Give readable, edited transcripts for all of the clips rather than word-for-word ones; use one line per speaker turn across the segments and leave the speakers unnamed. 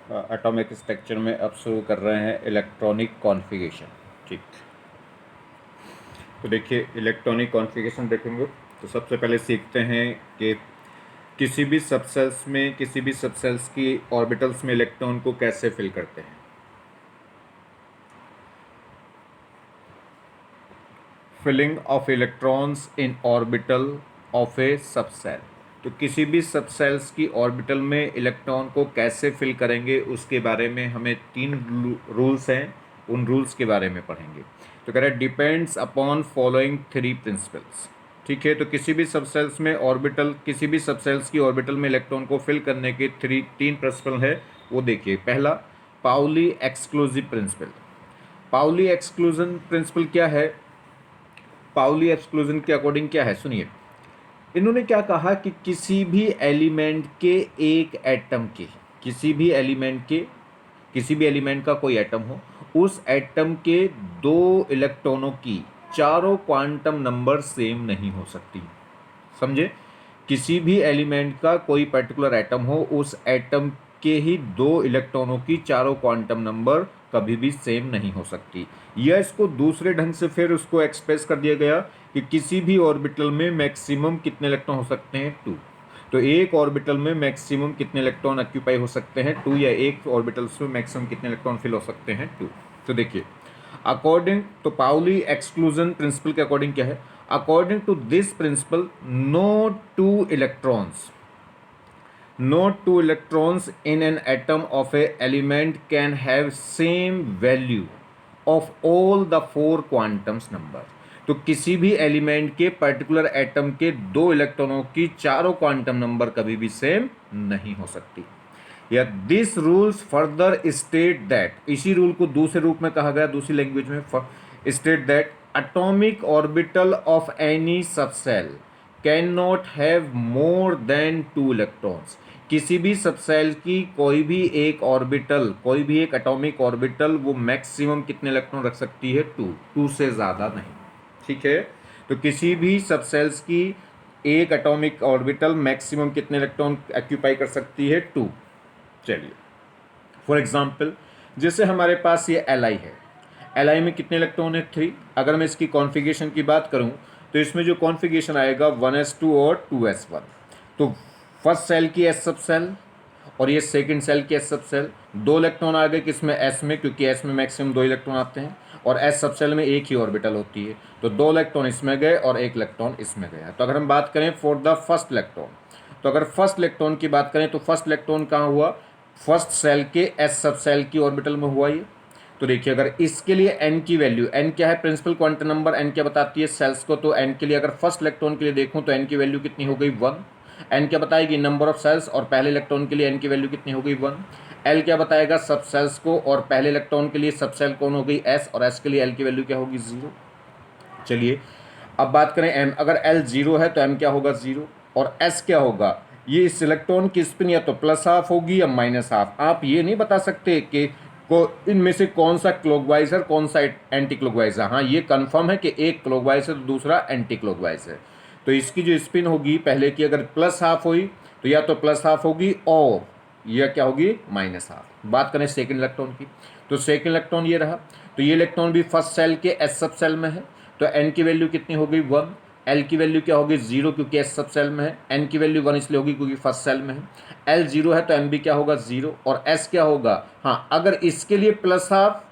Atomic structure में अब शुरू कर रहे हैं इलेक्ट्रॉनिक कॉन्फ़िगरेशन। ठीक, तो देखिए इलेक्ट्रॉनिक कॉन्फ़िगरेशन देखेंगे तो सबसे पहले सीखते हैं कि किसी भी सबसेल्स की ऑर्बिटल्स में इलेक्ट्रॉन को कैसे फिल करते हैं। Filling of electrons in orbital of a subshell. तो किसी भी सबसेल्स की ऑर्बिटल में इलेक्ट्रॉन को कैसे फिल करेंगे उसके बारे में हमें 3 रूल्स हैं, उन रूल्स के बारे में पढ़ेंगे। तो कह रहे हैं डिपेंड्स अपॉन फॉलोइंग 3 प्रिंसिपल्स। ठीक है, तो किसी भी सबसेल्स की ऑर्बिटल में इलेक्ट्रॉन को फिल करने के 3 प्रिंसिपल है। वो देखिए, पहला Pauli exclusive principle. Pauli exclusion principle क्या है? पाउली एक्सक्लूजन के अकॉर्डिंग क्या है, सुनिए। इन्होंने क्या कहा कि किसी भी एलिमेंट के एक एटम के किसी भी एलिमेंट का कोई एटम हो, उस एटम के 2 इलेक्ट्रॉनों की चारों क्वांटम नंबर सेम नहीं हो सकती। समझे? किसी भी एलिमेंट का कोई पर्टिकुलर एटम हो, उस एटम के ही 2 इलेक्ट्रॉनों की चारों क्वांटम नंबर कभी भी सेम नहीं हो सकती। या इसको दूसरे ढंग से फिर उसको एक्सप्रेस कर दिया गया कि किसी भी ऑर्बिटल में मैक्सिमम कितने इलेक्ट्रॉन हो सकते हैं? 2। तो एक ऑर्बिटल में मैक्सिमम कितने इलेक्ट्रॉन ऑक्यूपाई हो सकते हैं? 2। या एक ऑर्बिटल्स में मैक्सिमम कितने इलेक्ट्रॉन फिल हो सकते हैं? 2। तो देखिए, अकॉर्डिंग तो पाउली एक्सक्लूजन प्रिंसिपल के अकॉर्डिंग क्या है? According to this principle, no two electrons in an atom of a element can have same value of all the 4 quantums number। तो किसी भी एलिमेंट के पर्टिकुलर एटम के 2 इलेक्ट्रॉनों की चारों क्वांटम नंबर कभी भी सेम नहीं हो सकती। या this rules further state that, इसी रूल को दूसरे रूप में कहा गया दूसरी लैंग्वेज में, state that atomic orbital of any subshell can not have more than 2 electrons. किसी भी सबसेल की कोई भी एक एटॉमिक ऑर्बिटल वो मैक्सिमम कितने इलेक्ट्रॉन रख सकती है? 2 से ज़्यादा नहीं। ठीक है, तो किसी भी सबसेल्स की एक एटॉमिक ऑर्बिटल मैक्सिमम कितने इलेक्ट्रॉन ऑक्यूपाई कर सकती है? 2। चलिए, फॉर एग्जाम्पल जैसे हमारे पास ये Li है, Li में कितने इलेक्ट्रॉन है? 3। अगर मैं इसकी कॉन्फ़िगरेशन की बात करूं तो इसमें जो कॉन्फ़िगरेशन आएगा 1s2 और 2s1। तो फर्स्ट सेल की एस सब सेल और ये सेकंड सेल की एस सब सेल, 2 इलेक्ट्रॉन आ गए किसमें? एस में, क्योंकि एस में मैक्सिमम 2 इलेक्ट्रॉन आते हैं और एस सब सेल में एक ही ऑर्बिटल होती है। तो 2 इलेक्ट्रॉन इसमें गए और 1 इलेक्ट्रॉन इसमें गया। तो अगर हम बात करें फॉर द फर्स्ट इलेक्ट्रॉन, तो अगर फर्स्ट इलेक्ट्रॉन की बात करें तो फर्स्ट इलेक्ट्रॉन कहाँ हुआ? फर्स्ट सेल के एस सब सेल की ऑर्बिटल में हुआ ये। तो देखिए, अगर इसके लिए n की वैल्यू, n क्या है? Principal quantum number. n क्या बताती है? सेल्स को। तो n के लिए अगर फर्स्ट इलेक्ट्रॉन के लिए देखूं तो n की वैल्यू कितनी हो गई? 1। n क्या बताएगी? नंबर ऑफ सेल्स, और पहले इलेक्ट्रॉन के लिए n की वैल्यू कितनी हो गई? 1। l क्या बताएगा? सब सेल्स को, और पहले इलेक्ट्रॉन के लिए सब सेल कौन हो गई? s, और s के लिए l की वैल्यू क्या होगी? 0। चलिए, अब बात करें m, अगर l 0 है तो m क्या होगा? 0। और s क्या होगा? ये इस इलेक्ट्रॉन की स्पिन या तो प्लस हाफ होगी या माइनस हाफ। आप ये नहीं बता सकते कि को इनमें से कौन सा क्लॉकवाइज है, कौन सा एंटी क्लॉकवाइज है। हाँ, ये कंफर्म है कि एक क्लॉकवाइज है तो दूसरा एंटी क्लॉकवाइज है। तो इसकी जो स्पिन होगी पहले की, अगर प्लस हाफ हुई तो या तो प्लस हाफ होगी और यह क्या होगी? Minus half. बात करें सेकंड इलेक्ट्रॉन की, तो सेकंड इलेक्ट्रॉन ये रहा। तो ये इलेक्ट्रॉन भी फर्स्ट सेल के एस सब सेल में है। तो एन की वैल्यू कितनी हो गई? 1। एल की वैल्यू क्या होगी? 0, क्योंकि एस सब सेल में है। एन की वैल्यू 1 इसलिए होगी क्योंकि फर्स्ट सेल में है। एल 0 है तो एम भी क्या होगा? 0। और एस क्या होगा? हाँ, अगर इसके लिए प्लस हाफ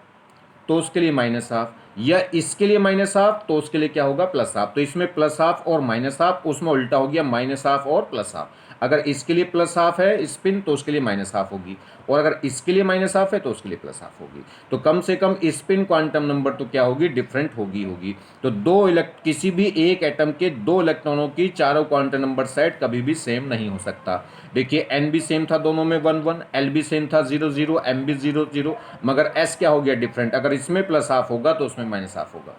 तो उसके लिए माइनस हाफ, या इसके लिए माइनस हाफ तो उसके लिए क्या होगा? Plus half. तो इसमें प्लस हाफ और माइनस हाफ, उसमें उल्टा हो गया माइनस हाफ और प्लस हाफ। अगर इसके लिए प्लस हाफ है स्पिन तो उसके लिए माइनस हाफ होगी, और अगर इसके लिए माइनस हाफ है तो उसके लिए प्लस हाफ होगी। तो कम से कम स्पिन क्वांटम नंबर तो क्या होगी? डिफरेंट होगी। तो किसी भी एक एटम के 2 इलेक्ट्रॉनों की चारों क्वांटम नंबर सेट कभी भी सेम नहीं हो सकता। देखिए, एन भी सेम था दोनों में 1 1, एल भी सेम था 0 0, एम भी 0 0, मगर एस क्या हो गया? डिफरेंट। अगर इसमें प्लस हाफ होगा तो उसमें माइनस हाफ होगा।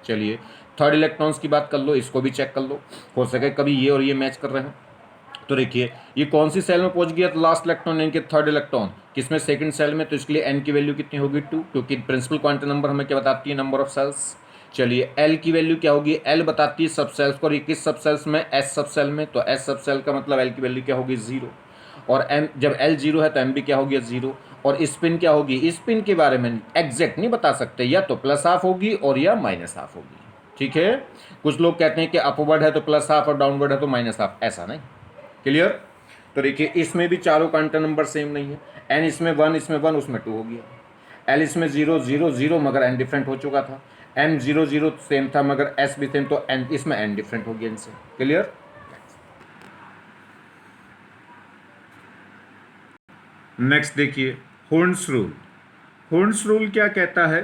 चलिए, थर्ड इलेक्ट्रॉन्स की बात कर लो, इसको भी चेक कर लो, हो सके कभी ये और ये मैच कर रहे हो। तो देखिए, ये कौन सी सेल में पहुंच गया? तो लास्ट इलेक्ट्रॉन यानी कि थर्ड इलेक्ट्रॉन किसमें? सेकंड सेल में। तो इसके लिए एन की वैल्यू कितनी होगी? 2, क्योंकि प्रिंसिपल क्वांटम नंबर हमें क्या बताती है? Number of shells. चलिए, एल की वैल्यू क्या होगी? एल बताती है सब सेल्स को, और ये किस सब सेल्स में? एस सब सेल में। तो एस सब सेल का मतलब एल की वैल्यू क्या होगी? 0। और एम, जब एल 0 है तो एम भी क्या हो गया? 0। और स्पिन क्या होगी, स्पिन के बारे में एग्जैक्ट नहीं बता सकते, या तो प्लस हाफ होगी और या माइनस हाफ होगी। ठीक है, कुछ लोग कहते हैं कि अपवर्ड है तो प्लस हाफ और डाउनवर्ड है तो माइनस हाफ, ऐसा नहीं। क्लियर। तो देखिए इसमें भी चारों क्वांटम नंबर सेम नहीं है, एन इसमें 1, इसमें 1, उसमें 2 हो गया। एल इसमें 0 0 0 मगर एन डिफरेंट हो चुका था। एम 0 0 सेम था मगर एस भी सेम, तो एन इसमें एन डिफरेंट हो गया इनसे। क्लियर। नेक्स्ट देखिए होर्न्स रूल। होर्न्स रूल क्या कहता है,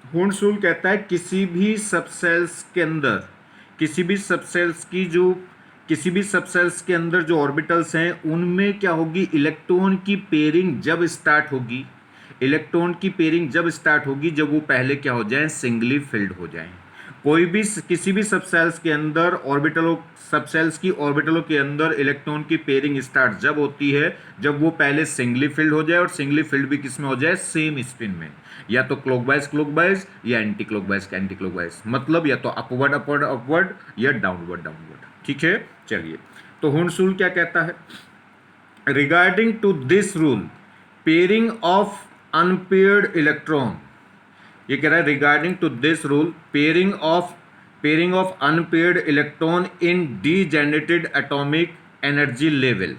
होर्न्स रूल कहता है किसी भी सबसेल्स के अंदर, किसी भी सबसेल्स की जो किसी भी सबसेल्स के अंदर जो ऑर्बिटल्स हैं उनमें क्या होगी, इलेक्ट्रॉन की पेयरिंग जब स्टार्ट होगी, इलेक्ट्रॉन की पेयरिंग जब स्टार्ट होगी जब वो पहले क्या हो जाए, सिंगली फिल्ड हो जाए। कोई भी किसी भी सबसेल्स के अंदर ऑर्बिटलों, सबसेल्स की ऑर्बिटलों के अंदर इलेक्ट्रॉन की पेयरिंग स्टार्ट जब होती है जब वो पहले सिंगली फिल्ड हो जाए, और सिंगली फिल्ड भी किस में हो जाए, सेम स्पिन में, या तो क्लॉकवाइज क्लॉकवाइज या एंटी क्लॉकवाइज एंटी क्लॉकवाइज, मतलब या तो अपवर्ड अपवर्ड अपवर्ड या डाउनवर्ड डाउनवर्ड। ठीक है, चलिए तो होर्न्स रूल क्या कहता है, regarding to this rule pairing of unpaired electron, ये कह रहा है regarding to this rule pairing of unpaired electron in degenerated atomic energy level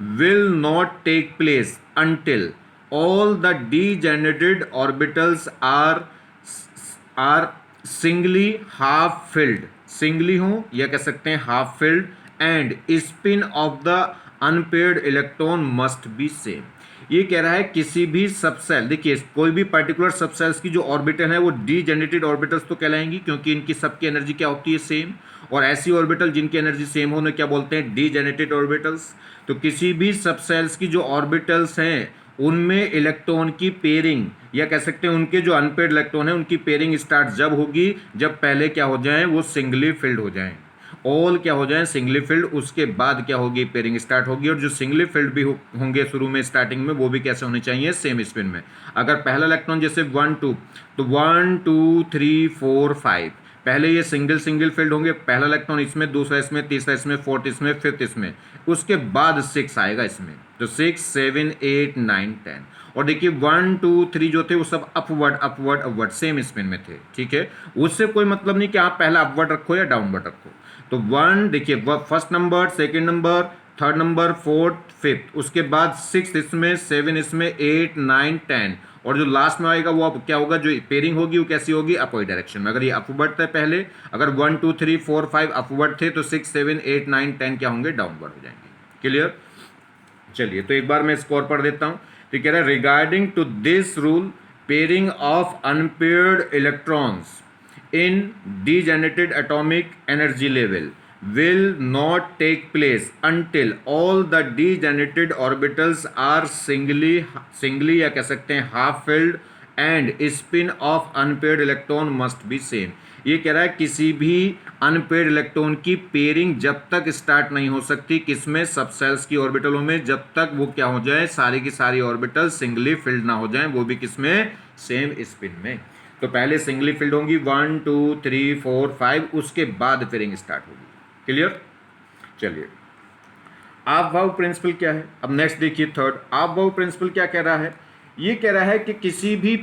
will not take place until all the degenerated orbitals are singly half filled, singly हो या कह सकते हैं half filled, and spin of the unpaired electron must be same। ये कह रहा है किसी भी सबसेल, देखिए कोई भी पर्टिकुलर सबसेल्स की जो ऑर्बिटल है वो डीजेनरेटेड ऑर्बिटल्स तो कहलाएंगी क्योंकि इनकी सबकी एनर्जी क्या होती है, सेम, और ऐसी ऑर्बिटल जिनकी एनर्जी सेम होने क्या बोलते हैं, डीजेनरेटेड ऑर्बिटल्स। तो किसी भी सबसेल्स की जो ऑर्बिटल्स हैं उनमें इलेक्ट्रॉन की पेयरिंग, या कह सकते हैं उनके जो अनपेयर्ड इलेक्ट्रॉन है उनकी पेयरिंग स्टार्ट जब होगी जब पहले क्या हो जाए, वो सिंगली फिल्ड हो जाएं, ऑल क्या हो जाए, सिंगली फिल्ड, उसके बाद क्या होगी, पेयरिंग स्टार्ट होगी। और जो सिंगली फिल्ड भी होंगे शुरू में स्टार्टिंग में, वो भी कैसे होने चाहिए, सेम स्पिन में। अगर पहला इलेक्ट्रॉन जैसे 1 2, तो 1 2 3 4 5 पहले ये सिंगल सिंगल फिल्ड होंगे, पहला इलेक्ट्रॉन इसमें, दूसरा इसमें, तीसरा इसमें, फोर्थ इसमें, फिफ्थ इसमें, उसके बाद 6 आएगा इसमें, तो 6 7 8 9 10। और देखिए 1 2 3 जो थे वो सब upward upward upward same spin में थे। ठीक है, उससे कोई मतलब नहीं कि आप पहला अपवर्ड रखो या डाउनवर्ड रखो। तो 1 देखिए first number, second number, third number, fourth, fifth, उसके बाद 6 इसमें, 7 इसमें, 8 9 10, और जो लास्ट में आएगा वो अब क्या होगा, जो पेयरिंग होगी वो कैसी होगी, अपवर्ड डायरेक्शन में। अगर ये अपवर्ड थे पहले, अगर 1 2 3 4 5 अपवर्ड थे तो 6 7 8 9 10 क्या होंगे, डाउनवर्ड हो जाएंगे। क्लियर। चलिए तो एक बार मैं स्कोर पढ़ देता हूं। तो कह रहा है regarding to this rule pairing of unpaired electrons in degenerated atomic energy level will not take place until all the degenerated orbitals are singly या कह सकते हैं half filled and spin of unpaired electron must be same। ये कह रहा है किसी भी अनपेयर्ड इलेक्ट्रॉन की पेयरिंग जब तक स्टार्ट नहीं हो सकती, किसमें, सबसेल्स की ऑर्बिटलों में, जब तक वो क्या हो जाए, सारी की सारी ऑर्बिटल सिंगली फिल्ड ना हो जाए, वो भी किसमें, सेम स्पिन में। तो पहले सिंगली फिल्ड होंगी 1 2 3 4 5, उसके बाद पेयरिंग स्टार्ट होगी। क्लियर। चलिए आप वाउ प्रिंसिपल क्या है, अब नेक्स्ट देखिए थर्ड। आप वाउ प्रिंसिपल क्या कह रहा है, ये कह रहा है कि किसी भी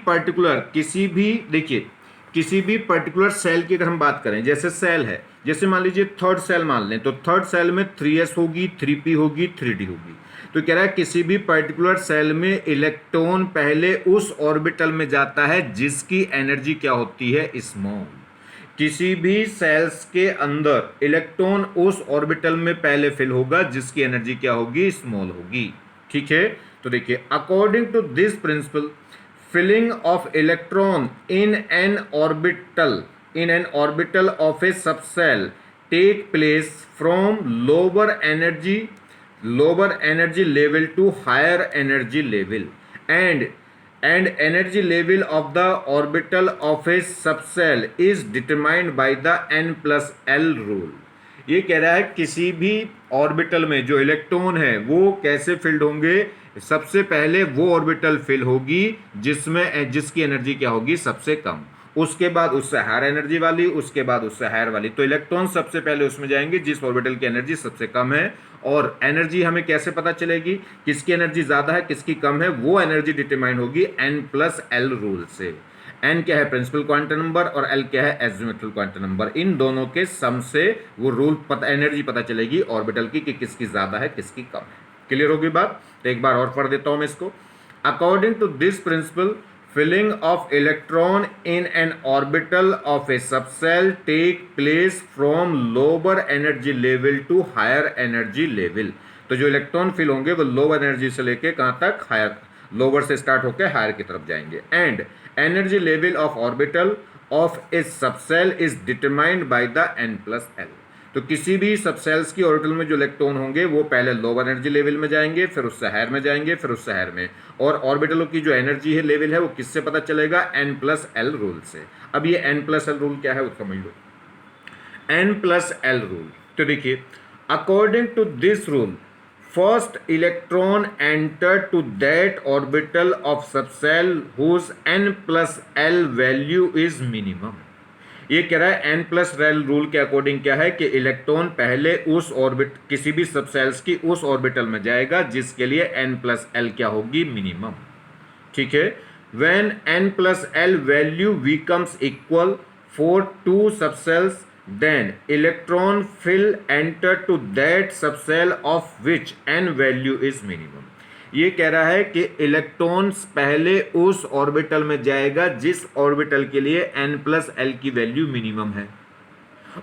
पर्टिकुलर सेल की अगर हम बात करें, जैसे सेल है, जैसे मान लीजिए थर्ड सेल मान लें, तो थर्ड सेल में 3s होगी, 3p होगी, 3d होगी। तो कह रहा है किसी भी पर्टिकुलर सेल में इलेक्ट्रॉन पहले उस ऑर्बिटल में जाता है जिसकी एनर्जी क्या होती है, स्मॉल। किसी भी सेल्स के अंदर इलेक्ट्रॉन उस ऑर्बिटल में पहले फिल होगा जिसकी एनर्जी क्या होगी, स्मॉल होगी। ठीक है, तो देखिए according to this principle filling of electron in an orbital of a subshell take place from lower energy level to higher energy level, and energy level of the orbital of a subcell is determined by the n plus l rule। ये कह रहा है किसी भी orbital में जो electron है वो कैसे फिल्ड होंगे, सबसे पहले वो ऑर्बिटल फिल होगी जिसकी एनर्जी क्या होगी, सबसे कम, उसके बाद उससे हायर एनर्जी वाली, उसके बाद उससे हायर वाली। तो इलेक्ट्रॉन सबसे पहले उसमें जाएंगे जिस ऑर्बिटल की एनर्जी सबसे कम है, और एनर्जी हमें कैसे पता चलेगी, किसकी एनर्जी ज़्यादा है किसकी कम है, वो एनर्जी डिटरमाइन होगी n+l रूल से। n क्या है, प्रिंसिपल क्वांटम नंबर, और l क्या है, एजिमुथल क्वांटम नंबर। इन दोनों के सम से वो रूल एनर्जी पता चलेगी ऑर्बिटल की कि किसकी ज़्यादा है किसकी कम है। क्लियर होगी बात? तो एक बार और पढ़ देता हूँ मैं इसको। According to this principle, filling of electron in an orbital of a subcell take place from lower energy level to higher energy level। तो जो इलेक्ट्रॉन फिल होंगे वो लोअर एनर्जी से लेके कहां तक, हायर, लोअर से स्टार्ट होकर हायर की तरफ जाएंगे। And energy level of orbital of a subshell is determined by the n+l। तो किसी भी सबसेल्स की ऑर्बिटल में जो इलेक्ट्रॉन होंगे वो पहले लोअर एनर्जी लेवल में जाएंगे, फिर उससे हायर में जाएंगे, फिर उससे हायर में। और ऑर्बिटलों की जो एनर्जी है लेवल है वो किससे पता चलेगा, n+l रूल से। अब ये n+l रूल क्या है वो समझ लो। n+l रूल, तो देखिए, according to this rule first electron entered to that orbital of subcell whose n+l value is minimum। ये कह रहा है n+l रूल के अकॉर्डिंग क्या है कि इलेक्ट्रॉन पहले उस ऑर्बिट, किसी भी सबसेल्स की उस ऑर्बिटल में जाएगा जिसके लिए n+l क्या होगी, मिनिमम। ठीक है, when n+l value becomes equal for two subcells, then electron will enter to that subcell of which n value is minimum। ये कह रहा है कि इलेक्ट्रॉन पहले उस ऑर्बिटल में जाएगा जिस ऑर्बिटल के लिए n+l की वैल्यू मिनिमम है।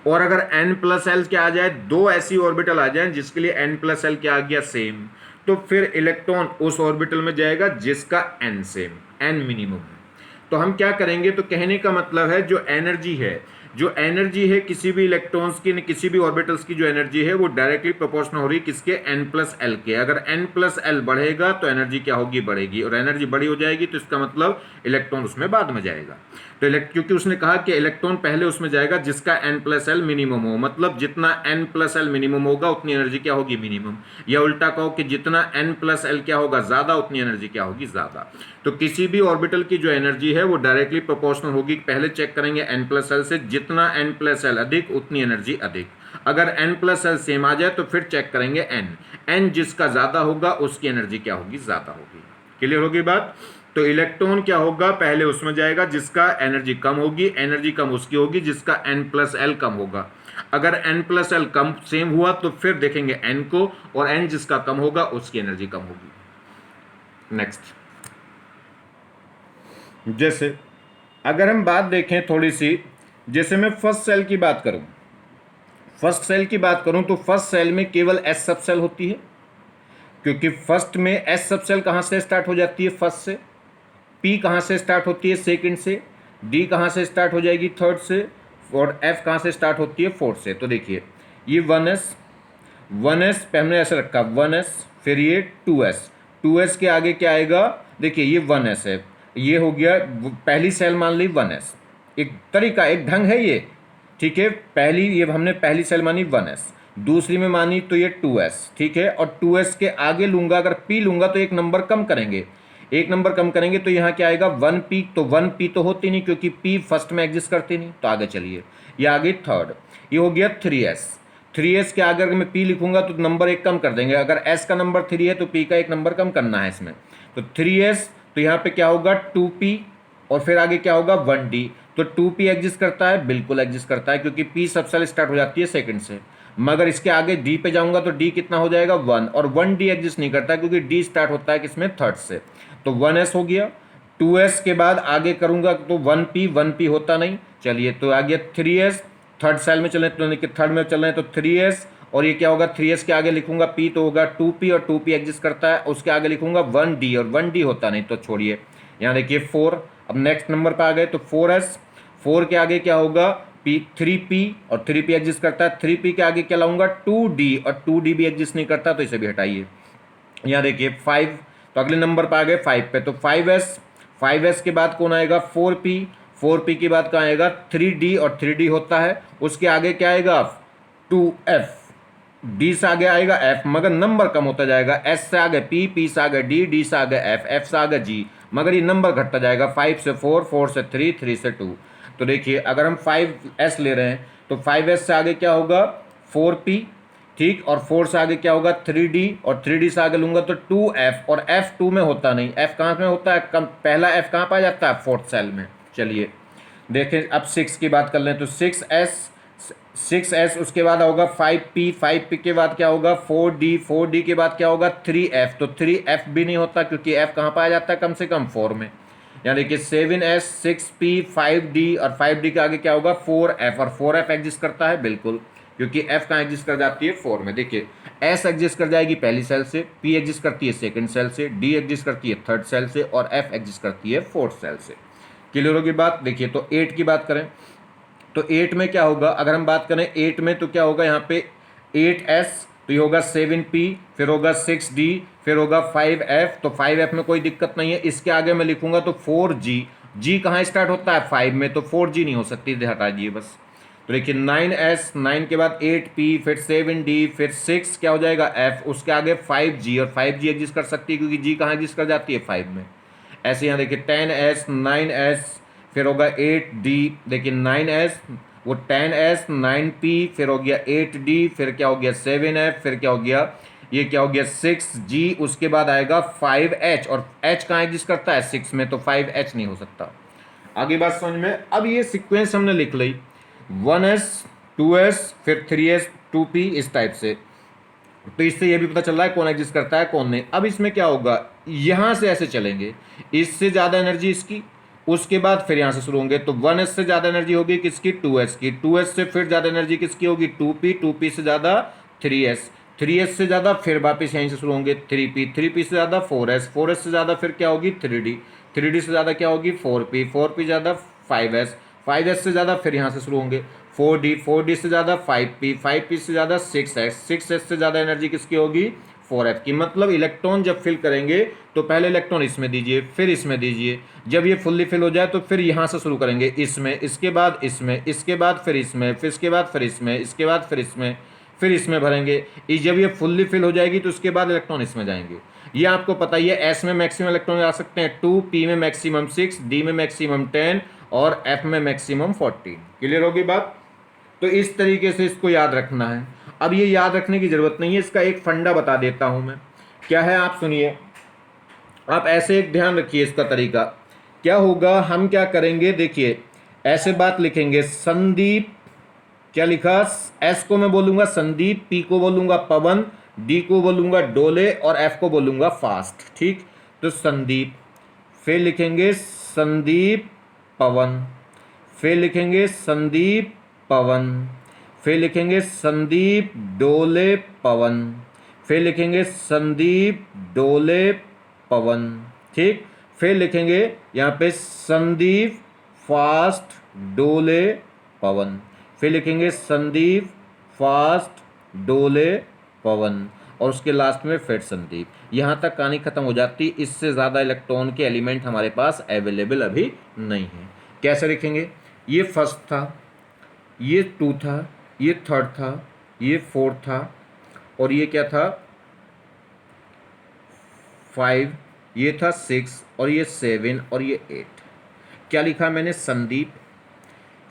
और अगर n+l क्या आ जाए, दो ऐसी ऑर्बिटल आ जाए जिसके लिए n+l क्या आ गया, सेम, तो फिर इलेक्ट्रॉन उस ऑर्बिटल में जाएगा जिसका n सेम, n मिनिमम है। तो हम क्या करेंगे, तो कहने का मतलब है जो एनर्जी है, जो एनर्जी है किसी भी इलेक्ट्रॉन्स की, किसी भी ऑर्बिटल्स की जो एनर्जी है वो डायरेक्टली प्रोपोर्शनल हो रही है किसके, n+l के। अगर n+l बढ़ेगा तो एनर्जी क्या होगी, बढ़ेगी, और एनर्जी बड़ी हो जाएगी तो इसका मतलब इलेक्ट्रॉन उसमें बाद में जाएगा। तो क्योंकि उसने कहा कि इलेक्ट्रॉन पहले उसमें जाएगा जिसका n+l मिनिमम हो, मतलब जितना n+l मिनिमम होगा उतनी एनर्जी क्या होगी, मिनिमम। या उल्टा कहो कि जितना n+l क्या होगा, ज़्यादा, उतनी एनर्जी क्या होगी, ज़्यादा। तो किसी भी ऑर्बिटल की जो एनर्जी है वो डायरेक्टली प्रोपोर्शनल होगी, पहले चेक करेंगे n+l से, जितना n+l अधिक उतनी एनर्जी अधिक। अगर n+l सेम आ जाए तो फिर चेक करेंगे n जिसका ज़्यादा होगा उसकी एनर्जी क्या होगी, ज़्यादा होगी। क्लियर होगी बात? तो इलेक्ट्रॉन क्या होगा, पहले उसमें जाएगा जिसका एनर्जी कम होगी, एनर्जी कम उसकी होगी जिसका n+l कम होगा। अगर n+l कम सेम हुआ तो फिर देखेंगे n को, और n जिसका कम होगा उसकी एनर्जी कम होगी। नेक्स्ट, जैसे अगर हम बात देखें थोड़ी सी, जैसे मैं फर्स्ट सेल की बात करूं, फर्स्ट सेल की बात करूं तो फर्स्ट सेल में केवल s सब सेल होती है, क्योंकि फर्स्ट में s सब सेल कहां से स्टार्ट हो जाती है, फर्स्ट से। p कहां से स्टार्ट होती है, सेकंड से। d कहां से स्टार्ट हो जाएगी, थर्ड से। और f कहां से स्टार्ट होती है, फोर्थ से। तो देखिए ये 1s पे हमने ऐसे रखा 1s, फिर ये 2s के आगे क्या आएगा, देखिए ये 1s है, ये हो गया पहली सेल मान ली 1s। एक तरीका, एक ढंग है ये, ठीक है। पहली, ये हमने पहली सेल मानी 1s, दूसरी में मानी तो ये 2s, ठीक है। और 2s के आगे लूंगा, अगर p लूंगा तो एक नंबर कम करेंगे, एक नंबर कम करेंगे तो यहाँ क्या आएगा, 1p। तो 1p तो होती नहीं क्योंकि p फर्स्ट में एग्जिस्ट करती नहीं। तो आगे चलिए, ये आगे थर्ड, ये हो गया 3s के आगे अगर मैं p लिखूंगा तो नंबर एक कम कर देंगे। अगर s का नंबर 3 है तो p का एक नंबर कम करना है इसमें। तो 3s, तो यहाँ पे क्या होगा 2p, और फिर आगे क्या होगा 1d। तो 2p एग्जिस्ट करता है, बिल्कुल एग्जिस्ट करता है, क्योंकि p सब सेल स्टार्ट हो जाती है सेकंड से। मगर इसके आगे d पे जाऊंगा तो d कितना हो जाएगा 1, और 1d एग्जिस्ट नहीं करता क्योंकि d स्टार्ट होता है किसमें, थर्ड से। तो 1s हो गया। 2s के बाद आगे करूंगा तो 1p होता नहीं। चलिए, तो आ गया 3s, थर्ड सेल में चले तो थर्ड में चल रहे हैं तो 3s, और ये क्या होगा 3s के आगे लिखूंगा p तो होगा 2p, और 2p एग्जिस्ट करता है, उसके आगे लिखूंगा 1d, और 1d होता नहीं। तो छोड़िए, यहाँ देखिए 4। अब नेक्स्ट नंबर पर आ गए तो 4s, 4 के आगे क्या होगा 3p, और 3p एग्जिस्ट करता है। 3p के आगे क्या लाऊंगा 2d, और 2d भी एग्जिस्ट नहीं करता, तो इसे भी हटाइए। यहाँ देखिए 5, तो अगले नंबर पर आ गए 5 पे, तो 5s के बाद कौन आएगा 4p के बाद कहाँ आएगा 3d, और 3d होता है। उसके आगे क्या आएगा 2f, d से आगे आएगा f, मगर नंबर कम होता जाएगा। s से आगे p से आगे d से आगे f से आगे g, मगर ये नंबर घटता जाएगा। 5 से 4, 4 से 3, 3 से 2। तो देखिए अगर हम 5s ले रहे हैं तो 5s से आगे क्या होगा 4p, ठीक, और 4 से आगे क्या होगा 3D, और 3D से आगे लूंगा तो 2F, और F 2 में होता नहीं, F कहाँ में होता है, कम पहला F कहाँ पाया जाता है, फोर्थ सेल में। चलिए देखें, अब 6 की बात कर लें तो 6S, उसके बाद होगा 5P के बाद क्या होगा 4D के बाद क्या होगा 3F, तो 3F भी नहीं होता क्योंकि F कहाँ पाया जाता है, कम से कम 4 में। यानी कि 7S, 6P, 5D, और 5D के आगे क्या होगा 4F, और 4F एग्जिस्ट करता है बिल्कुल, क्योंकि F कहाँ एग्जिस्ट कर जाती है 4 में। देखिए S एग्जिस्ट कर जाएगी पहली सेल से, P एग्जिस्ट करती है सेकंड सेल से, D एग्जिस्ट करती है थर्ड सेल से, और F एग्जिस्ट करती है फोर्थ सेल से। क्लियर होगी बात। देखिए तो 8 की बात करें तो 8 में क्या होगा, अगर हम बात करें 8 में तो क्या होगा यहाँ पे 8S, तो ये होगा 7P, फिर होगा 6D, फिर होगा 5F, तो 5F में कोई दिक्कत नहीं है। इसके आगे मैं लिखूंगा तो 4G, G कहाँ स्टार्ट होता है 5 में, तो 4G नहीं हो सकती, हटा दीजिए बस। तो देखिए 9S, 9 के बाद 8P, फिर 7D, फिर 6 क्या हो जाएगा F, उसके आगे 5G, और 5G एग्जिस्ट कर सकती है क्योंकि G कहाँ एग्जिस्ट कर जाती है 5 में। ऐसे यहाँ देखिए 10S, 9S, फिर होगा 8D, देखिए 9S, वो 10S, 9P, फिर हो गया 8D, फिर क्या हो गया 7F, फिर क्या हो गया, ये क्या हो गया 6G, उसके बाद आएगा 5H, और H कहाँ एग्जिस्ट करता है 6 में, तो 5H नहीं हो सकता। आगे बात समझ में। अब ये सीक्वेंस हमने लिख ली 1S, 2S, फिर 3S, 2P, इस टाइप से, तो इससे ये भी पता चल रहा है कौन एग्जिस्ट करता है कौन नहीं। अब इसमें क्या होगा, यहां से ऐसे चलेंगे, इससे ज़्यादा एनर्जी इसकी, उसके बाद फिर यहां से शुरू होंगे, तो 1S से ज़्यादा एनर्जी होगी किसकी 2S की, 2S से फिर ज़्यादा एनर्जी किसकी होगी 2P, 2P से ज़्यादा 3S, 3S से ज़्यादा फिर वापस यहीं से शुरू होंगे 3P, 3P से ज़्यादा 4S, 4S से ज़्यादा फिर क्या होगी 3D, 3D से ज़्यादा क्या होगी 4P, 4P ज़्यादा 5S, 5S से ज़्यादा फिर यहाँ से शुरू होंगे 4D, 4D से ज़्यादा 5P, 5P से ज़्यादा 6S, 6S से ज़्यादा एनर्जी किसकी होगी 4F की। मतलब इलेक्ट्रॉन जब फिल करेंगे तो पहले इलेक्ट्रॉन इसमें दीजिए, फिर इसमें दीजिए, जब ये फुल्ली फिल हो जाए तो फिर यहाँ से शुरू करेंगे इसमें, इसके बाद इसमें, इसके बाद फिर इसमें, फिर इसके बाद फिर इसमें, इसके बाद फिर इसमें भरेंगे। जब ये फुल्ली फिल हो जाएगी तो उसके बाद इलेक्ट्रॉन इसमें जाएंगे। ये आपको पता ही है, एस में मैक्सिमम इलेक्ट्रॉन आ सकते हैं 2, पी में मैक्सिमम 6, डी में मैक्सिमम 10, और एफ में मैक्सिमम 14। क्लियर होगी बात। तो इस तरीके से इसको याद रखना है। अब ये याद रखने की जरूरत नहीं है, इसका एक फंडा बता देता हूं मैं, क्या है आप सुनिए। आप ऐसे एक ध्यान रखिए इसका तरीका क्या होगा। हम क्या करेंगे, देखिए ऐसे बात लिखेंगे, संदीप, क्या लिखा, एस को मैं बोलूंगा संदीप, पी को बोलूंगा पवन, डी को बोलूंगा डोले, और एफ को बोलूंगा फास्ट। ठीक, तो संदीप, फिर लिखेंगे संदीप पवन, फिर लिखेंगे संदीप पवन, फिर लिखेंगे संदीप डोले पवन, फिर लिखेंगे संदीप डोले पवन। ठीक, फिर लिखेंगे यहाँ पे संदीप फास्ट डोले पवन, फिर लिखेंगे संदीप फास्ट डोले पवन, और उसके लास्ट में फिर संदीप। यहाँ तक कहानी खत्म हो जाती। इससे ज़्यादा इलेक्ट्रॉन के एलिमेंट हमारे पास अवेलेबल अभी नहीं है। कैसे लिखेंगे, ये फर्स्ट था, ये 2 था, ये थर्ड था, ये फोर्थ था, और ये क्या था 5, ये था 6, और ये 7, और ये 8। क्या लिखा मैंने, संदीप,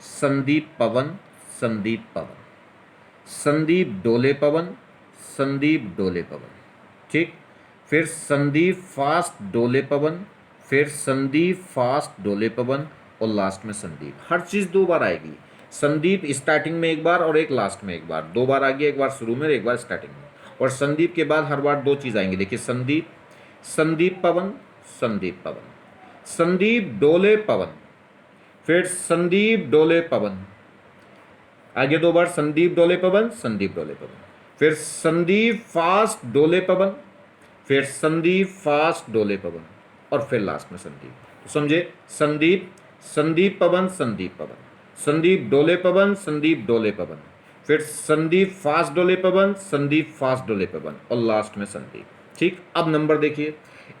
संदीप पवन, संदीप पवन, संदीप डोले पवन, संदीप डोले पवन। ठीक, फिर संदीप फास्ट डोले पवन, फिर संदीप फास्ट डोले पवन, और लास्ट में संदीप। हर चीज़ 2 बार आएगी। संदीप स्टार्टिंग में एक बार और एक लास्ट में एक बार, 2 बार आ गया, एक बार शुरू में एक बार स्टार्टिंग में। और संदीप के बाद हर बार 2 चीज़ आएंगी। देखिए संदीप, संदीप पवन, संदीप पवन, संदीप डोले पवन, फिर संदीप डोले पवन, आगे 2 बार संदीप डोले पवन, संदीप डोले पवन, फिर संदीप फास्ट डोले पवन, फिर संदीप फास्ट डोले पवन, और फिर लास्ट में संदीप। तो समझे, संदीप, संदीप पवन, संदीप पवन, संदीप डोले पवन, संदीप डोले पवन, फिर संदीप फास्ट डोले पवन, संदीप फास्ट डोले पवन, और लास्ट में संदीप। ठीक, अब नंबर देखिए,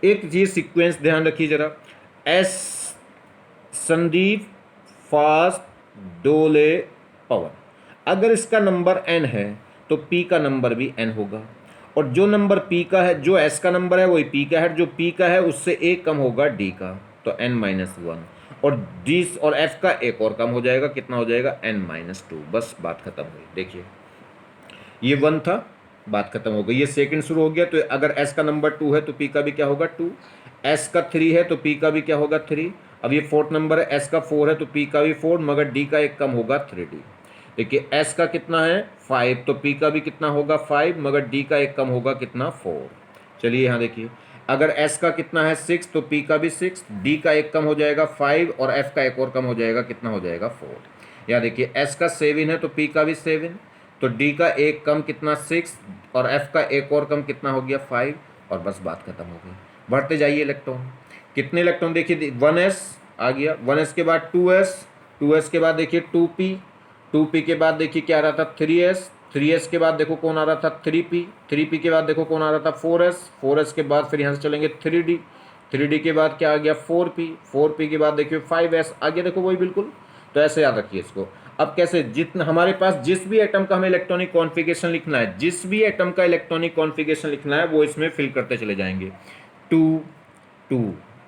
एक चीज सीक्वेंस ध्यान रखिए जरा, एस, संदीप फास्ट डोले पवन। अगर इसका नंबर n है तो p का नंबर भी n होगा, और जो नंबर p का है, जो s का नंबर है वही p का है, जो p का है उससे एक कम होगा d का, तो n-1, और d और f का एक और कम हो जाएगा, कितना हो जाएगा n-2। बस बात खत्म हुई। देखिए ये 1 था, बात खत्म हो गई। ये सेकंड शुरू हो गया, तो अगर एस का नंबर 2 है तो पी का भी क्या होगा 2, एस का 3 है तो पी का भी क्या होगा 3। अब ये फोर्थ नंबर है, एस का 4 है तो पी का भी 4, मगर डी का एक कम होगा 3D। देखिए एस का कितना है 5, तो पी का भी कितना होगा 5, मगर डी का एक कम होगा कितना 4। चलिए यहाँ देखिए, अगर एस का कितना है 6 तो पी का भी 6, डी का एक कम हो जाएगा 5 और एफ का एक और कम हो जाएगा, कितना हो जाएगा 4। यहाँ देखिए एस का 7 है तो पी का भी 7, तो डी का एक कम कितना 6 और एफ का एक और कम कितना हो गया 5, और बस बात खत्म हो गई। बढ़ते जाइए इलेक्ट्रॉन, कितने इलेक्ट्रॉन देखिए 1s आ गया, 1s के बाद 2s, 2s के बाद देखिए 2p, 2p के बाद देखिए क्या आ रहा था 3s, 3s के बाद देखो कौन आ रहा था 3p, 3p के बाद देखो कौन आ रहा था 4s, 4s के बाद फिर यहाँ से चलेंगे 3d, 3d के बाद क्या आ गया 4p, 4p के बाद देखिए 5s आ गया, देखो वही बिल्कुल। तो ऐसे याद रखिए इसको। अब कैसे, जितना हमारे पास जिस भी एटम का हमें इलेक्ट्रॉनिक कॉन्फ़िगरेशन लिखना है, जिस भी एटम का इलेक्ट्रॉनिक कॉन्फ़िगरेशन लिखना है वो इसमें फिल करते चले जाएंगे। 2 2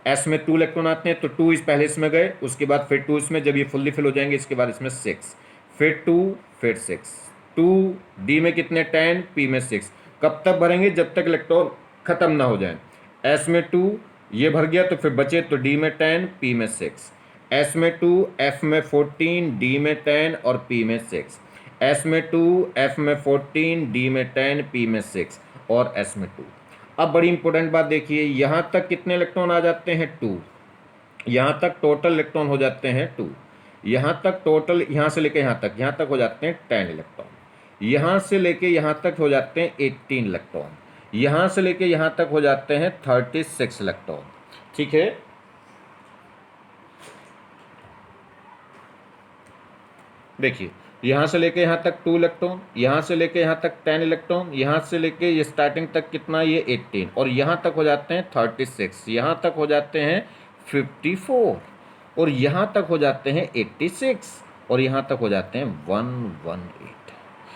एस में 2 इलेक्ट्रॉन आते हैं तो 2 इस पहले इसमें गए, उसके बाद फिर 2 इसमें, जब ये फुल्ली फिल हो जाएंगे इसके बाद इसमें 6, फिर 2, फिर 6, 2 डी में कितने 10, पी में 6। कब तक भरेंगे, जब तक इलेक्ट्रॉन खत्म ना हो जाए। एस में 2 ये भर गया तो फिर बचे तो डी में 10, पी में 6, एस में 2, एफ में 14, डी में 10 और पी में 6, एस में 2, एफ में 14, डी में 10, पी में 6 और एस में 2। अब बड़ी इंपॉर्टेंट बात देखिए, यहाँ तक कितने इलेक्ट्रॉन आ जाते हैं 2, यहाँ तक टोटल इलेक्ट्रॉन हो जाते हैं 2, यहाँ तक टोटल, यहाँ से लेके यहाँ तक हो जाते हैं 10 इलेक्ट्रॉन, यहाँ से लेके यहाँ तक हो जाते हैं 18 इलेक्ट्रॉन, यहाँ से लेके यहाँ तक हो जाते हैं 36 इलेक्ट्रॉन। ठीक है, देखिए यहाँ से लेके यहाँ तक 2 इलेक्ट्रॉन, यहाँ से लेके यहाँ तक 10 इलेक्ट्रॉन, यहाँ से लेके ये स्टार्टिंग तक कितना, ये 18, और यहाँ तक हो जाते हैं 36, यहाँ तक हो जाते हैं 54, और यहाँ तक हो जाते हैं 86, और यहाँ तक हो जाते हैं 118।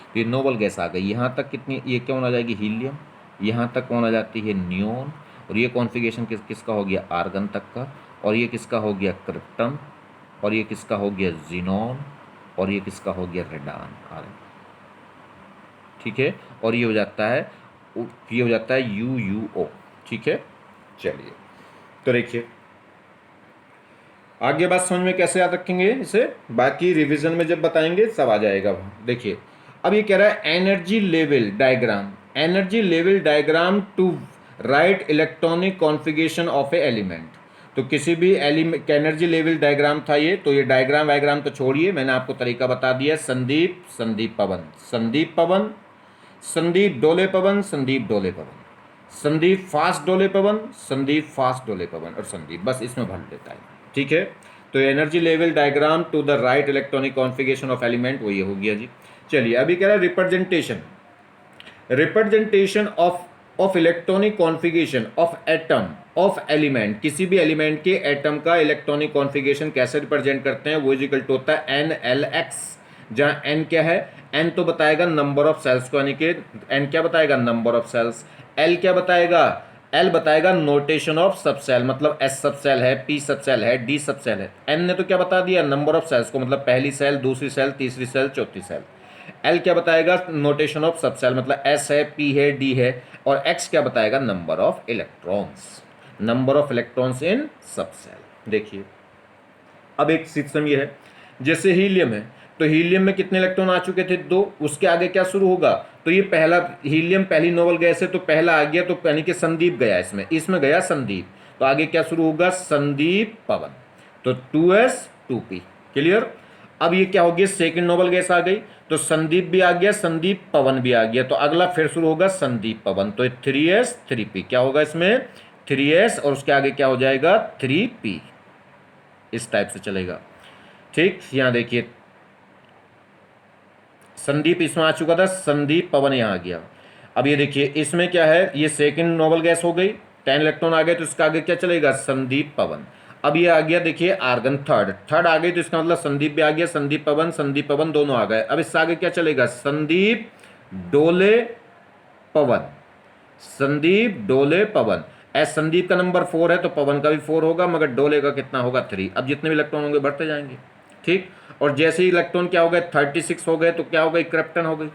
तो ये नोबल गैस आ गई। यहाँ तक कितनी, ये कौन आ जाएगी हीलियम, यहाँ तक कौन आ जाती है नियोन, और ये कॉन्फ़िगरेशन किसका हो गया आर्गन तक का, और ये किसका हो गया क्रिप्टन, और ये किसका हो गया जीनॉन, और ये किसका हो गया रेडान आर्गन। ठीक है, और ये हो जाता है UUO। ठीक है, चलिए तो देखिए आगे बात समझ में कैसे याद रखेंगे इसे, बाकी रिवीजन में जब बताएंगे सब आ जाएगा। देखिए अब ये कह रहा है energy level diagram, energy level diagram to right electronic configuration of a element. तो किसी भी एलिमेंट एनर्जी लेवल डायग्राम था ये, तो ये डायग्राम तो छोड़िए, मैंने आपको तरीका बता दिया। संदीप पवन, संदीप डोले पवन, संदीप फास्ट डोले पवन, और संदीप, बस इसमें भर देता है। ठीक है, तो energy level diagram to the right electronic configuration of element, वो ये हो गया जी। चलिए अभी कह रहा है representation of electronic configuration of atom of element, किसी भी एलिमेंट के एटम का इलेक्ट्रॉनिक कॉन्फ़िगरेशन कैसे रिप्रेजेंट करते हैं, वो इक्वल टू होता है NLX, जहाँ n क्या है, n तो बताएगा नंबर ऑफ सेल्स को, यानी कि n क्या बताएगा नंबर ऑफ सेल्स, l क्या बताएगा, L बताएगा नोटेशन ऑफ सबसेल, मतलब S सबसेल है, P सबसेल है, D सबसेल है। N ने तो क्या बता दिया नंबर ऑफ सेल्स को, मतलब पहली सेल, दूसरी सेल, तीसरी सेल, चौथी सेल। L क्या बताएगा नोटेशन ऑफ सबसेल, मतलब S है, P है, D है, और X क्या बताएगा number of electrons in subshell. देखिए अब एक सिस्टम ये है, जैसे हीलियम है, तो हीलियम में कितने इलेक्ट्रॉन आ चुके थे 2, उसके आगे क्या शुरू होगा, तो ये पहला हीलियम पहली नोबल गैस है तो पहला आ गया, तो यानी कि संदीप गया इसमें गया संदीप, तो आगे क्या शुरू होगा संदीप पवन, तो 2s 2p। क्लियर। अब ये क्या हो गया सेकंड नोबल गैस आ गई, तो संदीप भी आ गया, संदीप पवन भी आ गया, तो अगला फिर शुरू होगा संदीप पवन, तो 3s 3p क्या होगा इसमें 3s, और उसके आगे क्या हो जाएगा 3p, इस टाइप से चलेगा। ठीक, यहां देखिए संदीप इसमें आ चुका था, संदीप पवन यहाँ आ गया। अब ये देखिए इसमें क्या है, ये सेकंड नोबल गैस हो गई, 10 इलेक्ट्रॉन आ गए, तो इसका आगे क्या चलेगा संदीप पवन। अब ये आ गया देखिए आर्गन थर्ड आ गई, तो इसका मतलब संदीप भी आ गया, संदीप पवन दोनों आ गए। अब इससे आगे क्या चलेगा संदीप डोले पवन, एस संदीप का नंबर 4 है तो पवन का भी 4 होगा, मगर डोले का कितना होगा 3। अब जितने भी इलेक्ट्रॉन होंगे बढ़ते जाएंगे। ठीक, और जैसे ही इलेक्ट्रॉन क्या हो गए 36 हो गए, तो क्या हो गई क्रिप्टन हो गई,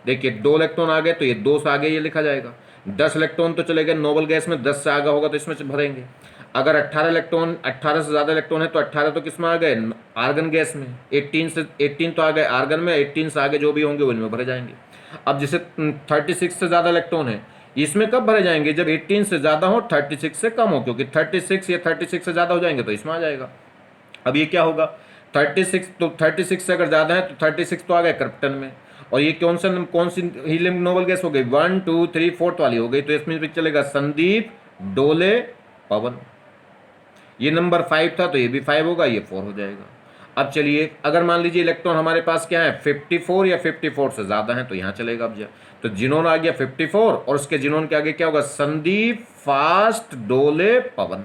देखिए 2 इलेक्ट्रॉन आ गए तो ये 2 से आगे ये लिखा जाएगा। 10 इलेक्ट्रॉन तो चले गए नोबल गैस में, 10 से आगे होगा तो इसमें भरेंगे। अगर 18 इलेक्ट्रॉन, 18 से ज़्यादा इलेक्ट्रॉन है तो 18 तो किस में आ गए, आर्गन गैस में। 18 तो आ गए आर्गन में, 18 से आगे जो भी होंगे उनमें भरे जाएंगे। अब जैसे 36 से ज़्यादा इलेक्ट्रॉन है, इसमें कब भरे जाएंगे, जब 18 से ज़्यादा हो 36 से कम हो, क्योंकि 36 या 36 से ज़्यादा हो जाएंगे तो इसमें आ जाएगा। अब ये क्या होगा, 36 तो 36 से अगर ज़्यादा है तो 36 तो आ गए क्रिप्टन में। और ये कौन सी हीलियम नोबल गैस हो गई, 1 2 3 4 वाली हो गई, तो इसमें भी चलेगा संदीप, डोले, पवन। ये नंबर 5 था तो ये भी 5 होगा, ये 4 हो जाएगा। अब चलिए अगर मान लीजिए इलेक्ट्रॉन हमारे पास क्या है 54 या 54 से ज़्यादा है तो यहाँ चलेगा। अब तो जिनोन आ गया 54 और उसके जिनोन के आगे क्या होगा, संदीप, फास्ट, डोले, पवन।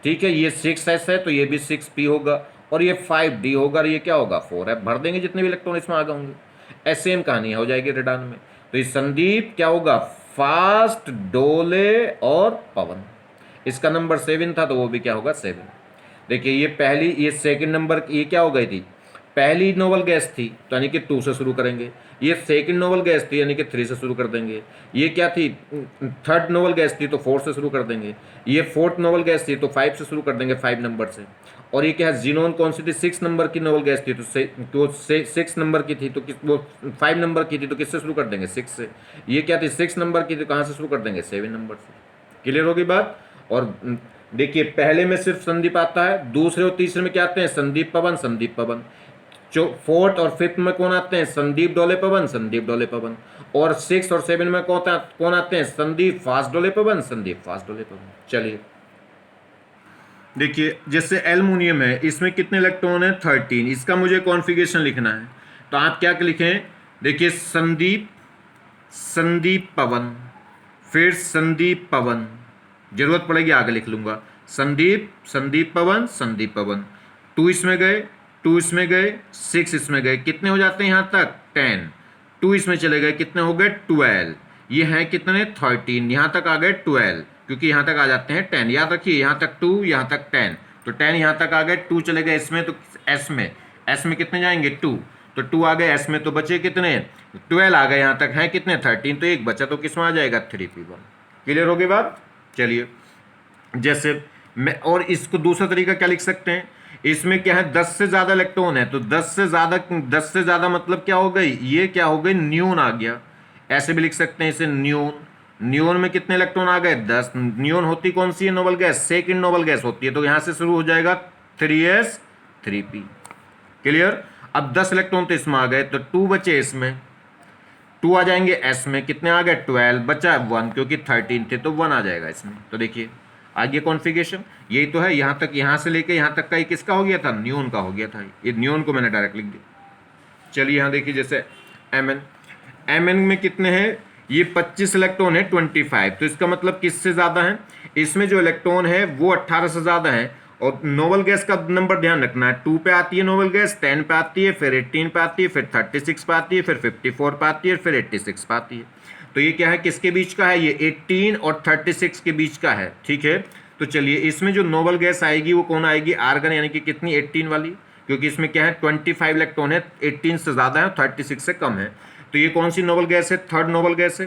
ठीक है, ये 6s है तो ये भी 6p होगा, और ये 5d होगा, और ये क्या होगा 4f। भर देंगे जितने भी इलेक्ट्रॉन इसमें आ गए होंगे। ऐसे सेम कहानी हो जाएगी रेडान में। तो ये संदीप क्या होगा, फास्ट, डोले और पवन। इसका नंबर 7 था तो वो भी क्या होगा 7। देखिए ये सेकंड नंबर ये क्या हो गई थी, पहली नोबल गैस थी तो यानी कि 2 से शुरू करेंगे। ये सेकंड नोबल गैस थी यानी कि 3 से शुरू कर देंगे। ये क्या थी, थर्ड नोबल गैस थी तो 4 से शुरू कर देंगे। ये फोर्थ नोबल गैस थी तो 5 से शुरू कर देंगे, 5 नंबर से। और ये क्या है, जीनोन कौन सी थी, 6 नंबर की नोबल गैस थी तो 6 नंबर की थी तो वो 5 नंबर की थी तो किससे शुरू कर देंगे, 6 से। ये क्या थी, 6 नंबर की थी, कहाँ से शुरू कर देंगे, 7 नंबर से। क्लियर होगी बात। और देखिए पहले में सिर्फ संदीप आता है, दूसरे और तीसरे में क्या आते हैं, संदीप, पवन, संदीप, पवन। जो फोर्थ और फिफ्थ में कौन आते हैं, संदीप, डोले, पवन, संदीप, डोले, पवन। और 6 और 7 में कौन आते हैं, संदीप, फास्ट, डोले, पवन, संदीप, फास्ट, डोले, पवन। चलिए देखिए जैसे एल्युमिनियम है, इसमें कितने इलेक्ट्रॉन है, 13। इसका मुझे कॉन्फ़िगरेशन लिखना है तो आप क्या लिखें, देखिए संदीप, संदीप, पवन, फिर संदीप, पवन, जरूरत पड़ेगी आगे लिख लूंगा, संदीप, संदीप, पवन, संदीप, पवन। 2 इसमें गए, 2 इसमें गए, 6 इसमें गए, कितने हो जाते हैं यहाँ तक, 10। 2 इसमें चले गए, कितने हो गए, 12। ये हैं कितने, 13, यहाँ तक आ गए 12, क्योंकि यहाँ तक आ जाते हैं 10। याद रखिए यहाँ तक 2, यहाँ तक 10, तो 10 यहाँ तक आ गए, 2 चले गए इसमें तो एस में कितने जाएंगे, 2, तो 2 आ गए एस में, तो बचे कितने, 12 आ गए, यहाँ तक हैं कितने, 13, तो एक बचा, तो किस में आ जाएगा, 3p1। क्लियर होगी बात। चलिए जैसे मैं, और इसको दूसरा तरीका क्या लिख सकते हैं, इसमें क्या है 10 से ज़्यादा इलेक्ट्रॉन है तो 10 से ज़्यादा मतलब क्या हो गई, ये क्या हो गई, न्यून आ गया। ऐसे भी लिख सकते हैं इसे न्यून। न्यून में कितने इलेक्ट्रॉन आ गए, 10। न्यून होती कौन सी है, noble gas, second noble gas होती है, तो यहाँ से शुरू हो जाएगा 3s 3p। क्लियर। अब 10 इलेक्ट्रॉन तो इसमें आ गए तो 2 बचे इसमें, 2 आ जाएंगे एस में, कितने आ गए, 12, बचा 1 क्योंकि 13 थे तो 1 आ जाएगा इसमें। तो देखिए आगे कॉन्फ़िगरेशन यही तो है, यहाँ तक, यहाँ से लेके यहाँ तक का ये किसका हो गया था, न्यून का हो गया था। ये न्यून को मैंने डायरेक्ट लिख दिया। चलिए यहाँ देखिए जैसे एम एन में कितने हैं, ये 25 इलेक्ट्रॉन है, 25, तो इसका मतलब किससे ज़्यादा है, इसमें जो इलेक्ट्रॉन है वो 18 से ज़्यादा है। और नोबल गैस का नंबर ध्यान रखना है, 2 पे आती है नोबल गैस, 10 पे आती है, फिर 18 पे आती है, फिर 36 पे आती है, फिर 54 पे आती है, फिर 86 पे आती है। तो ये क्या है, किसके बीच का है, ये 18 और 36 के बीच का है। ठीक है, तो चलिए इसमें जो नोबल गैस आएगी वो कौन आएगी, आर्गन, यानी कि कितनी, 18 वाली, क्योंकि इसमें क्या है 25 इलेक्ट्रॉन है, 18 से ज़्यादा है, 36 से कम है। तो ये कौन सी नोबल गैस है, थर्ड नोबल गैस है।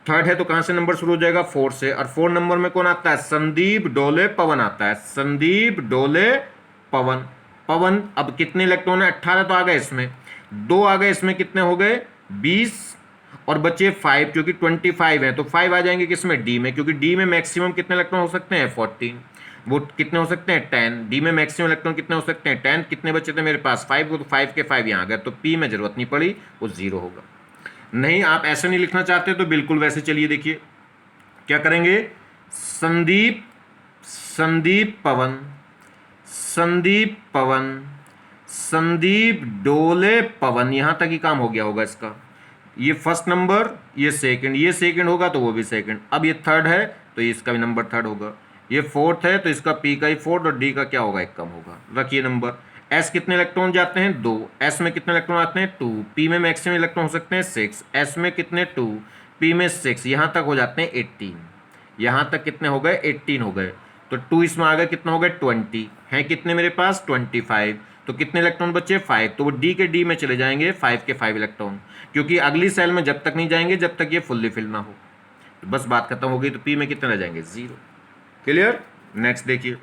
थर्ड है तो कहाँ से नंबर शुरू हो जाएगा, 4 से। और 4 नंबर में कौन आता है, संदीप, डोले, पवन आता है, संदीप, डोले, पवन। पवन अब कितने इलेक्ट्रॉन है, 18 तो आ गए इसमें, 2 आ गए इसमें, कितने हो गए, 20, और बचे 5 क्योंकि 25 है तो 5 आ जाएंगे किसमें, डी में, क्योंकि डी में मैक्सिमम कितने इलेक्ट्रॉन हो सकते हैं, 14। वो कितने हो सकते हैं, 10। डी में मैक्सिमम इलेक्ट्रॉन कितने हो सकते हैं, 10। कितने बचे थे मेरे पास, 5, वो तो 5 के 5 यहाँ गए, तो पी में जरूरत नहीं पड़ी, वो 0 होगा। नहीं आप ऐसे नहीं लिखना चाहते तो बिल्कुल वैसे चलिए देखिए क्या करेंगे, संदीप, संदीप, पवन, संदीप, पवन, संदीप, डोले, पवन, यहां तक ही काम हो गया होगा इसका। ये फर्स्ट नंबर, ये सेकंड होगा तो वो भी सेकंड। अब ये थर्ड है तो इसका भी नंबर थर्ड होगा। ये फोर्थ है तो इसका पी का ही फोर्थ और डी का क्या होगा, एक कम होगा। रखिए नंबर। एस कितने इलेक्ट्रॉन जाते हैं, 2। एस में कितने इलेक्ट्रॉन आते हैं, 2। पी में मैक्सिमम इलेक्ट्रॉन हो सकते हैं 6। एस में कितने, 2। पी में 6, यहाँ तक हो जाते हैं 18। यहाँ तक कितने हो गए, 18 हो गए। तो 2 इसमें आ गए, कितना हो गए, 20 हैं, कितने मेरे पास, 25। तो कितने इलेक्ट्रॉन बचे 5, तो वो डी के डी में चले जाएंगे 5 के 5 इलेक्ट्रॉन, क्योंकि अगली सेल में जब तक नहीं जाएंगे जब तक ये फुल्ली फिल ना हो। तो बस बात खत्म हो गई। तो पी में कितने रह जाएंगे 0। क्लियर। नेक्स्ट देखिए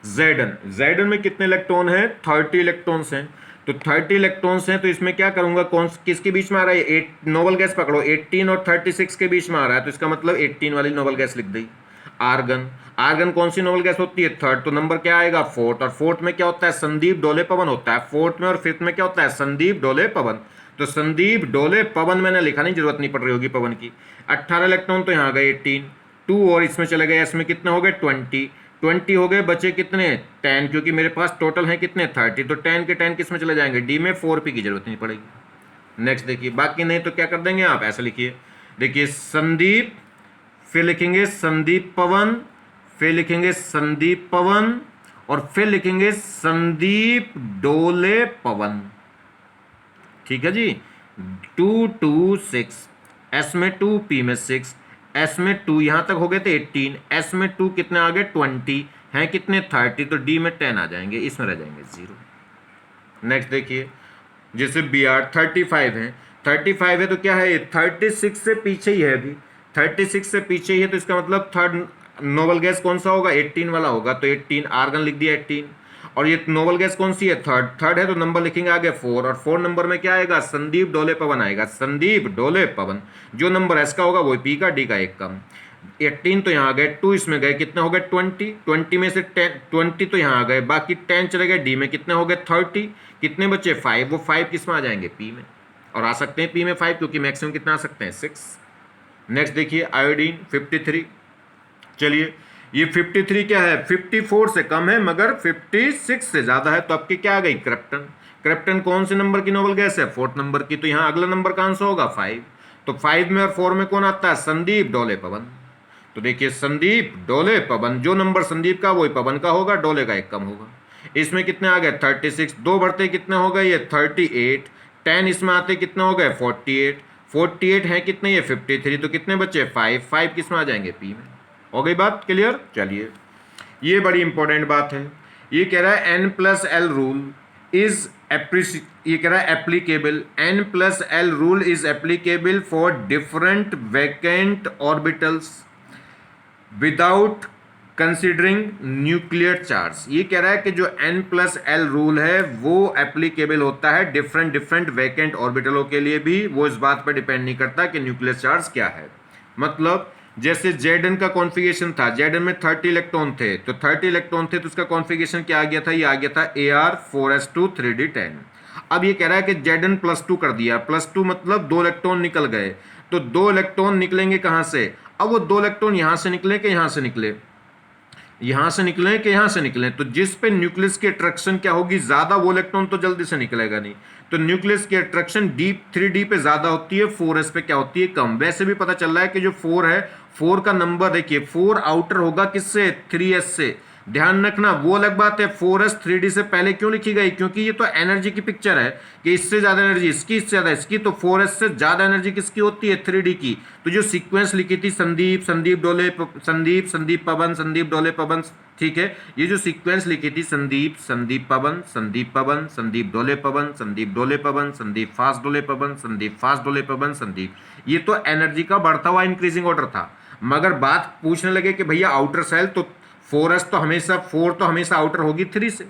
जेडन। जेडन में कितने इलेक्ट्रॉन हैं 30 इलेक्ट्रॉन्स हैं। तो 30 इलेक्ट्रॉन्स हैं तो इसमें क्या करूंगा, कौन किसके बीच में आ रहा है, 8 नोबल गैस पकड़ो, 18 और 36 के बीच में आ रहा है, तो इसका मतलब 18 वाली नोबल गैस लिख दी। आर्गन। आर्गन कौन सी नोबल गैस होती है, थर्ड, तो नंबर क्या आएगा 4th, और 4th में क्या होता है संदीप डोले पवन होता है, 4th में और 5th में क्या होता है संदीप डोले पवन। तो संदीप डोले पवन मैंने लिखा नहीं, जरूरत नहीं पड़ रही होगी पवन की। 18 इलेक्ट्रॉन तो यहाँ आ गए 18, 2 और इसमें चले गए, इसमें कितने हो गए 20 हो गए, बचे कितने 10, क्योंकि मेरे पास टोटल है कितने 30, तो 10 के 10 किस में चले जाएंगे डी में, 4p की जरूरत नहीं पड़ेगी। नेक्स्ट देखिए, बाकी नहीं तो क्या कर देंगे आप ऐसे लिखिए, देखिए संदीप, फिर लिखेंगे संदीप पवन, फिर लिखेंगे संदीप पवन, और फिर लिखेंगे संदीप डोले पवन। ठीक है जी। 2 2 6, एस में 2, पी में 6, एस में 2 यहां तक हो गए थे 18, एस में 2 कितने आ गए 20, हैं कितने 30, तो डी में 10 आ जाएंगे, इसमें रह जाएंगे 0। नेक्स्ट देखिए, जैसे बी आर 35 है, 35 है तो क्या है, 36 से पीछे ही है अभी, 36 से पीछे ही है, तो इसका मतलब थर्ड नोबल गैस कौन सा होगा 18 वाला होगा, तो 18 आर्गन लिख दिया 18। और ये नोबल गैस कौन सी है, थर्ड है, तो नंबर लिखेंगे आगे 4, और 4 नंबर में क्या आएगा संदीप डोले पवन आएगा, संदीप डोले पवन। जो नंबर एस का होगा वही पी का, डी का एक कम। 18 तो यहाँ आ गए, 2 इसमें गए, कितने हो गए 20, 20 में से 10, 20 तो यहाँ आ गए, बाकी 10 चले गए डी में, कितने हो गए 30, कितने बचे 5, वो 5 किस में आ जाएंगे पी में, और आ सकते हैं पी में 5, क्योंकि मैक्सिमम कितना आ सकते हैं 6। नेक्स्ट देखिए आयोडीन 53। चलिए ये 53 क्या है, 54 से कम है मगर 56 से ज्यादा है, तो आपकी क्या आ गई क्रिप्टन। क्रिप्टन कौन से नंबर की नोबल गैस है 4th नंबर की, तो यहाँ अगला नंबर कौन सा होगा 5, तो 5 में और 4 में कौन आता है संदीप डोले पवन। तो देखिए संदीप डोले पवन, जो नंबर संदीप का वही पवन का होगा, डोले का एक कम होगा। इसमें कितने आ गए 36, 2 बढ़ते कितने हो गए ये 38, 10 इसमें आते कितने हो गए 48, 48 है कितने ये 53, तो कितने बचे 5, 5 किस में आ जाएंगे पी में। हो गई बात क्लियर। चलिए ये बड़ी इंपॉर्टेंट बात है, ये कह रहा है N+L रूल इज ये कह रहा है applicable, N+L rule is applicable for different vacant orbitals without considering nuclear charge. ये कह रहा है कि जो N+L रूल है वो एप्लीकेबल होता है डिफरेंट वैकेंट ऑर्बिटलों के लिए भी, वो इस बात पर डिपेंड नहीं करता कि न्यूक्लियर चार्ज क्या है। मतलब जैसे Zn का कॉन्फ़िगरेशन था, Zn में 30 इलेक्ट्रॉन थे, तो 30 इलेक्ट्रॉन थे तो उसका कॉन्फ़िगरेशन क्या आ गया था, ये आ गया था Ar4s2 3d10। अब ये कह रहा है कि Zn+2 कर दिया, +2 मतलब 2 इलेक्ट्रॉन निकल गए, तो 2 इलेक्ट्रॉन निकलेंगे कहाँ से, अब वो 2 इलेक्ट्रॉन यहाँ से निकले कि यहाँ से निकले, यहाँ से निकले कि यहाँ से निकले, तो जिस पे न्यूक्लियस की अट्रैक्शन क्या होगी ज़्यादा, वो इलेक्ट्रॉन तो जल्दी से निकलेगा नहीं, तो न्यूक्लियस की अट्रैक्शन डी 3d पे ज़्यादा होती है, 4s पे क्या होती है कम। वैसे भी पता चल रहा है कि जो 4 है, 4 का नंबर देखिए 4 आउटर होगा किससे 3s से, ध्यान रखना वो अलग बात है 4s 3d से पहले क्यों लिखी गई, क्योंकि ये तो एनर्जी की पिक्चर है कि इससे ज़्यादा एनर्जी इसकी, इससे ज़्यादा इसकी, तो 4s से ज़्यादा एनर्जी किसकी होती है 3d की। तो जो सीक्वेंस लिखी थी संदीप डोले संदीप पवन, ठीक है, ये जो सीक्वेंस लिखी थी संदीप पवन, संदीप डोले पवन, संदीप फास्ट डोले पवन, संदीप, ये तो एनर्जी का बढ़ता हुआ इंक्रीजिंग ऑर्डर था। मगर बात पूछने लगे कि भैया आउटर सेल, तो 4s तो हमेशा 4 तो हमेशा आउटर होगी 3 से।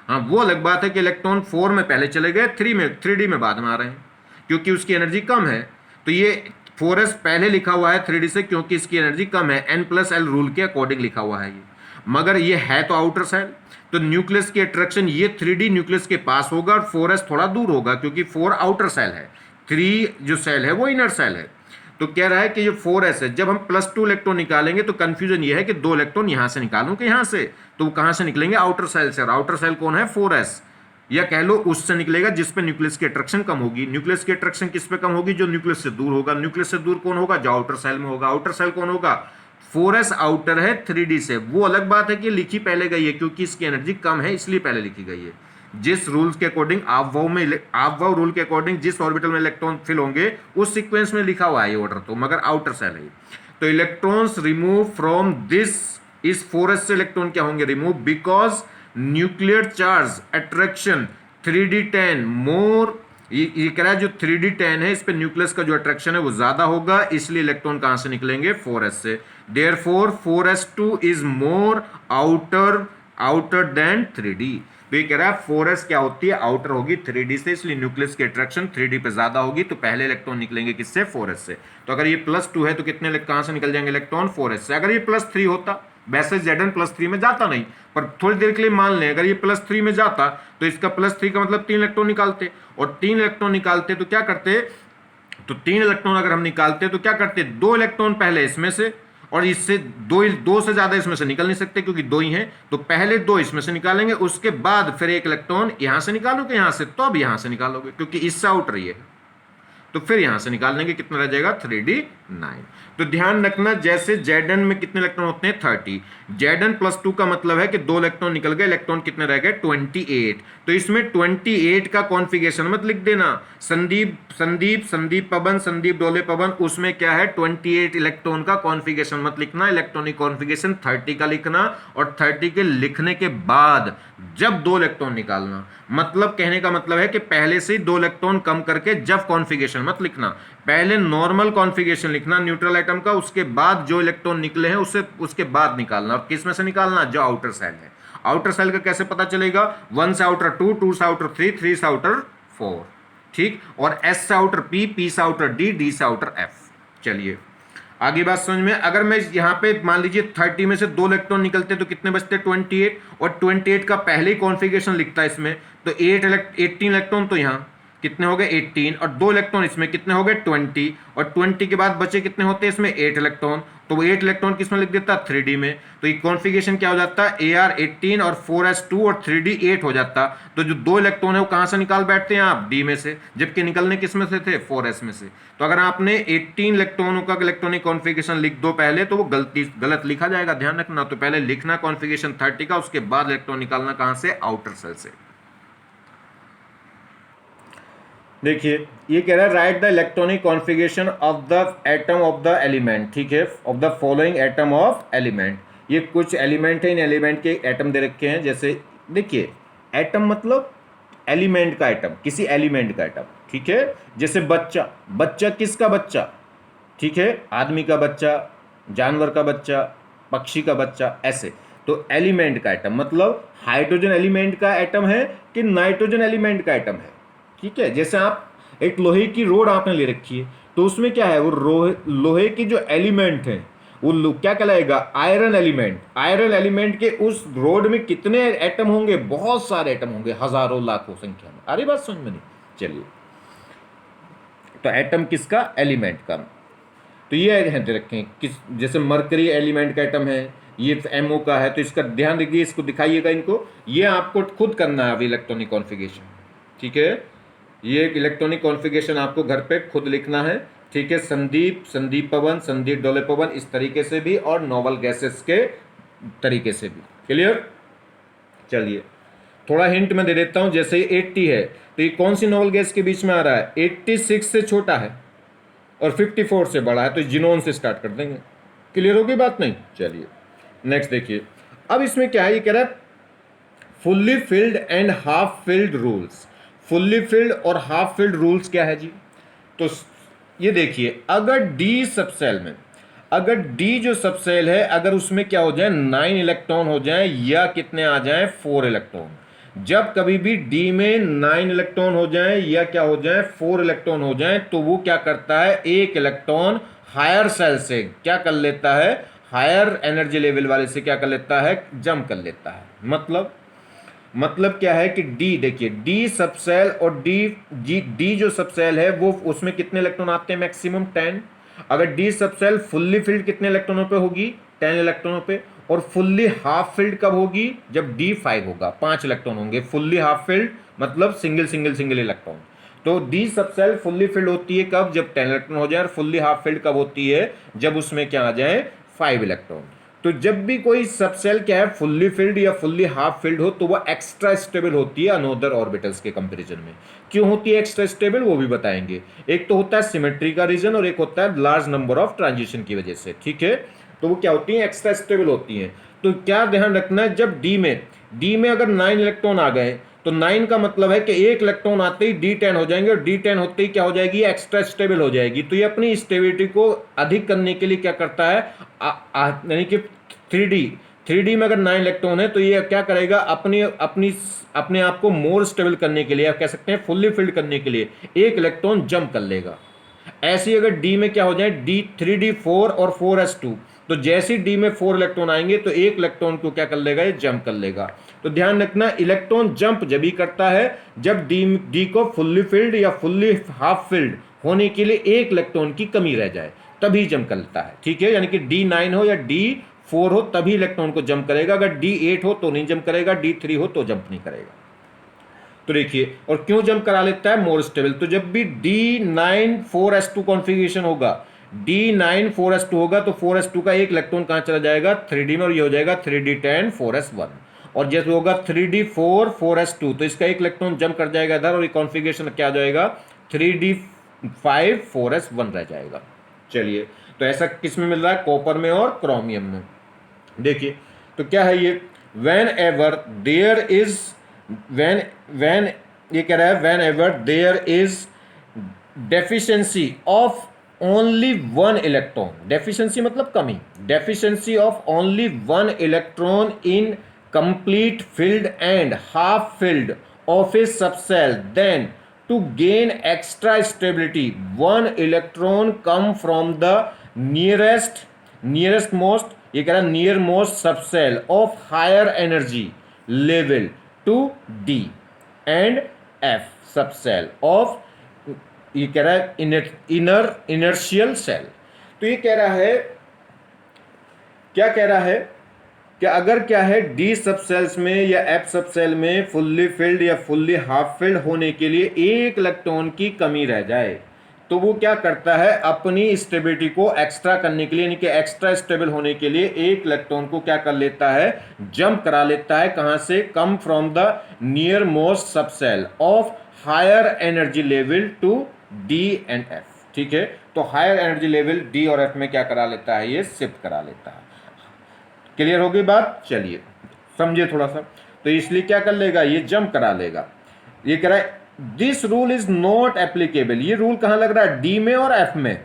हाँ वो अलग बात है कि इलेक्ट्रॉन 4 में पहले चले गए, 3d में बाद में आ रहे हैं, क्योंकि उसकी एनर्जी कम है। तो ये 4s पहले लिखा हुआ है 3d से, क्योंकि इसकी एनर्जी कम है, N+L रूल के अकॉर्डिंग लिखा हुआ है ये, मगर ये है तो आउटर सेल, तो न्यूक्लियस की अट्रैक्शन ये 3d न्यूक्लियस के पास होगा और 4s थोड़ा दूर होगा, क्योंकि 4 आउटर सेल है, 3 जो सेल है वो इनर सेल है। तो कह रहा है कि जो 4s है, जब हम +2 इलेक्ट्रॉन निकालेंगे तो कंफ्यूजन ये है कि 2 इलेक्ट्रॉन यहां से निकालूं कि यहां से, तो वो कहां से निकलेंगे आउटर सेल से, और आउटर सेल कौन है 4s, या कह लो उससे निकलेगा जिस पे न्यूक्लियस की अट्रैक्शन कम होगी। न्यूक्लियस की अट्रैक्शन किस पे कम होगी, जो न्यूक्लियस से दूर होगा। न्यूक्लियस से दूर कौन होगा, जो आउटर सेल में होगा। आउटर सेल कौन होगा 4s आउटर है 3d से, वो अलग बात है कि लिखी पहले गई है क्योंकि इसकी एनर्जी कम है इसलिए पहले लिखी गई है। जिस रूल्स के अकॉर्डिंग आपवाव रूल के अकॉर्डिंग जिस ऑर्बिटल में इलेक्ट्रॉन फिल होंगे उस सीक्वेंस में लिखा हुआ है ये ऑर्डर, तो मगर आउटर सेल है। तो इलेक्ट्रॉन्स रिमूव फ्रॉम दिस इस 4s से इलेक्ट्रॉन क्या होंगे remove, because nuclear charge attraction 3d10 मोर, ये कह रहा है जो 3d10 है इस पे न्यूक्लियस का जो अट्रैक्शन है वो ज्यादा होगा, इसलिए इलेक्ट्रॉन कहां से निकलेंगे 4s से। Therefore 4s2 is more outer than 3d। तो ये कह रहा है 4s क्या होती है, आउटर होगी 3d से, इसलिए न्यूक्लियस की अट्रैक्शन 3d पे ज्यादा होगी, तो पहले इलेक्ट्रॉन निकलेंगे किससे, 4s से। तो अगर ये +2 है तो कितने कहां से निकल जाएंगे इलेक्ट्रॉन, 4s से। अगर ये +3 होता, वैसे Zn +3 में जाता नहीं, पर थोड़ी देर के लिए मान लें अगर ये +3 में जाता तो इसका +3 का मतलब 3 इलेक्ट्रॉन निकालते, और 3 इलेक्ट्रॉन निकालते तो क्या करते, तो 3 इलेक्ट्रॉन अगर हम निकालते तो क्या करते, 2 इलेक्ट्रॉन पहले इसमें से, और इससे दो से ज्यादा इसमें से निकल नहीं सकते क्योंकि 2 ही हैं, तो पहले 2 इसमें से निकालेंगे, उसके बाद फिर 1 इलेक्ट्रॉन यहां से निकालोगे, यहां से तो अब यहां से निकालोगे क्योंकि इससे आउट रही है, तो फिर यहां से निकाल लेंगे, कितना रह जाएगा 3d9। तो ध्यान रखना जैसे Zn में कितने इलेक्ट्रॉन होते हैं 30, Zn +2 का मतलब है कि 2 इलेक्ट्रॉन निकल गए, इलेक्ट्रॉन कितने रह गए 28। तो इसमें 28 का कॉन्फ़िगरेशन मत लिख देना, संदीप पवन, संदीप डोले पवन, उसमें क्या है 28 इलेक्ट्रॉन का कॉन्फ़िगरेशन मत लिखना, इलेक्ट्रॉनिक कॉन्फ़िगरेशन 30 का लिखना, और 30 के लिखने के बाद जब 2 इलेक्ट्रॉन निकालना, मतलब कहने का मतलब है कि पहले से 2 इलेक्ट्रॉन कम करके जब कॉन्फ़िगरेशन मत लिखना, पहले नॉर्मल कॉन्फ़िगरेशन लिखना न्यूट्रल एटम का, उसके बाद जो इलेक्ट्रॉन निकले हैं उसे उसके बाद निकालना, और किस में से निकालना, जो आउटर सेल है। आउटर सेल का कैसे पता चलेगा, 1 से आउटर 2, 2 से आउटर 3, 3 से आउटर 4, ठीक, और S से आउटर P, P से आउटर D, D से आउटर F। चलिए आगे बात समझ में। अगर मैं यहां पे मान लीजिए 30 में से 2 इलेक्ट्रॉन निकलते तो कितने बचते 28, और 28 का पहले ही कॉन्फ़िगरेशन लिखता है इसमें, तो 18 इलेक्ट्रॉन तो यहां कितने हो गए 18, और 2 इलेक्ट्रॉन इसमें कितने हो गए 20, और 20 के बाद बचे कितने होते हैं इसमें 8 इलेक्ट्रॉन, तो वो 8 इलेक्ट्रॉन किसमें लिख देता 3d में, तो ये कॉन्फ़िगरेशन क्या हो जाता है Ar 18 और 4s2 और 3d 8 हो जाता। तो जो 2 इलेक्ट्रॉन है वो कहां से निकाल बैठते हैं आप, d में से, जबकि निकलने किस में से थे 4s में से। तो अगर आपने 18 इलेक्ट्रॉनों का इलेक्ट्रॉनिक कॉन्फ़िगरेशन लिख दो पहले, तो वो गलत लिखा जाएगा, ध्यान रखना। तो पहले लिखना कॉन्फ़िगरेशन 30 का, उसके बाद इलेक्ट्रॉन निकालना कहां से, आउटर सेल से। देखिए ये कह रहा है right the electronic configuration of the atom of the element, ठीक है, of the following atom of element. ये कुछ एलिमेंट है, इन एलिमेंट के एटम दे रखे हैं, जैसे देखिए एटम मतलब एलिमेंट का एटम, किसी एलिमेंट का एटम, ठीक है। जैसे बच्चा, बच्चा किसका बच्चा, ठीक है, आदमी का बच्चा, जानवर का बच्चा, पक्षी का बच्चा, ऐसे। तो एलिमेंट का एटम मतलब हाइड्रोजन एलिमेंट का एटम है कि नाइट्रोजन एलिमेंट का एटम है, ठीक है। जैसे आप एक लोहे की रोड आपने ले रखी है, तो उसमें क्या है, वो लोहे की जो एलिमेंट है वो क्या कहलाएगा, आयरन एलिमेंट। आयरन एलिमेंट के उस रोड में कितने एटम होंगे, बहुत सारे एटम होंगे, हजारों लाखों संख्या में। अरे बात समझ में नहीं, चलिए। तो एटम किसका, एलिमेंट का। तो ये दे रखे हैं किस, जैसे मरकरी एलिमेंट का एटम है, ये MO का है, तो इसका ध्यान रखिए, इसको दिखाइएगा इनको, ये आपको खुद करना है अभी इलेक्ट्रॉनिक कॉन्फ़िगरेशन, ठीक है। ये एक इलेक्ट्रॉनिक कॉन्फ़िगरेशन आपको घर पे खुद लिखना है, ठीक है। संदीप पवन, संदीप डोले पवन, इस तरीके से भी, और नोबल गैसेस के तरीके से भी, क्लियर। चलिए थोड़ा हिंट मैं दे देता हूं, जैसे 80 है तो ये कौन सी नोबल गैस के बीच में आ रहा है, 86 से छोटा है और 54 से बड़ा है, तो जिनोन से स्टार्ट कर देंगे, क्लियर होगी बात नहीं। चलिए नेक्स्ट देखिए, अब इसमें क्या है, ये कह रहा है fully filled and half field rules. Fully filled और हाफ फिल्ड रूल्स क्या है जी, तो ये देखिए, अगर डी सबसेल में, अगर डी जो सबसेल है, अगर उसमें क्या हो जाए 9 इलेक्ट्रॉन हो जाए, या कितने आ जाए 4 इलेक्ट्रॉन, जब कभी भी डी में 9 इलेक्ट्रॉन हो जाए या क्या हो जाए 4 इलेक्ट्रॉन हो जाए, तो वो क्या करता है, एक इलेक्ट्रॉन हायर सेल से क्या कर लेता है, हायर एनर्जी लेवल वाले से क्या कर लेता है, जंप कर लेता है। मतलब क्या है कि डी, देखिए डी सबसेल और डी जो सबसेल है वो, उसमें कितने इलेक्ट्रॉन आते हैं, मैक्सिमम 10। अगर डी सबसेल फुल्ली फिल्ड कितने इलेक्ट्रॉनों पे होगी, 10 इलेक्ट्रॉनों पे, और फुल्ली हाफ फिल्ड कब होगी, जब डी 5 होगा, 5 इलेक्ट्रॉन होंगे। फुल्ली हाफ फिल्ड मतलब सिंगल इलेक्ट्रॉन। तो डी सबसेल फुल्ली फिल्ड होती है कब, जब 10 इलेक्ट्रॉन हो जाए, और फुल्ली हाफ फिल्ड कब होती है, जब उसमें क्या आ जाए 5 इलेक्ट्रॉन। तो जब भी कोई सबसेल क्या है फुल्ली फिल्ड या फुल्ली हाफ फिल्ड हो, तो वह एक्स्ट्रा स्टेबल होती है अनदर ऑर्बिटल्स के कंपैरिजन में। क्यों होती है एक्स्ट्रा स्टेबल, वो भी बताएंगे। एक तो होता है सिमेट्री का रीजन, और एक होता है लार्ज नंबर ऑफ ट्रांजिशन की वजह से, ठीक है। तो वो क्या होती है, एक्स्ट्रा स्टेबल होती हैं। तो क्या ध्यान रखना है, जब डी में डी में अगर 9 इलेक्ट्रॉन आ गए तो 9 का मतलब है कि एक इलेक्ट्रॉन आते ही D10 हो जाएंगे, और D10 होते ही क्या हो जाएगी, एक्स्ट्रा स्टेबल हो जाएगी। तो ये अपनी स्टेबिलिटी को अधिक करने के लिए क्या करता है, यानी कि 3D में अगर 9 इलेक्ट्रॉन है तो ये क्या करेगा, अपने आप को मोर स्टेबल करने के लिए, आप कह सकते हैं फुल्ली फिल्ड करने के लिए एक इलेक्ट्रॉन जंप कर लेगा। ऐसे ही अगर डी में क्या हो जाए, D3D4 और 4s2, तो जैसे डी में 4 इलेक्ट्रॉन आएंगे तो एक इलेक्ट्रॉन को क्या कर लेगा, ये जंप कर लेगा। तो ध्यान रखना, इलेक्ट्रॉन जंप जब ही करता है जब डी को फुल्ली फिल्ड या फुल्ली हाफ फिल्ड होने के लिए एक इलेक्ट्रॉन की कमी रह जाए, तभी जंप करता है। ठीक है, यानी कि D9 हो या D4 हो तभी इलेक्ट्रॉन को जंप करेगा, अगर D8 हो तो नहीं जंप करेगा, D3 हो तो जंप नहीं करेगा। तो देखिए, और क्यों जंप करा लेता है, मोर स्टेबल। तो जब भी D9 4s2 कॉन्फ़िगरेशन होगा, D9 4s2 होगा तो 4s2 का एक इलेक्ट्रॉन कहाँ चला जाएगा, 3D में, और ये हो जाएगा 3D10 4s1। और जैसे होगा 3D4 4s2 तो इसका एक इलेक्ट्रॉन जंप कर जाएगा इधर, और ये कॉन्फ़िगरेशन क्या हो जाएगा, 3D5 4s1 रह जाएगा। चलिए, तो ऐसा किस में मिल रहा है, कॉपर में और क्रोमियम में। देखिए तो क्या है ये, whenever there is when ये कह रहा है whenever there is deficiency of only one electron, deficiency मतलब कमी, deficiency of only one electron in complete field and half field of a subshell, then to gain extra stability one electron come from the nearest most, ये कह रहा है near most subshell of higher energy level to D and F subshell of, ये कह रहा है inertial cell. तो ये कह रहा है, क्या कह रहा है कि अगर क्या है D सबसेल्स में या F सबसेल में फुल्ली फिल्ड या फुल्ली हाफ फिल्ड होने के लिए एक इलेक्ट्रॉन की कमी रह जाए तो वो क्या करता है, अपनी स्टेबिलिटी को एक्स्ट्रा करने के लिए, यानी कि एक्स्ट्रा स्टेबल होने के लिए एक इलेक्ट्रॉन को क्या कर लेता है, जंप करा लेता है। कहां से, come from the near most subshell of higher energy level to D and F। ठीक है, तो हायर एनर्जी लेवल D और F में क्या करा लेता है, ये शिफ्ट करा लेता है। क्लियर हो गई बात, चलिए समझिए थोड़ा सा। तो इसलिए क्या कर लेगा, ये जंप करा लेगा। ये कह रहा है this rule is not applicable, ये रूल कहां लग रहा है, डी में और एफ में।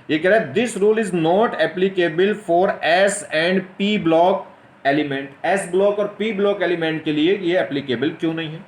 ये कह रहा है this rule is not applicable for S and P block element, S block और पी ब्लॉक एलिमेंट के लिए ये एप्लीकेबल क्यों नहीं है,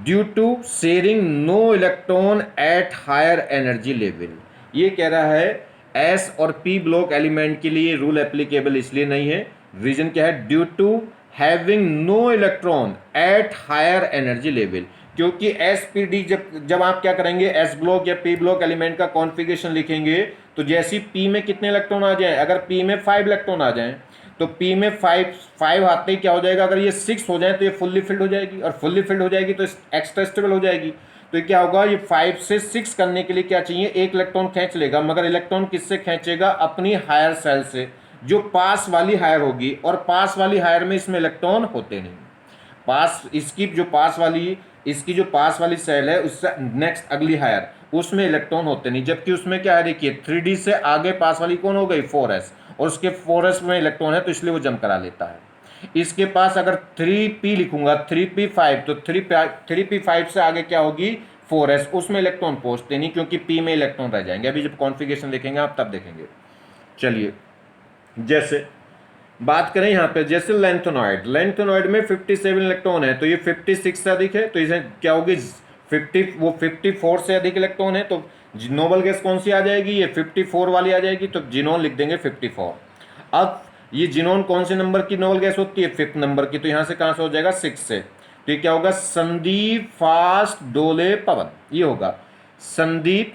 due to sharing no electron at higher energy level. ये कह रहा है एस और पी ब्लॉक एलिमेंट के लिए रूल एप्लीकेबल इसलिए नहीं है, रीजन क्या है, due to having no electron at higher energy level. क्योंकि एसपीडी जब आप क्या करेंगे, एस ब्लॉक या पी ब्लॉक एलिमेंट का कॉन्फ़िगरेशन लिखेंगे तो जैसे पी में कितने इलेक्ट्रॉन आ जाए, अगर पी में 5 इलेक्ट्रॉन आ जाएं तो पी में 5 आते ही क्या हो जाएगा, अगर ये 6 हो जाए तो ये फुल्ली फिल्ड हो जाएगी, और फुल्ली फिल्ड हो जाएगी तो एक्स्ट्रा स्टेबल हो जाएगी। तो ये क्या होगा, ये 5 से 6 करने के लिए क्या चाहिए, एक इलेक्ट्रॉन खींच लेगा, मगर इलेक्ट्रॉन किससे खींचेगा, अपनी हायर सेल से जो पास वाली हायर होगी, और पास वाली हायर में इसमें इलेक्ट्रॉन होते नहीं। पास इसकी जो पास वाली सेल है उससे नेक्स्ट अगली हायर, उसमें इलेक्ट्रॉन होते नहीं, जबकि उसमें क्या है, देखिए 3D से आगे पास वाली कौन हो गई, 4s, और उसके 4s में इलेक्ट्रॉन है तो इसलिए वो जंप करा लेता है। इसके पास अगर 3p लिखूंगा, 3p5, तो 3p5 से आगे क्या होगी, 4s, उसमें इलेक्ट्रॉन पहुंचते नहीं क्योंकि p में इलेक्ट्रॉन रह जाएंगे। अभी जब कॉन्फ़िगरेशन देखेंगे आप तब देखेंगे। चलिए, जैसे बात करें यहाँ पे, जैसे लेंथेनॉइड में 57 इलेक्ट्रॉन है तो ये 56 से अधिक है, तो इसे क्या होगी, 54 से अधिक इलेक्ट्रॉन है तो नोबल गैस कौन सी आ जाएगी, ये 54 वाली आ जाएगी, तो जिनोन लिख देंगे 54। अब ये जिनोन कौन से नंबर की नोबल गैस होती है, 5th नंबर की, तो यहाँ से कहाँ से हो जाएगा, 6 से। तो ये क्या होगा, संदीप फास्ट डोले पवन, ये होगा संदीप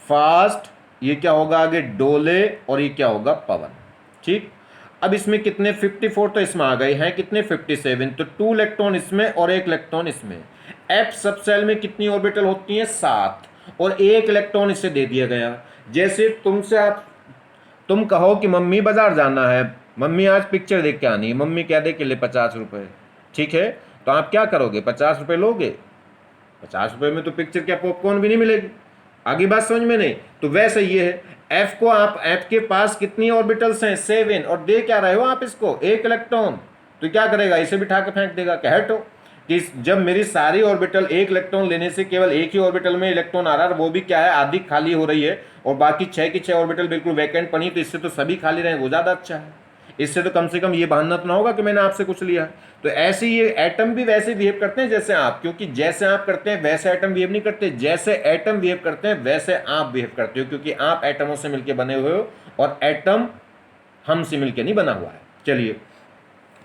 फास्ट, ये क्या होगा आगे डोले, और ये क्या होगा पवन। ठीक, अब इसमें कितने, 54 तो इसमें आ गए हैं, कितने 57, तो 2 इलेक्ट्रॉन इसमें और 1 इलेक्ट्रॉन इसमें। एफ सबसेल में कितनी ऑर्बिटल होती हैं, 7, और 1 इलेक्ट्रॉन इसे दे दिया गया। जैसे तुम कहो कि मम्मी बाजार जाना है, मम्मी आज पिक्चर देख के आनी है, मम्मी कह दे कि ले 50 रुपये, ठीक है, तो आप क्या करोगे, 50 रुपये लोगे, 50 रुपये में तो पिक्चर क्या पॉपकॉर्न भी नहीं मिलेगी। आगे बात समझ में नहीं, तो वैसे ये है, एफ को आप, एफ के पास कितनी ऑर्बिटल्स हैं, 7, और दे क्या रहे हो आप इसको, 1 इलेक्ट्रॉन, तो क्या करेगा, इसे बिठा के फेंक देगा, क्या हटो कि जब मेरी सारी ऑर्बिटल एक इलेक्ट्रॉन लेने से केवल एक ही ऑर्बिटल में इलेक्ट्रॉन आ रहा है, वो भी क्या है, आधी खाली हो रही है, और बाकी 6 की 6 ऑर्बिटल बिल्कुल वैकेंट पड़ी, तो इससे तो सभी खाली रहे, वो ज़्यादा अच्छा है। इससे तो कम से कम ये बहाना तो ना होगा कि मैंने आपसे कुछ लिया। तो ऐसे ये एटम भी वैसे बिहेव करते हैं जैसे आप, क्योंकि जैसे आप करते हैं वैसे एटम बिहेव नहीं करते, जैसे एटम बिहेव करते हैं वैसे आप बिहेव करते हो, क्योंकि आप एटमों से मिलकर बने हुए हो और एटम हमसे मिलकर नहीं बना हुआ है। चलिए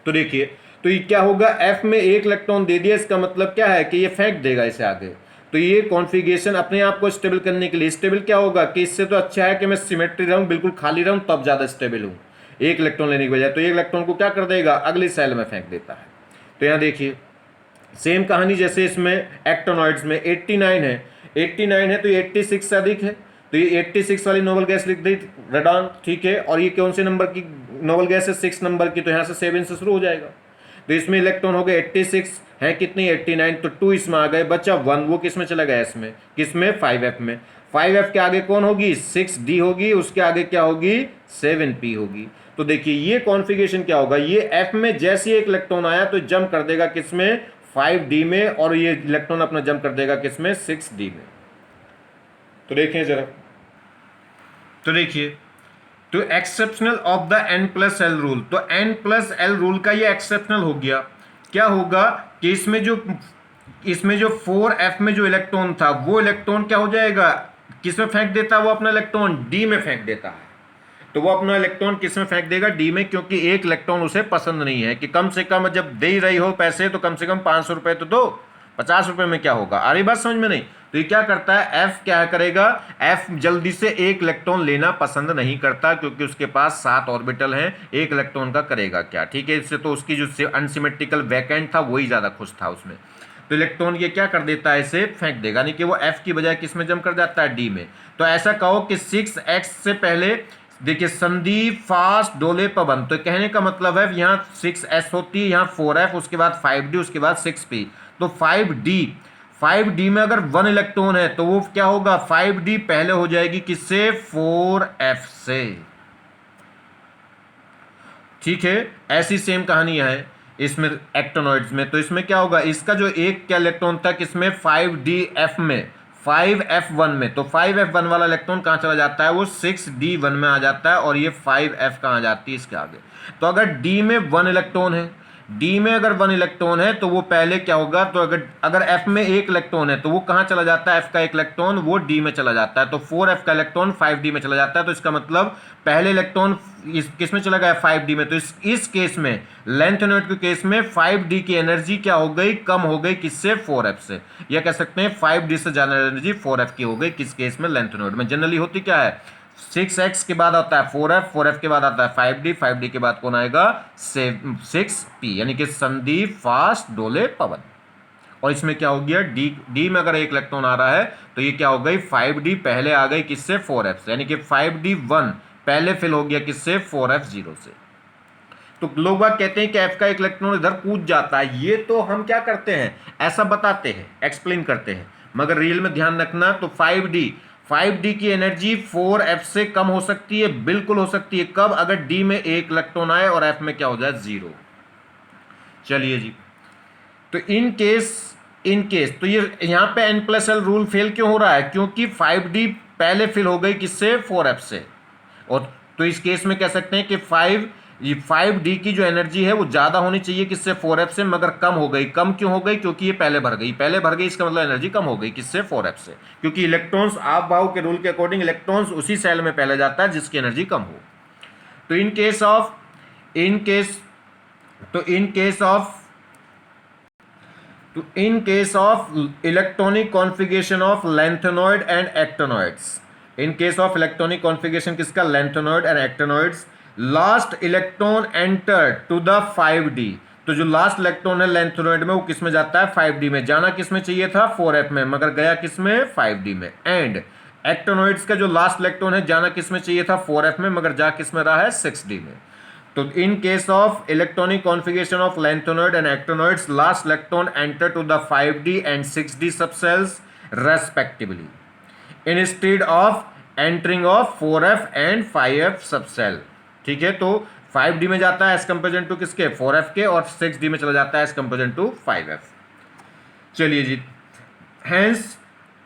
तो देखिए, तो ये क्या होगा, एफ में एक इलेक्ट्रॉन दे दिया, इसका मतलब क्या है कि ये फेंक देगा इसे आगे। तो ये कॉन्फ़िगरेशन अपने आप को स्टेबल करने के लिए, स्टेबल क्या होगा कि इससे तो अच्छा है कि मैं सिमेट्री रहूं, बिल्कुल खाली रहूं, तब ज़्यादा स्टेबल हूं एक इलेक्ट्रॉन लेने की बजाय। तो एक इलेक्ट्रॉन को क्या कर देगा, अगली सेल में फेंक देता है। तो यहाँ देखिए सेम कहानी जैसे इसमें एक्टोनॉइड्स में 89 है, 89 है तो ये 86 से अधिक है, तो ये 86 वाली नोबल गैस लिख दी रेडॉन, ठीक है। और ये कौन से नंबर की नोबल गैस है, 6 नंबर की, तो यहाँ से 7 से शुरू हो जाएगा। तो इसमें इलेक्ट्रॉन हो गए 86 है, कितनी 89, तो 2 इसमें आ गए, बचा 1, वो किस में चला गया, इसमें किसमें 5f में। 5f के आगे कौन होगी, 6d होगी, उसके आगे क्या होगी, 7p होगी। तो देखिए ये कॉन्फ़िगरेशन क्या होगा, ये f में जैसे एक इलेक्ट्रॉन आया तो जंप कर देगा किसमें, 5d में, और ये इलेक्ट्रॉन अपना जंप कर देगा किसमें, 6d में। तो देखें जरा, तो देखिए, तो exceptional of the n+l rule, तो n+l रूल का ये एक्सेप्शनल हो गया। क्या होगा कि इसमें जो 4f में जो इलेक्ट्रॉन था, वो इलेक्ट्रॉन क्या हो जाएगा, किसमें फेंक देता है वो अपना इलेक्ट्रॉन, d में फेंक देता है। तो वो अपना इलेक्ट्रॉन किस में फेंक देगा, डी में, क्योंकि एक इलेक्ट्रॉन उसे पसंद नहीं है कि कम से कम जब दे ही रही हो पैसे तो कम से कम 500 रुपए तो दो, 50 रुपए में क्या होगा, आ रही बात समझ में नहीं। तो ये क्या करता है, एफ क्या करेगा, एफ जल्दी से एक इलेक्ट्रॉन लेना पसंद नहीं करता, क्योंकि उसके पास 7 ऑर्बिटल हैं, एक इलेक्ट्रॉन का करेगा क्या, ठीक है। इससे तो उसकी जो अनसिमेट्रिकल वैकेंट था वही ज्यादा खुश था उसमें। तो इलेक्ट्रॉन ये क्या कर देता है, इसे फेंक देगा, नहीं कि वो एफ की बजाय किस में जम कर जाता है, डी में। तो ऐसा कहो कि 6x से पहले देखिए संदीप फास्ट डोले पवन, तो कहने का मतलब है यहाँ 6s होती है, यहाँ 4f, उसके बाद 5d, उसके बाद 6p, तो 5d में अगर 1 इलेक्ट्रॉन है तो वो क्या होगा, 5d पहले हो जाएगी किससे, 4f से, ठीक है। ऐसी सेम कहानी है इसमें एक्टोनॉइड्स में। तो इसमें क्या होगा, इसका जो एक क्या इलेक्ट्रॉन था किसमें, 5df में, 5f1 में, तो 5f1 वाला इलेक्ट्रॉन कहाँ चला जाता है, वो 6d1 में आ जाता है, और ये 5f कहाँ जाती है, इसके आगे। तो अगर d में 1 इलेक्ट्रॉन है, डी में अगर 1 इलेक्ट्रॉन है तो वो पहले क्या होगा, तो अगर एफ में 1 इलेक्ट्रॉन है तो वो कहां चला जाता है, एफ का 1 इलेक्ट्रॉन वो डी में चला जाता है, तो 4f का इलेक्ट्रॉन 5d में चला जाता है। तो इसका मतलब पहले इलेक्ट्रॉन किस में चला गया, 5d में। तो इस केस में, लेंथ यूनिट के केस में 5d की एनर्जी क्या हो गई, कम हो गई, किससे, 4f से। या कह सकते हैं 5d से ज्यादा एनर्जी 4f की हो गई, किस केस में, लेंथ यूनिट में। जनरली होती क्या है, 6x के बाद आता है 4f, 4f के बाद आता है 5d, 5d के बाद कौन आएगा, 6p, यानी कि संदीप फास्ट डोले पवन। और इसमें क्या हो गया, डी में अगर 1 इलेक्ट्रॉन आ रहा है तो ये क्या हो गई, 5d पहले आ गई किससे, 4f से, यानी कि 5d1 पहले फिल हो गया किससे, 4f0 से। तो लोग बात कहते हैं कि f का 1 इलेक्ट्रॉन इधर कूद जाता है, ये तो हम क्या करते हैं, ऐसा बताते हैं, एक्सप्लेन करते हैं, मगर रियल में ध्यान रखना। तो 5d की एनर्जी 4f से कम हो सकती है, बिल्कुल हो सकती है, कब, अगर d में 1 इलेक्ट्रॉन आए और f में क्या हो जाए, 0। चलिए जी, तो इन केस तो ये यहां पे n+l रूल फेल क्यों हो रहा है, क्योंकि 5d पहले फिल हो गई किससे, 4f से। और तो इस केस में कह सकते हैं कि 5d की जो एनर्जी है वो ज्यादा होनी चाहिए किससे, 4f से, मगर कम हो गई। कम क्यों हो गई, क्योंकि ये पहले भर गई, इसका मतलब एनर्जी कम हो गई किससे, 4f से, क्योंकि इलेक्ट्रॉन्स आप भाव के रूल के अकॉर्डिंग इलेक्ट्रॉन्स उसी सेल में पहले जाता है जिसकी एनर्जी कम हो। तो in case of electronic configuration of lanthanoid and actinoids, in case of electronic configuration किसका, lanthanoid and actinoids, last electron enter to the 5d, तो जो लास्ट इलेक्ट्रॉन है लैंथेनॉइड में वो किसमें जाता है, 5d में। जाना किसमें चाहिए था, 4f में, मगर गया किसमें, 5d में। एंड एक्टिनॉइड्स का जो लास्ट इलेक्ट्रॉन है जाना किसमें चाहिए था, 4f में, मगर जा किसमें रहा है, 6d में। तो in case of electronic configuration of lanthanoid and actinoids, last electron enter to the 5d and 6d subshells respectively, instead of entering of 4f and 5f subshell, ठीक है। तो 5d में जाता है एज कंपेरिजन टू किसके 4f के, और 6d में चला जाता है एज कंपेरिजन टू 5f। चलिए जी, hence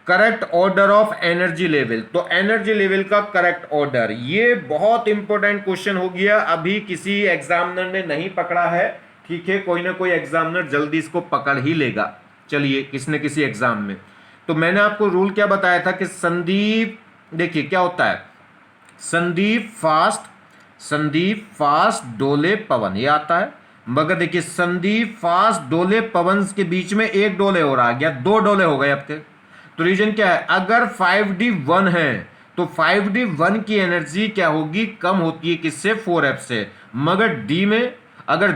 correct order of energy level, तो एनर्जी लेवल का करेक्ट ऑर्डर, ये बहुत इंपॉर्टेंट क्वेश्चन हो गया, अभी किसी एग्जामिनर ने नहीं पकड़ा है, ठीक है, कोई ना कोई एग्जामिनर जल्दी इसको पकड़ ही लेगा, चलिए किसी न किसी एग्जाम में। तो मैंने आपको रूल क्या बताया था कि संदीप, देखिए क्या होता है, संदीप फास्ट डोले पवन, ये आता है, मगर देखिए संदीप फास्ट डोले पवन के बीच में एक डोले और आ गया, दो डोले हो गए आपके। तो रीजन क्या है, अगर 5d1 है तो 5d1 की एनर्जी क्या होगी, कम होती है किससे, 4f से, मगर डी में अगर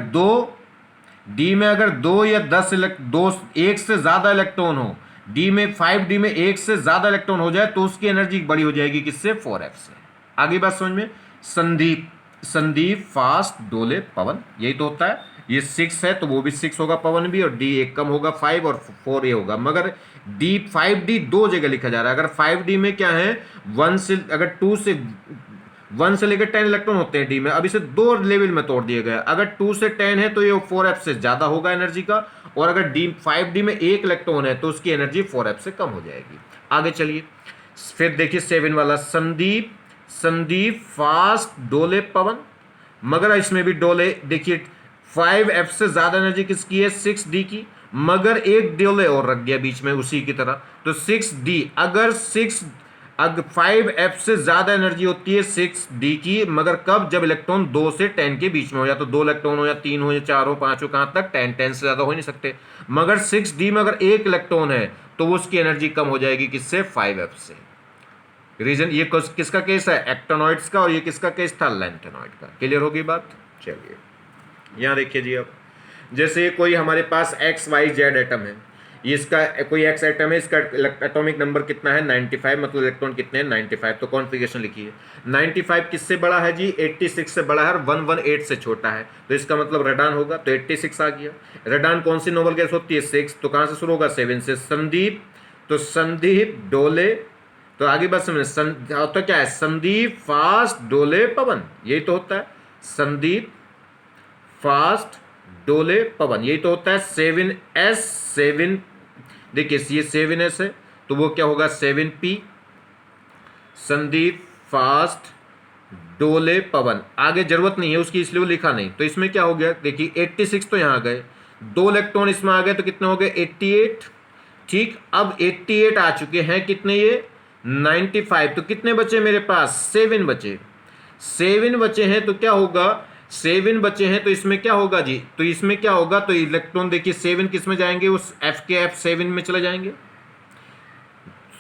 दो या 10 दो एक से ज्यादा इलेक्ट्रॉन हो, डी में 5d में एक से ज्यादा इलेक्ट्रॉन हो जाए तो उसकी एनर्जी बड़ी हो जाएगी किससे, 4f से। आगे बात समझ में, संदीप फास्ट डोले पवन, यही तो होता है, ये 6 है तो वो भी 6 होगा पवन भी, और डी एक कम होगा 5 और 4 ये होगा, मगर डी 5d दो जगह लिखा जा रहा है। अगर 5d में क्या है, 1 से अगर 1 से लेकर 10 इलेक्ट्रॉन होते हैं डी में, अब इसे दो लेवल में तोड़ दिया गया, अगर 2 से 10 है तो ये 4f से ज्यादा होगा एनर्जी का, और अगर डी 5d में एक इलेक्ट्रॉन है तो उसकी एनर्जी 4f से कम हो जाएगी। आगे चलिए, फिर देखिए 7 वाला, संदीप फास्ट डोले पवन, मगर इसमें भी डोले, देखिए 5f से ज्यादा एनर्जी किसकी है, 6d की, मगर एक डोले और रख गया बीच में उसी की तरह, तो 6d, अगर 5f से ज्यादा एनर्जी होती है 6d की, मगर कब, जब इलेक्ट्रॉन 2 से 10 के बीच में हो, या तो 2 इलेक्ट्रॉन हो, या 3 हो, या 4 हो, 5 हो, कहां तक 10 से ज्यादा हो ही नहीं सकते, मगर 6d में अगर एक इलेक्ट्रॉन है तो उसकी एनर्जी कम हो जाएगी किससे, 5f से। रीजन, ये किसका केस है, एक्टेनॉइड्स का, और ये किसका केस था, लैंथेनॉइड का। क्लियर होगी बात। चलिए यहां देखिए जी, अब जैसे कोई हमारे पास XYZ एटम है, ये इसका कोई X एटम है, इसका एटॉमिक नंबर कितना है 95, मतलब इलेक्ट्रॉन कितने हैं 95, तो कॉन्फ़िगरेशन लिखिए, 95 किससे बड़ा है जी, 86 से बड़ा है, और 118 से छोटा है, तो इसका मतलब रेडान होगा, तो 86 आ गया। रेडान कौन सी नोबल गैस होती है, 6, तो कहां से शुरू होगा, 7 से। संदीप, तो संदीप डोले, तो आगे बस तो क्या है, संदीप फास्ट डोले पवन, यही तो होता है, संदीप फास्ट डोले पवन, यही तो होता है। 7 देखिए ये 7s है तो वो क्या होगा 7p, संदीप फास्ट डोले पवन, आगे जरूरत नहीं है उसकी इसलिए वो लिखा नहीं। तो इसमें क्या हो गया, देखिए 86 तो यहां आ गए, 2 इलेक्ट्रॉन इसमें आ गए तो कितने हो गए 88, ठीक। अब 88 आ चुके हैं, कितने ये 95, तो कितने बचे मेरे पास 7 बचे, 7 बचे हैं, तो क्या होगा 7 बचे हैं, तो इसमें क्या होगा जी, तो इसमें क्या होगा, तो इलेक्ट्रॉन देखिए 7 किस में जाएंगे, उस F के F7 में चले जाएंगे।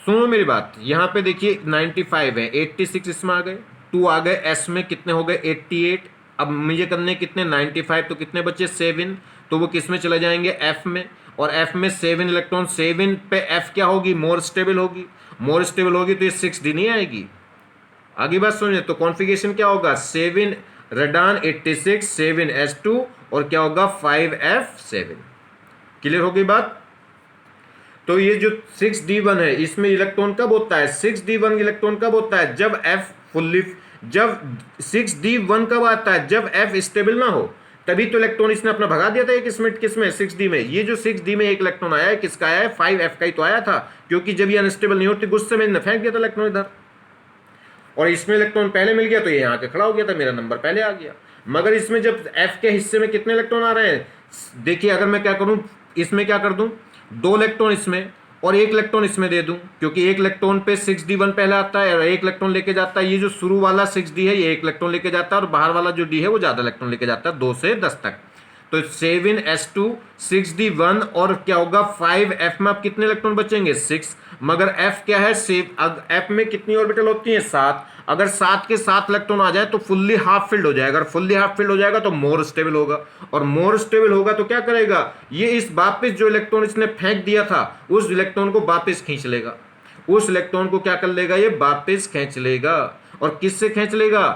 सुनो मेरी बात, यहां पे देखिए 95 है, 86 इसमें आ गए, 2 आ गए S में, कितने हो गए 88। अब मुझे करने कितने 95, तो कितने बचे 7, तो वो किस में चले जाएंगे F में, और F में 7 इलेक्ट्रॉन, 7 पे F क्या होगी, मोर स्टेबल होगी, मोर स्टेबल होगी तो ये 6d नहीं आएगी। आगे बात सुनिए, तो कॉन्फ़िगरेशन क्या होगा, 7 रेडान 86, 7s2, और क्या होगा 5f7। क्लियर हो गई बात। तो ये जो 6d1 है इसमें इलेक्ट्रॉन कब होता है, 6d1 इलेक्ट्रॉन कब होता है, जब f फुल्ली, जब 6d1 कब आता है, जब f स्टेबल ना हो, तभी तो इलेक्ट्रॉन इसने अपना भगा दिया था किसमें 6d में। ये जो 6d में एक इलेक्ट्रॉन आया है किसका आया है, 5f का ही तो आया था, क्योंकि जब ये अनस्टेबल नहीं होती गुस्से में फेंक दिया था इलेक्ट्रॉन इधर, और इसमें इलेक्ट्रॉन पहले मिल गया तो ये यहाँ के खड़ा हो गया था, मेरा नंबर पहले आ गया। मगर इसमें जब F के हिस्से में कितने इलेक्ट्रॉन आ रहे हैं, देखिए अगर मैं क्या करूं, इसमें क्या कर दूं, 2 इलेक्ट्रॉन इसमें और 1 इलेक्ट्रॉन इसमें दे दूं, क्योंकि 1 इलेक्ट्रॉन पे 6d1 पहले आता है और 1 इलेक्ट्रॉन लेके जाता है। ये जो शुरू वाला 6d है ये 1 इलेक्ट्रॉन लेके जाता है, और बाहर वाला जो d है वो ज्यादा इलेक्ट्रॉन लेके जाता है, 2 से 10 तक। तो 7s2 6d1 और क्या होगा 5f में अब कितने इलेक्ट्रॉन बचेंगे 6, मगर f क्या है f में कितनी ऑर्बिटल होती है 7, अगर 7 के 7 इलेक्ट्रॉन आ जाए तो फुल्ली हाफ फिल्ड हो जाएगा, अगर फुल्ली हाफ फिल्ड हो जाएगा तो मोर स्टेबल होगा, और मोर स्टेबल होगा तो क्या करेगा, ये इस वापस जो इलेक्ट्रॉन इसने फेंक दिया था उस इलेक्ट्रॉन को वापस खींच लेगा, उस इलेक्ट्रॉन को क्या कर लेगा, ये वापस खींच लेगा। और किससे खींच लेगा,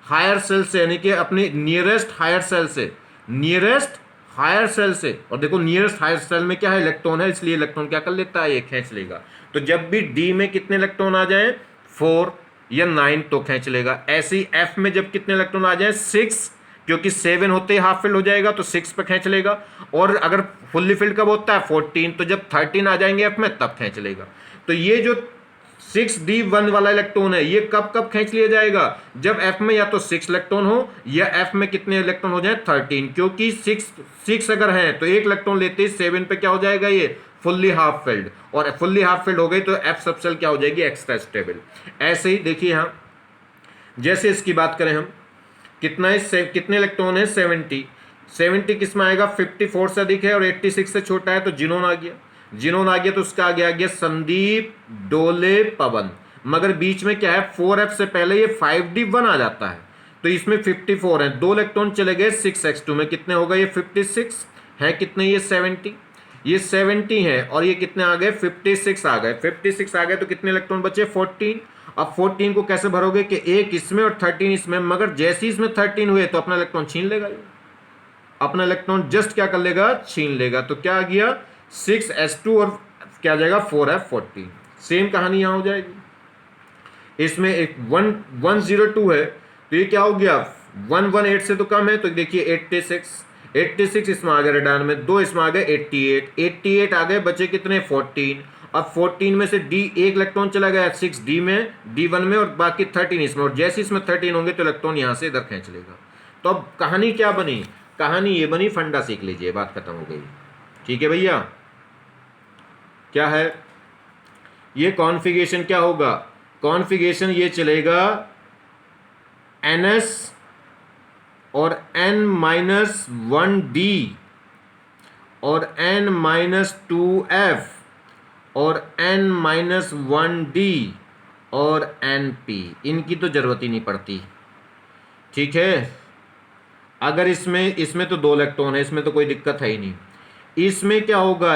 हायर सेल से, यानी कि अपने नियरेस्ट हायर सेल से, नियरेस्ट हायर सेल से। और देखो नियरेस्ट हायर सेल में क्या है, इलेक्ट्रॉन है, इसलिए इलेक्ट्रॉन क्या कर लेता है, ये खींच लेगा। तो जब भी डी में कितने इलेक्ट्रॉन आ जाए 4 या 9 तो खींच लेगा। ऐसे ही एफ में जब कितने इलेक्ट्रॉन आ जाए 6 क्योंकि 7 होते ही हाफ फिल्ड हो जाएगा तो 6 पे खींच लेगा। और अगर फुल्ली फिल्ड कब होता है 14, तो जब 13 आ जाएंगे एफ में तब खींच लेगा। तो ये जो 6d1 वाला इलेक्ट्रॉन है ये कब कब खींच लिया जाएगा, जब एफ में या तो 6 इलेक्ट्रॉन हो या एफ में कितने इलेक्ट्रॉन हो जाए 13, क्योंकि 6 अगर है तो एक इलेक्ट्रॉन लेते ही 7 पे क्या हो जाएगा ये फुल्ली हाफ फिल्ड, और फुल्ली हाफ फिल्ड हो गई तो एफ सबसेल क्या हो जाएगी एक्स्ट्रा स्टेबल। ऐसे ही देखिए यहाँ जैसे इसकी बात करें हम, कितना है कितने इलेक्ट्रॉन है 70 किस में आएगा 54 से अधिक है और 86 से छोटा है तो जिनोन आ गया। जिनोन आ गया तो उसका आगे आ गया संदीप डोले पवन, मगर बीच में क्या है 4f से पहले ये 5d1 आ जाता है तो इसमें 54 है, 2 इलेक्ट्रॉन चले गए 6s2 में, कितने हो गए ये 56 है, कितने ये 70, ये 70 है और ये कितने आ गए 56 आ गए, 56 आ गए तो कितने इलेक्ट्रॉन बचे 14। अब 14 को कैसे भरोगे कि एक इसमें और 13 इसमें, मगर जैसे ही इसमें 13 हुए तो अपना इलेक्ट्रॉन छीन लेगा, अपना इलेक्ट्रॉन जस्ट क्या कर लेगा छीन लेगा। तो क्या आ गया 6s2 और क्या आ जाएगा 4f14। सेम कहानी यहां हो जाएगी। इसमें एक 102 है तो ये क्या हो गया 118 से तो कम है तो देखिए 86 इसमें आ गए रेडान में, 2 इसमें आ गए 88 आ गए, बचे कितने 14। अब 14 में से डी एक इलेक्ट्रॉन चला गया 6d में d1 में और बाकी 13 इसमें, और जैसे इसमें 13 होंगे तो इलेक्ट्रॉन यहां से इधर खींच लेगा। तो अब कहानी क्या बनी, कहानी ये बनी, फंडा सीख लीजिए, बात खत्म हो गई। ठीक है भैया, क्या है ये कॉन्फ़िगरेशन क्या होगा, कॉन्फ़िगरेशन ये चलेगा ns और n-1d और n-2f और n-1d और np, इनकी तो जरूरत ही नहीं पड़ती। ठीक है, अगर इसमें तो 2 इलेक्ट्रॉन है, इसमें तो कोई दिक्कत है ही नहीं। इसमें क्या होगा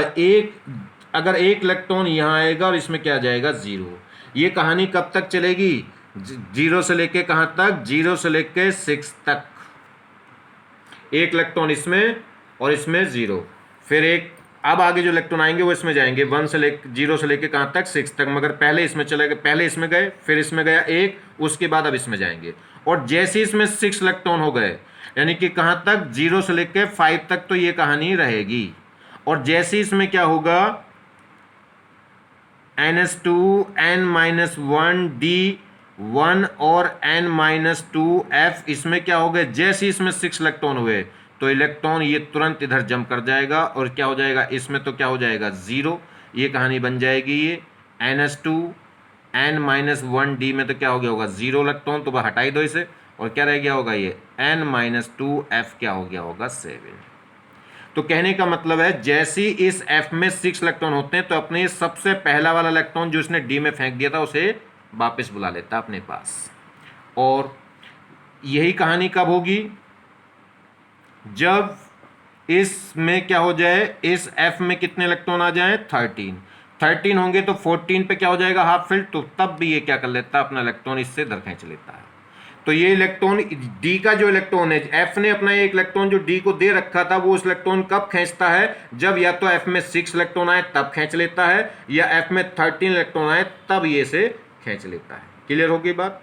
अगर एक इलेक्ट्रॉन यहाँ आएगा और इसमें क्या जाएगा 0। ये कहानी कब तक चलेगी 0 से लेके कहाँ तक 0 से लेके 6 तक, एक इलेक्ट्रॉन इसमें और इसमें 0, फिर एक अब आगे जो इलेक्ट्रॉन आएंगे वो इसमें जाएंगे 0 से लेके कहाँ तक 6 तक, मगर पहले इसमें चले गए, पहले इसमें गए फिर इसमें गया एक, उसके बाद अब इसमें जाएंगे। और जैसे इसमें 6 इलेक्ट्रॉन हो गए यानी कि कहाँ तक 0 से लेके 5 तक तो ये कहानी रहेगी। और जैसे इसमें क्या होगा ns2 n-1d1 और n-2f, इसमें क्या हो गए जैसे इसमें 6 इलेक्ट्रॉन हुए तो इलेक्ट्रॉन ये तुरंत इधर जंप कर जाएगा और क्या हो जाएगा इसमें तो क्या हो जाएगा 0, ये कहानी बन जाएगी। ये ns2 n-1d में तो क्या हो गया होगा 0 इलेक्ट्रॉन, तो वह हटाई दो इसे और क्या रह गया होगा ये n-2f क्या हो गया होगा 7। तो कहने का मतलब है जैसे ही इस f में 6 इलेक्ट्रॉन होते हैं तो अपने सबसे पहला वाला इलेक्ट्रॉन जो इसने d में फेंक दिया था उसे वापस बुला लेता अपने पास। और यही कहानी कब होगी जब इसमें क्या हो जाए इस f में कितने इलेक्ट्रॉन आ जाएं 13 होंगे तो 14 पे क्या हो जाएगा हाफ फिल्ड, तो तब भी ये क्या कर लेता है अपना इलेक्ट्रॉन इससे इधर खींच लेता है। तो ये इलेक्ट्रॉन डी का जो इलेक्ट्रॉन है एफ ने अपना एक इलेक्ट्रॉन जो डी को दे रखा था वो उस इलेक्ट्रॉन कब खींचता है जब या तो एफ में 6 इलेक्ट्रॉन आए तब खींच लेता है या एफ में 13 इलेक्ट्रॉन आए तब ये से खींच लेता है। क्लियर होगी बात।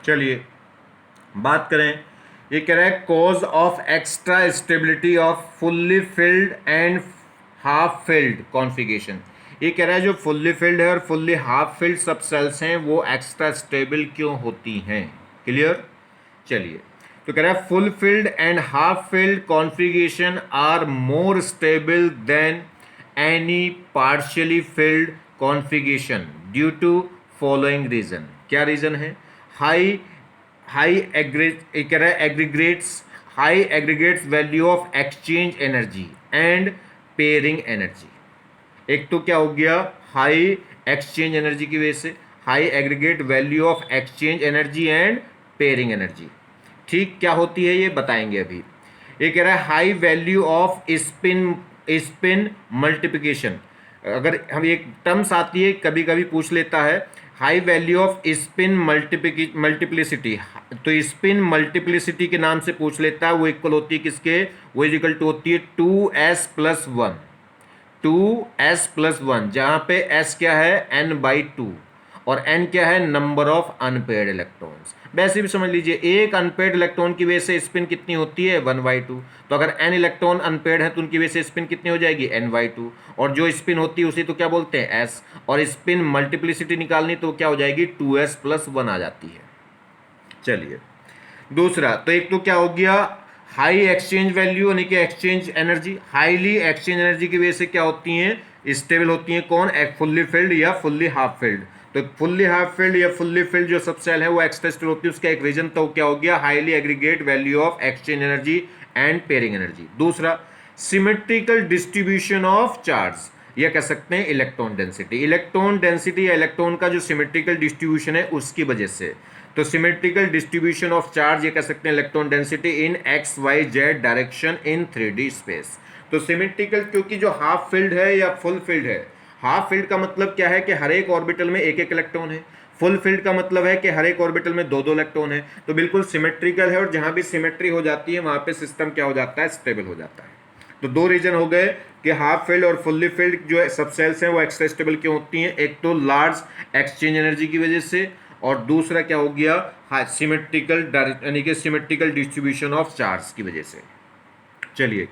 चलिए बात करें, ये कह रहा है cause of extra stability off fully filled and half filled configuration. ये कह रहा है जो फुल्ली फिल्ड है और फुल्ली हाफ फिल्ड सब सेल्स हैं वो एक्स्ट्रा स्टेबल क्यों होती हैं। क्लियर। चलिए तो कह रहा है full filled and half filled configuration are more stable than any partially filled configuration due to following reason. क्या रीजन है, high aggregates value of exchange energy and pairing energy. एक तो क्या हो गया हाई एक्सचेंज एनर्जी की वजह से high aggregate value of exchange energy and pairing energy. ठीक, क्या होती है ये बताएंगे अभी। ये कह रहा है high value off spin multiplication. अगर हम एक टर्म्स आती है कभी कभी पूछ लेता है high value off spin multiplicity, तो स्पिन मल्टीप्लिसिटी के नाम से पूछ लेता है। वो इक्वल होती है किसके, वो इक्वल टू होती है 2s+1, 2s+1 जहाँ पे s क्या है n/2 और n क्या है, नंबर ऑफ अनपेयर्ड इलेक्ट्रॉन्स। वैसे भी समझ लीजिए एक अनपेयर्ड इलेक्ट्रॉन की वजह से स्पिन कितनी होती है, 1/2। तो अगर n इलेक्ट्रॉन अनपेयर्ड है तो उनकी वजह से स्पिन कितनी हो जाएगी, n/2। और जो स्पिन होती है उसी तो क्या बोलते हैं, s। और स्पिन मल्टीप्लिसिटी निकालनी तो क्या हो जाएगी, 2s+1 आ जाती है। चलिए दूसरा, तो एक तो क्या हो गया, हाई एक्सचेंज वैल्यू यानी कि exchange energy. Highly exchange energy की वजह से क्या होती हैं, स्टेबल होती हैं। कौन, फुल्ली फिल्ड या फुल्ली हाफ फिल्ड। तो फुल्ली हाफ फिल्ड या फुल्ली फिल्ड जो सब सेल है वो एक्स्ट्रा स्टेबल होती है। उसका एक रीजन तो क्या हो गया, highly aggregate value of exchange energy and pairing energy. दूसरा, सिमेट्रिकल डिस्ट्रीब्यूशन ऑफ चार्ज, यह कह सकते हैं इलेक्ट्रॉन डेंसिटी। इलेक्ट्रॉन डेंसिटी या इलेक्ट्रॉन का जो सिमेट्रिकल डिस्ट्रीब्यूशन है उसकी वजह से। तो सिमेट्रिकल डिस्ट्रीब्यूशन ऑफ चार्ज ये कह सकते हैं electron density in X Y Z direction in 3D space. तो सिमेट्रिकल क्योंकि जो हाफ फील्ड है या फुल फील्ड है, हाफ फील्ड का मतलब क्या है कि हर एक ऑर्बिटल में एक एक इलेक्ट्रॉन है, फुल फील्ड का मतलब है कि हर एक ऑर्बिटल में दो दो इलेक्ट्रॉन है। तो बिल्कुल सिमेट्रिकल है और जहां भी सिमेट्री हो जाती है वहां पे सिस्टम क्या हो जाता है, स्टेबल हो जाता है। तो दो रीजन हो गए कि हाफ फील्ड और फुल्ली फील्ड जो सब सेल्स हैं वो एक्स्ट्रा स्टेबल क्यों होती हैं, एक तो लार्ज एक्सचेंज एनर्जी की वजह से, और दूसरा क्या हो गया, सिमेट्रिकल यानी कि सिमेट्रिकल डिस्ट्रीब्यूशन ऑफ चार्ज की वजह से। चलिए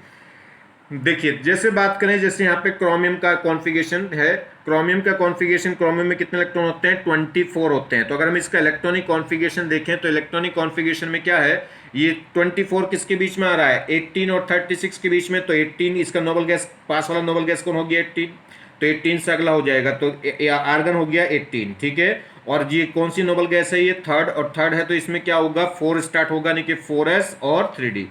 देखिए, जैसे बात करें, जैसे यहाँ पे क्रोमियम का कॉन्फ़िगरेशन है, क्रोमियम का कॉन्फ़िगरेशन, क्रोमियम में कितने इलेक्ट्रॉन होते हैं, 24 होते हैं। तो अगर हम इसका इलेक्ट्रॉनिक कॉन्फ़िगरेशन देखें तो इलेक्ट्रॉनिक कॉन्फ़िगरेशन में क्या है, ये 24 किसके बीच में आ रहा है, 18 और 36 के बीच में। तो 18 इसका नोबल गैस, पास वाला नोबल गैस कौन हो गया, 18। तो 18 से अगला हो जाएगा तो आर्गन हो गया 18, ठीक है। और ये कौन सी नोबल गैस है, ये थर्ड, और थर्ड है तो इसमें क्या होगा, 4 स्टार्ट होगा, यानी कि 4s और 3d।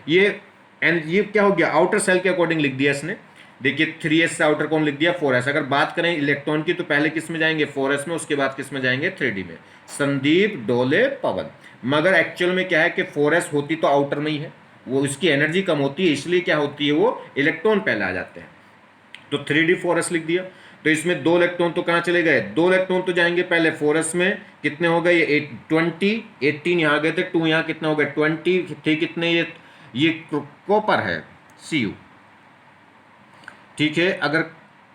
ये एंड ये क्या हो गया, आउटर सेल के अकॉर्डिंग लिख दिया इसने। देखिए 3s से आउटर कौन लिख दिया, 4s। अगर बात करें इलेक्ट्रॉन की तो पहले किस में जाएंगे, 4s में, उसके बाद किस में जाएंगे, 3d में। संदीप, डोले, पवन। मगर एक्चुअल में क्या है कि 4s होती तो आउटर में ही है, वो इसकी एनर्जी कम होती है, इसलिए क्या होती है, वो इलेक्ट्रॉन पहले आ जाते हैं। तो 3d 4s लिख दिया। तो इसमें दो इलेक्ट्रॉन तो कहाँ चले गए, दो इलेक्ट्रॉन तो जाएंगे पहले 4s में, कितने हो गए, ये 20, 18 यहाँ गए थे, 2 यहाँ कितने हो गए, 20 थे कितने, ये कॉपर है Cu, ठीक है। अगर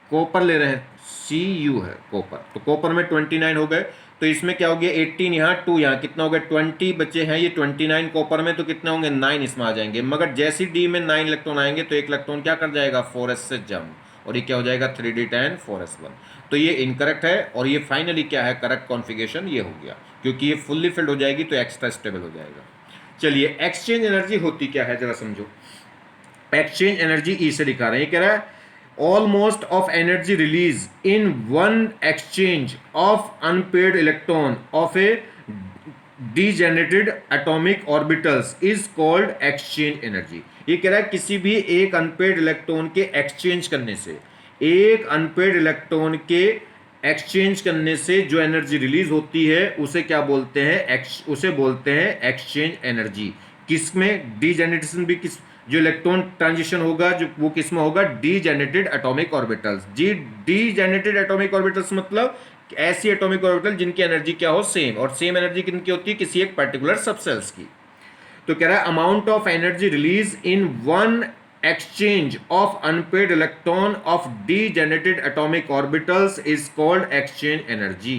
कॉपर ले रहे हैं, Cu है कॉपर, तो कॉपर में 29 हो गए। तो इसमें क्या हो गया, 18 यहाँ, 2 यहाँ, कितना हो गया, 20 बचे हैं, ये 29 कॉपर में, तो कितने होंगे, 9 इसमें आ जाएंगे। मगर जैसी डी में 9 इलेक्ट्रॉन आएंगे तो एक इलेक्ट्रॉन क्या कर जाएगा, 4s से जंप, और ये क्या हो जाएगा, 3d10 4s1। तो ये इनकरेक्ट है, और ये फाइनली क्या है, करेक्ट कॉन्फ़िगरेशन ये हो गया, क्योंकि ये फुल्ली फिल्ड हो जाएगी तो एक्स्ट्रा स्टेबल हो जाएगा। चलिए एक्सचेंज एनर्जी होती क्या है जरा समझो। एक्सचेंज एनर्जी ई से दिखा रहे हैं, कह रहा है almost of energy release in one exchange of unpaired electron of A degenerated atomic orbitals is called exchange energy. ये कह रहा है किसी भी एक अनपेयर्ड इलेक्ट्रॉन के एक्सचेंज करने से, एक अनपेयर्ड इलेक्ट्रॉन के एक्सचेंज करने से जो एनर्जी रिलीज होती है उसे क्या बोलते हैं, उसे बोलते हैं एक्सचेंज एनर्जी। किसमें, डीजेनरेटेशन भी, किस जो इलेक्ट्रॉन ट्रांजिशन होगा जो वो किसमें होगा, डीजेनरेटेड एटॉमिक ऑर्बिटल्स। जी, डीजेनरेटेड एटॉमिक ऑर्बिटल्स मतलब ऐसी एटॉमिक ऑर्बिटल जिनकी एनर्जी क्या हो, सेम, और सेम एनर्जी किनकी होती है, किसी एक पर्टिकुलर सबसेल्स की। तो कह रहा है amount of energy release in one exchange of unpaired electron of degenerated atomic orbitals is called exchange energy।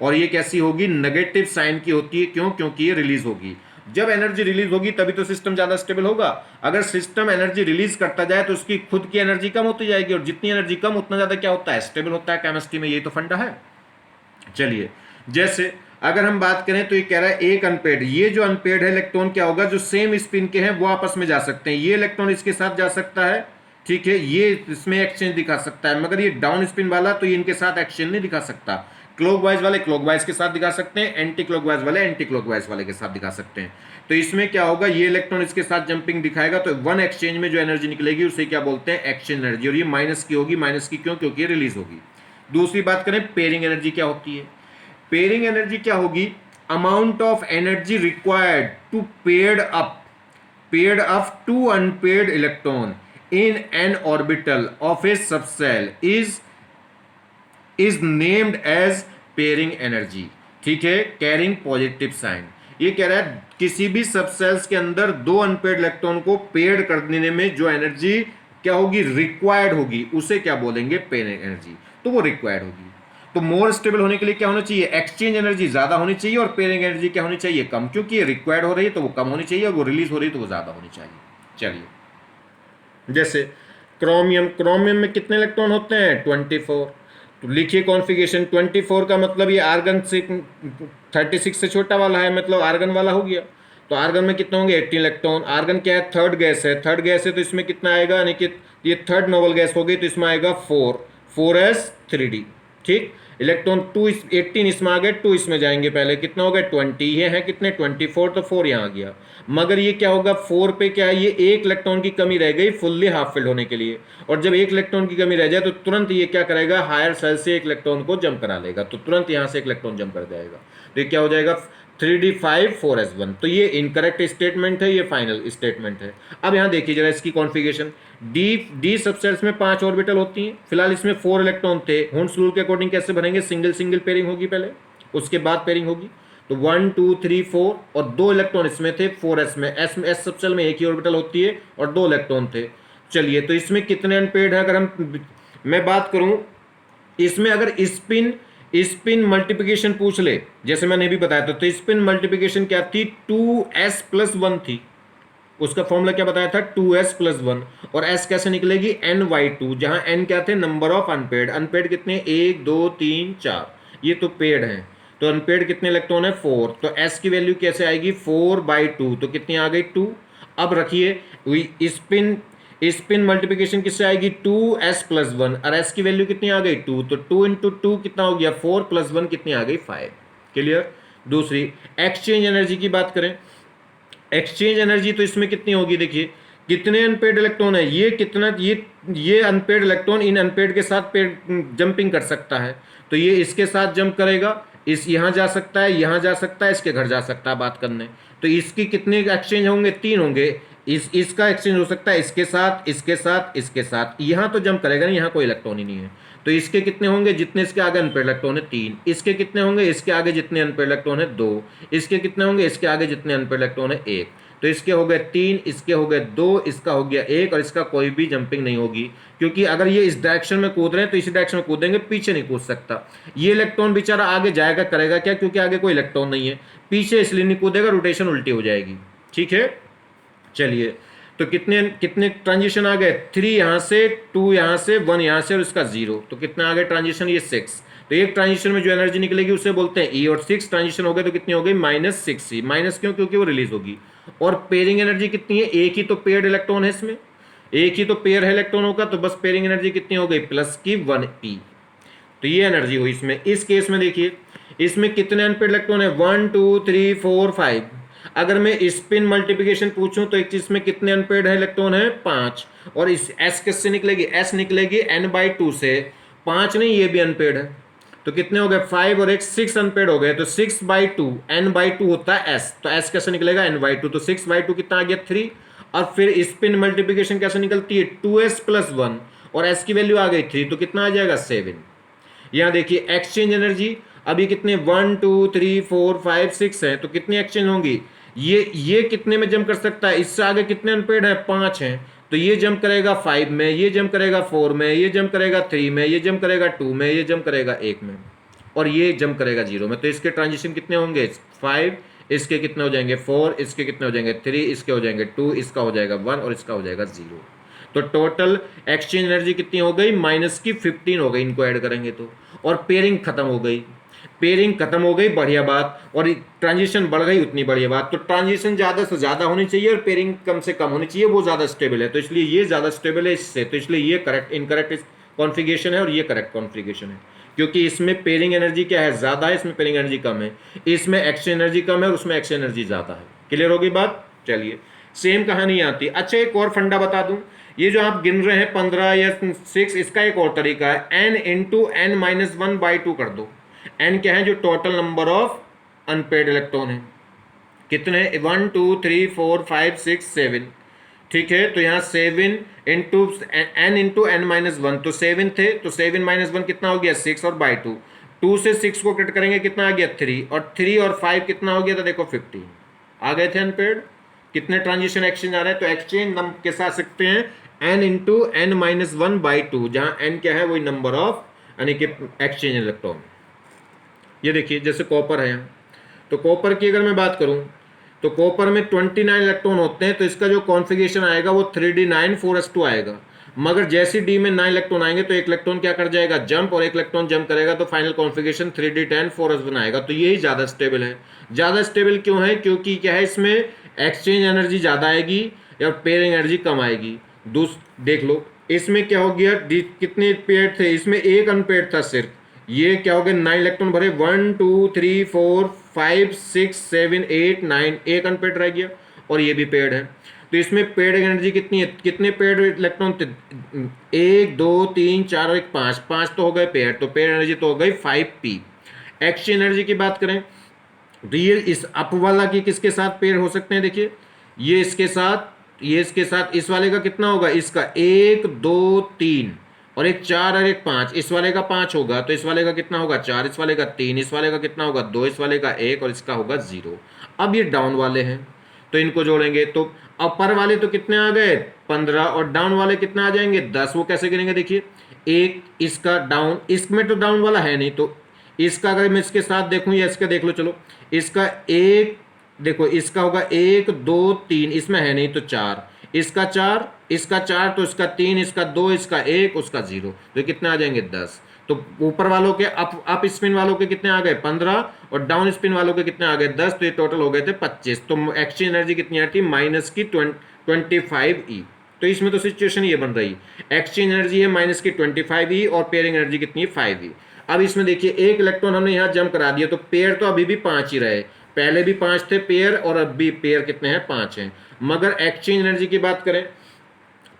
और ये कैसी होगी, नेगेटिव साइन की होती है, क्यों, क्योंकि ये रिलीज होगी। जब एनर्जी रिलीज होगी तभी तो सिस्टम ज्यादा स्टेबल होगा। अगर सिस्टम एनर्जी रिलीज करता जाए तो उसकी खुद की एनर्जी कम होती जाएगी, और जितनी एनर्जी कम उतना ज्यादा क्या होता है, स्टेबल होता है। केमिस्ट्री में ये तो फंडा है। चलिए जैसे अगर हम बात करें तो ये कह रहा है एक अनपेयर्ड, ये जो अनपेयर्ड है इलेक्ट्रॉन क्या होगा, जो सेम स्पिन के हैं वो आपस में जा सकते हैं। ये इलेक्ट्रॉन इसके साथ जा सकता है, ठीक है, ये इसमें एक्सचेंज दिखा सकता है, मगर ये डाउन स्पिन वाला तो ये इनके साथ एक्सचेंज नहीं दिखा सकता। क्लॉकवाइज वाले क्लॉकवाइज के साथ दिखा सकते हैं, एंटी क्लॉकवाइज वाले एंटी क्लॉकवाइज वाले के साथ दिखा सकते हैं। तो इसमें क्या होगा, ये इलेक्ट्रॉन इसके साथ जंपिंग दिखाएगा तो वन एक्सचेंज में जो एनर्जी निकलेगी उसे क्या बोलते हैं, एक्सचेंज एनर्जी। और ये माइनस की होगी, माइनस की क्यों, क्योंकि ये रिलीज होगी। दूसरी बात करें पेयरिंग एनर्जी क्या होती है। पेयरिंग एनर्जी क्या होगी, amount of energy required to paired up to unpaired electron in an orbital of a subcell is named as pairing energy, ठीक है, कैरिंग पॉजिटिव साइन। ये कह रहा है किसी भी सबसेल्स के अंदर दो अनपेयर्ड इलेक्ट्रॉन को पेयर्ड कर देने में जो एनर्जी क्या होगी, रिक्वायर्ड होगी, उसे क्या बोलेंगे, पेयरिंग एनर्जी। तो वो रिक्वायर्ड होगी। तो मोर स्टेबल होने के लिए क्या होना चाहिए, एक्सचेंज एनर्जी ज्यादा होनी चाहिए और पेयरिंग एनर्जी क्या होनी चाहिए, कम, क्योंकि ये रिक्वायर्ड हो रही है तो वो कम होनी चाहिए और वो रिलीज हो रही है तो वो ज्यादा होनी चाहिए। चलिए, जैसे क्रोमियम, क्रोमियम में कितने इलेक्ट्रॉन होते हैं, 24। तो लिखिए कॉन्फ़िगरेशन, 24 का मतलब ये आर्गन से 36 से छोटा वाला है, मतलब आर्गन वाला हो गया। तो आर्गन में कितने होंगे, 18 इलेक्ट्रॉन। आर्गन क्या है, थर्ड गैस है, थर्ड गैस है तो इसमें कितना आएगा, यानी कि ये थर्ड नोबल गैस हो गई तो इसमें आएगा 4s3d। ठीक, इलेक्ट्रॉन 18 इसमें आ गए, 2 इसमें जाएंगे, पहले कितना हो गया 20, ये है कितने 24, तो 4 यहाँ आ गया। मगर ये क्या होगा, 4 पे क्या है, ये एक इलेक्ट्रॉन की कमी रह गई फुल्ली हाफ फिल्ड होने के लिए। और जब एक इलेक्ट्रॉन की कमी रह जाए तो तुरंत ये क्या करेगा, हायर सेल से एक इलेक्ट्रॉन को जंप करा लेगा, तो तुरंत यहाँ से एक इलेक्ट्रॉन जंप कर जाएगा। तो ये क्या हो जाएगा 3d5 4s1। तो ये इनकरेक्ट स्टेटमेंट है, ये फाइनल स्टेटमेंट है। अब यहाँ देखिए जरा इसकी कॉन्फ़िगरेशन, डी सबसेल्स में 5 ऑर्बिटल होती हैं, फिलहाल इसमें 4 इलेक्ट्रॉन थे। हुंस रूल के अकॉर्डिंग कैसे भरेंगे, सिंगल सिंगल पेयरिंग होगी पहले, उसके बाद पेयरिंग होगी। तो 1 2 3 4 और 2 इलेक्ट्रॉन इसमें थे 4s में, एस सबसेल में एक ही ऑर्बिटल होती है और 2 इलेक्ट्रॉन थे। चलिए, तो इसमें कितने अनपेयर्ड है, अगर मैं बात करूं इसमें, अगर स्पिन मल्टीप्लिकेशन पूछ ले, जैसे मैंने भी बताया था, तो स्पिन मल्टीप्लिकेशन क्या थी, 2s+1 थी। उसका फॉर्मूला क्या बताया था, 2s+1। और s कैसे निकलेगी, n/2, जहां n क्या थे, नंबर ऑफ अनपेड। अनपेड कितने, 1 2 3 4, ये तो पेड हैं। तो अनपेड कितने इलेक्ट्रॉन है, 4। तो s की वैल्यू कैसे आएगी, 4/2, तो कितनी आ गई, 2। अब रखिए स्पिन स्पिन मल्टीप्लिकेशन किससे आएगी, 2s+1, और s की वैल्यू कितनी आ गई, 2। तो 2 इंटू 2 कितना हो गया, 4+1 कितनी आ गई, 5। क्लियर। दूसरी एक्सचेंज एनर्जी की बात करें, एक्सचेंज एनर्जी तो इसमें कितनी होगी, देखिए कितने अनपेड इलेक्ट्रॉन है, ये कितना, ये अनपेड इलेक्ट्रॉन इन अनपेड के साथ पेड जंपिंग कर सकता है, तो ये इसके साथ जंप करेगा, इस यहाँ जा सकता है, यहाँ जा सकता है, इसके घर जा सकता है बात करने। तो इसकी कितने एक्सचेंज होंगे, 3 होंगे। इसका एक्सचेंज हो सकता है इसके साथ, इसके साथ, इसके साथ, यहाँ तो जंप करेगा नहीं, यहाँ कोई इलेक्ट्रॉन ही नहीं है। तो इसके कितने होंगे, जितने इसके आगे अनपेड इलेक्ट्रॉन है 3। इसके कितने होंगे, इसके आगे जितने अनपेड इलेक्ट्रॉन है 2। इसके कितने होंगे, इसके आगे जितने अनपेड इलेक्ट्रॉन है 1। तो इसके हो गए 3, इसके हो गए 2, इसका हो गया 1, और इसका कोई भी जंपिंग नहीं होगी, क्योंकि अगर ये इस डायरेक्शन में कूद रहे हैं तो इसी डायरेक्शन में कूदेंगे, पीछे नहीं कूद सकता। ये इलेक्ट्रॉन बेचारा आगे जाएगा, करेगा क्या, क्योंकि आगे कोई इलेक्ट्रॉन नहीं है, पीछे इसलिए नहीं कूदेगा, रोटेशन उल्टी हो जाएगी। ठीक है। चलिए, तो कितने कितने ट्रांजिशन आ गए, 3 यहाँ से, 2 यहाँ से, 1 यहाँ से, और इसका 0, तो कितने आ गए ट्रांजिशन, ये 6। तो एक ट्रांजिशन में जो एनर्जी निकलेगी उसे बोलते हैं ई, और 6 ट्रांजिशन हो गए तो कितनी हो गई, -6e। माइनस क्यों, क्योंकि वो रिलीज होगी। और पेयरिंग एनर्जी कितनी है, एक ही तो पेयर्ड इलेक्ट्रॉन है इसमें, एक ही तो पेयर है इलेक्ट्रॉनों का, तो बस पेयरिंग एनर्जी कितनी हो गई, +1e। तो ये एनर्जी हुई इसमें। इस केस में देखिए इसमें कितने अनपेड इलेक्ट्रॉन है, 1 2 3 4 5। अगर मैं स्पिन मल्टीप्लिकेशन पूछूं तो एक चीज में कितने अनपेड है इलेक्ट्रॉन है, 5। और इस s किससे निकलेगी, s निकलेगी n/2 से, 5 नहीं, ये भी अनपेड है। तो कितने हो गए, 5 और एक 6 अनपेड हो गए, तो 6/2, n/2 होता है s, तो s कैसे निकलेगा, n/2, तो 6/2 कितना आ गया, 3। और फिर स्पिन मल्टीप्लिकेशन कैसे निकलती है, 2s+1, और s की वैल्यू आ गई 3, तो कितना आ जाएगा, 7। यहाँ देखिए एक्सचेंज एनर्जी अभी कितने, 1 2 3 4 5 6 है, तो कितनी एक्सचेंज होंगी, ये कितने में जंप कर सकता है, इससे आगे कितने अनपेड है, 5 हैं, तो ये जंप करेगा 5 में, ये जंप करेगा 4 में, ये जंप करेगा 3 में, ये जंप करेगा 2 में, ये जंप करेगा 1 में, और ये जंप करेगा 0 में। तो इसके ट्रांजिशन कितने होंगे, 5, इसके कितने हो जाएंगे 4, इसके कितने हो जाएंगे 3, इसके हो जाएंगे 2, इसका हो जाएगा 1, और इसका हो जाएगा 0। तो टोटल एक्सचेंज एनर्जी कितनी हो गई, -15 हो गई, इनको ऐड करेंगे तो। और पेयरिंग खत्म हो गई, पेयरिंग खत्म हो गई, बढ़िया बात। और ट्रांजिशन बढ़ गई, उतनी बढ़िया बात। तो ट्रांजिशन ज़्यादा से ज़्यादा होनी चाहिए और पेयरिंग कम से कम होनी चाहिए, वो ज़्यादा स्टेबल है, तो इसलिए ये ज़्यादा स्टेबल है इससे, तो इसलिए ये करेक्ट इनकरेक्ट कॉन्फ़िगरेशन है और ये करेक्ट कॉन्फ़िगरेशन है, क्योंकि इसमें पेयरिंग एनर्जी क्या है, ज़्यादा है, इसमें पेयरिंग एनर्जी कम है, इसमें एक्सचेंज एनर्जी कम है और उसमें एक्सचेंज एनर्जी ज़्यादा है। क्लियर होगी बात। चलिए, सेम कहानी आती। अच्छा, एक और फंडा बता दूं, ये जो आप गिन रहे हैं 15 या 6, इसका एक और तरीका है, n इंटू n-1/2 कर दो। n क्या है, जो total number of unpaired electron है, कितने, 1 2 3 4 5 6 7। ठीक है, तो यहाँ 7 इंटू n इंटू n-1, तो 7 थे, तो 7 - 1 कितना हो गया, 6, और बाई 2, 2 से 6 को कट करेंगे कितना आ गया, 3, और 3 और 5 कितना हो गया था, देखो 15 आ गए थे अनपेड। कितने ट्रांजिशन एक्सचेंज आ रहे हैं, तो एक्सचेंज नंबर कैसे आ सकते हैं, n इंटू n-1/2, जहाँ n क्या है, वही नंबर ऑफ यानी कि एक्सचेंज इलेक्ट्रॉन। ये देखिए जैसे कॉपर है, तो कॉपर की अगर मैं बात करूं तो कॉपर में 29 इलेक्ट्रॉन होते हैं, तो इसका जो कॉन्फ़िगरेशन आएगा वो 3d9 4s2 आएगा। मगर जैसे डी में 9 इलेक्ट्रॉन आएंगे तो एक इलेक्ट्रॉन क्या कर जाएगा, जंप, और एक इलेक्ट्रॉन जंप करेगा तो फाइनल कॉन्फ़िगरेशन 3d10 4s1 आएगा। तो यही ज़्यादा स्टेबल है। ज़्यादा स्टेबल क्यों है, क्योंकि क्या है, इसमें एक्सचेंज एनर्जी ज़्यादा आएगी या पेयरिंग एनर्जी कम आएगी। देख लो इसमें क्या हो गया, कितने पेयर थे, इसमें एक अनपेड था सिर्फ। ये क्या हो गया, 9 इलेक्ट्रॉन भरे, 1 2 3 4 5 6 7 8 9, एक अनपेड रह गया, और ये भी पेड है। तो इसमें पेड एनर्जी कितनी है, कितने पेड इलेक्ट्रॉन थे, 1 2 3 4 और एक 5, 5 तो हो गए पेड, तो पेड एनर्जी तो हो गई 5p। एक्सचेंज एनर्जी की बात करें तो ये इस अप वाला की किसके साथ पेयर हो सकते हैं, देखिए ये इसके साथ, ये इसके साथ, इस वाले का कितना होगा, इसका 1 2 3 और एक 4 और एक 5, इस वाले का 5 होगा, तो इस वाले का कितना होगा 4, इस वाले का 3, इस वाले का कितना होगा 2, इस वाले का 1 और इसका होगा 0। अब ये डाउन वाले हैं तो इनको जोड़ेंगे तो अपर वाले तो कितने आ गए 15 और डाउन वाले कितने आ जाएंगे 10। वो कैसे करेंगे, देखिए एक इसका डाउन, इसमें तो डाउन वाला है नहीं, तो इसका अगर मैं इसके साथ देखूं या इसका देख लो, चलो इसका एक देखो, इसका होगा 1 2 3, इसमें है नहीं तो 4, इसका 4, इसका 4, तो इसका 3, इसका 2, इसका 1, उसका 0, तो कितने आ जाएंगे 10। तो ऊपर वालों के अप स्पिन वालों के कितने आ गए 15 और डाउन स्पिन वालों के कितने आ गए 10, तो ये टोटल हो गए थे 25। तो एक्सचेंज एनर्जी कितनी आती है माइनस की 25e। तो इसमें तो सिचुएशन ये बन रही है, एक्सचेंज एनर्जी है माइनस की 25e और पेयरिंग एनर्जी कितनी है 5e। अब इसमें देखिए एक इलेक्ट्रॉन हमने यहाँ जंप करा दिया, तो पेयर तो अभी भी 5 ही रहे, पहले भी 5 थे पेयर और अब भी पेयर कितने हैं 5 हैं। मगर एक्सचेंज एनर्जी की बात करें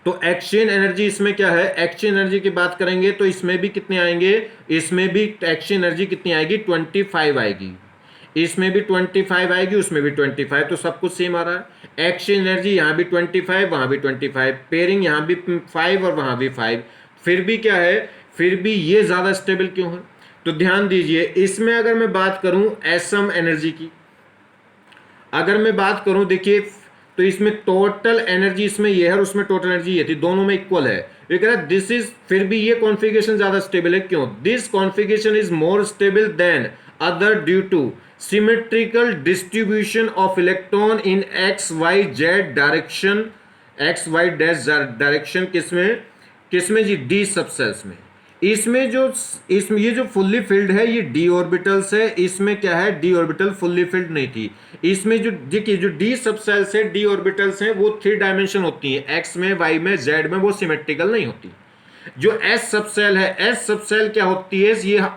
तो एक्सचेंज एनर्जी इसमें क्या है, एक्सचेंज एनर्जी की बात करेंगे तो इसमें भी कितने आएंगे, इसमें भी एक्सचेंज एनर्जी कितनी आएगी 25 आएगी, इसमें भी 25 आएगी, उसमें भी 25, तो सब कुछ सेम आ रहा है। एक्सचेंज एनर्जी यहाँ भी 25, वहाँ भी 25, पेयरिंग यहाँ भी 5 और वहाँ भी 5, फिर भी क्या है, फिर भी ये ज़्यादा स्टेबल क्यों है। तो ध्यान दीजिए इसमें अगर मैं बात करूं एसम एनर्जी की, अगर मैं बात करूं देखिए तो इसमें टोटल एनर्जी इसमें ये है और उसमें टोटल एनर्जी ये थी, दोनों में इक्वल है। ये कह रहा है दिस इज, फिर भी ये कॉन्फ़िगरेशन ज्यादा स्टेबल है, क्यों, this configuration is more stable than other due to symmetrical distribution of electron in X Y Z direction, X Y dash direction, किसमें किसमें जी डी सबसेल्स में। इसमें जो इसमें ये जो फुल्ली फिल्ड है ये डी ऑर्बिटल्स है, इसमें क्या है डी ऑर्बिटल फुल्ली फिल्ड नहीं थी। इसमें जो देखिए जो डी सबसेल्स है डी ऑर्बिटल्स हैं वो 3 डायमेंशन होती हैं, एक्स में वाई में जेड में, वो सिमेट्रिकल नहीं होती। जो एस सबसेल है, एस सबसेल क्या होती है,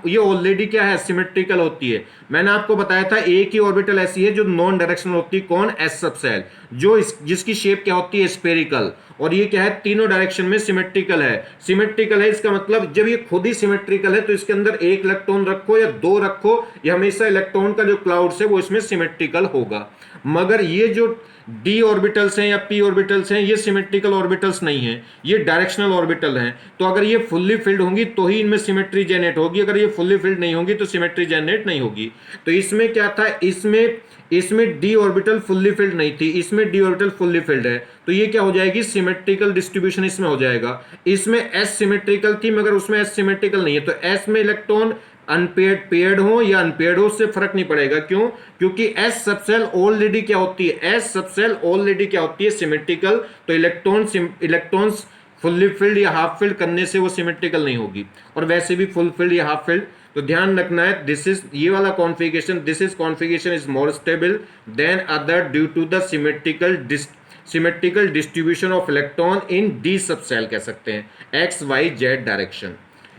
ये ऑलरेडी क्या है सिमेट्रिकल होती है। मैंने आपको बताया था एक ही ऑर्बिटल ऐसी है जो नॉन डायरेक्शनल होती है, कौन, एस सबसेल, जो जिसकी शेप क्या होती है स्फेरिकल, और ये क्या है तीनों डायरेक्शन में सिमेट्रिकल है। सिमेट्रिकल है इसका मतलब जब ये खुद ही सिमेट्रिकल है तो इसके अंदर एक इलेक्ट्रॉन रखो या दो रखो, ये हमेशा इलेक्ट्रॉन का जो क्लाउड्स है वो इसमें सिमेट्रिकल होगा। मगर ये जो डी ऑर्बिटल्स हैं या पी ऑर्बिटल्स हैं ये सिमेट्रिकल ऑर्बिटल्स नहीं हैं, ये डायरेक्शनल ऑर्बिटल हैं। तो अगर ये फुल्ली फिल्ड होंगी तो ही इनमें सिमेट्री जनरेट होगी, अगर ये फुल्ली फिल्ड नहीं होंगी तो सिमेट्री जनरेट नहीं होगी। तो इसमें क्या था, इसमें डी ऑर्बिटल फुल्ली फिल्ड नहीं थी, इसमें डी ऑर्बिटल फुल्ली फिल्ड है, तो ये क्या हो जाएगी सिमेट्रिकल डिस्ट्रीब्यूशन इसमें हो जाएगा। इसमें एस सिमेट्रिकल थी मगर उसमें एस सिमेट्रिकल नहीं है, तो एस में इलेक्ट्रॉन अनपेयर्ड पेयर्ड हो या अनपेयर्ड हो उससे फर्क नहीं पड़ेगा, क्यों, क्योंकि एस सबसेल ऑलरेडी क्या होती है, एस सबसेल ऑलरेडी क्या होती है सिमेट्रिकल। तो इलेक्ट्रॉन्स फुल्ली फिल्ड या हाफ फिल्ड करने से वो सिमेट्रिकल नहीं होगी, और वैसे भी फुल फिल्ड या हाफ फिल्ड। तो ध्यान रखना है दिस इज ये वाला configuration, this is configuration is more stable than other due to the symmetrical distribution of electron in D subshell कह सकते हैं, एक्स वाई जेड डायरेक्शन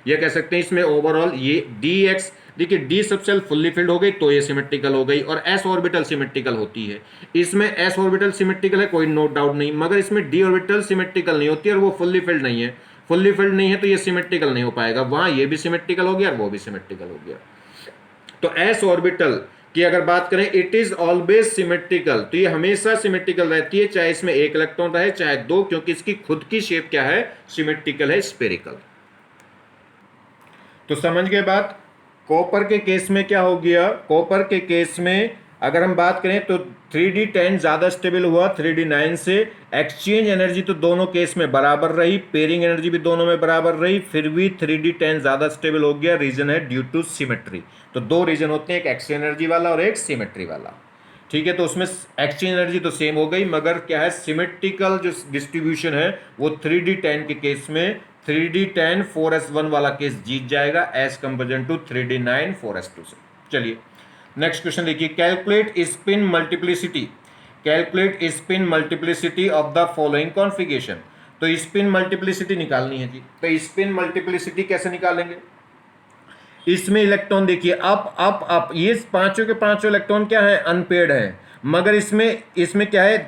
ये कह सकते हैं। इसमें ओवरऑल ये डी एक्स, देखिए डी सबसेल फुल्ली फिल्ड हो गई तो ये सिमेट्रिकल हो गई, और एस ऑर्बिटल सिमेट्रिकल होती है। इसमें एस ऑर्बिटल सिमेट्रिकल है कोई नो डाउट नहीं, मगर इसमें डी ऑर्बिटल सिमेट्रिकल नहीं होती और वो फुल्ली फिल्ड नहीं है, फुल्ली फिल्ड नहीं है तो ये सिमेट्रिकल नहीं हो पाएगा, वहां ये भी सिमेट्रिकल हो गया और वो भी सिमेट्रिकल हो गया। तो एस ऑर्बिटल की अगर बात करें इट इज ऑलवेज सिमेट्रिकल, तो ये हमेशा सिमेट्रिकल रहती है, चाहे इसमें एक इलेक्ट्रॉन रहे चाहे दो, क्योंकि इसकी खुद की शेप क्या है सिमेट्रिकल है, स्फेरिकल। तो समझ गए बात। कॉपर के केस में क्या हो गया, कॉपर के केस में अगर हम बात करें तो 3D10 ज़्यादा स्टेबल हुआ 3D9 से। एक्सचेंज एनर्जी तो दोनों केस में बराबर रही, पेयरिंग एनर्जी भी दोनों में बराबर रही, फिर भी 3D10 ज़्यादा स्टेबल हो गया। रीजन है ड्यू टू सिमेट्री। तो दो रीजन होते हैं, एक एक्सचेंज एनर्जी वाला और एक सिमेट्री वाला। ठीक है, तो उसमें एक्सचेंज एनर्जी तो सेम हो गई, मगर क्या है, सिमेट्रिकल जो डिस्ट्रीब्यूशन है वो 3D10 के केस में 3D10 4s1 वाला केस जीत जाएगा as comparison to 3D9 4s2 से। चलिए नेक्स्ट क्वेश्चन देखिए, calculate spin multiplicity. Calculate spin multiplicity of the following configuration. तो स्पिन मल्टीप्लिसिटी निकालनी है जी। तो स्पिन मल्टीप्लिसिटी कैसे निकालेंगे? इसमें इलेक्ट्रॉन देखिए अप अप अप, ये पांचों के पांचों इलेक्ट्रॉन क्या है, अनपेड है। मगर इसमें क्या है,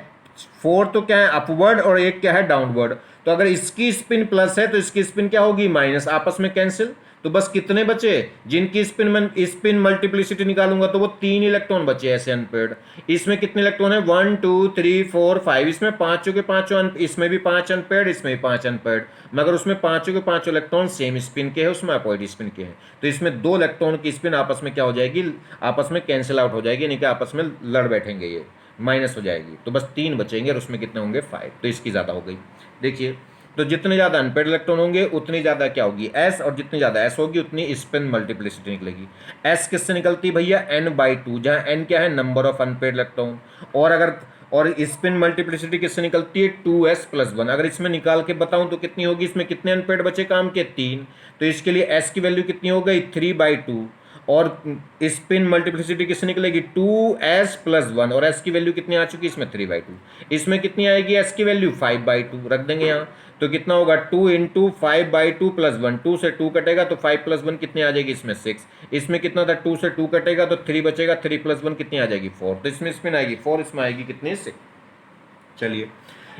4 तो क्या है अपवर्ड और एक क्या है डाउनवर्ड। तो अगर इसकी स्पिन प्लस है तो इसकी स्पिन क्या होगी, माइनस, आपस में कैंसिल। तो बस कितने बचे, जिनकी स्पिन मल्टीप्लिसिटी निकालूंगा तो वो 3 इलेक्ट्रॉन बचे ऐसे अनपेड। इसमें कितने इलेक्ट्रॉन है, 1 2 3 4 5, इसमें पांचों के पांचों इसमें भी 5 अनपेड, इसमें भी 5 अनपेड, मगर उसमें पांचों के पांचों इलेक्ट्रॉन सेम स्पिन के हैं, उसमें अपोजिट स्पिन के हैं। तो इसमें 2 इलेक्ट्रॉन की स्पिन आपस में क्या हो जाएगी, आपस में कैंसिल आउट हो जाएगी, यानी कि आपस में लड़ बैठेंगे, ये माइनस हो जाएगी। तो बस 3 बचेंगे और उसमें कितने होंगे, 5। तो इसकी ज़्यादा हो गई। देखिए, तो जितने ज़्यादा अनपेड इलेक्ट्रॉन होंगे उतनी ज़्यादा क्या होगी, एस, और जितनी ज़्यादा एस होगी उतनी स्पिन मल्टीप्लिसिटी निकलेगी। एस किससे निकलती है भैया, n/2, जहाँ n क्या है, नंबर ऑफ अनपेड इलेक्ट्रॉन। और स्पिन मल्टीप्लिसिटी किससे निकलती है, 2s+1। अगर इसमें निकाल के बताऊं तो कितनी होगी, इसमें कितने अनपेड बचे काम के, 3। तो इसके लिए s की वैल्यू कितनी हो गई, 3/2। और स्पिन मल्टीप्लिसिटी किससे निकलेगी, 2s+1, और s की वैल्यू कितनी आ चुकी है इसमें, 3/2। इसमें कितनी आएगी s की वैल्यू, 5/2 रख देंगे यहाँ। तो कितना होगा, 2 × 5/2 + 1, 2 से 2 कटेगा तो 5 + 1 कितनी आ जाएगी इसमें, 6। इसमें कितना था, 2 से 2 कटेगा तो 3 बचेगा, 3 + 1 कितनी आ जाएगी, 4। तो इसमें स्पिन आएगी 4, इसमें आएगी कितनी, 6। चलिए,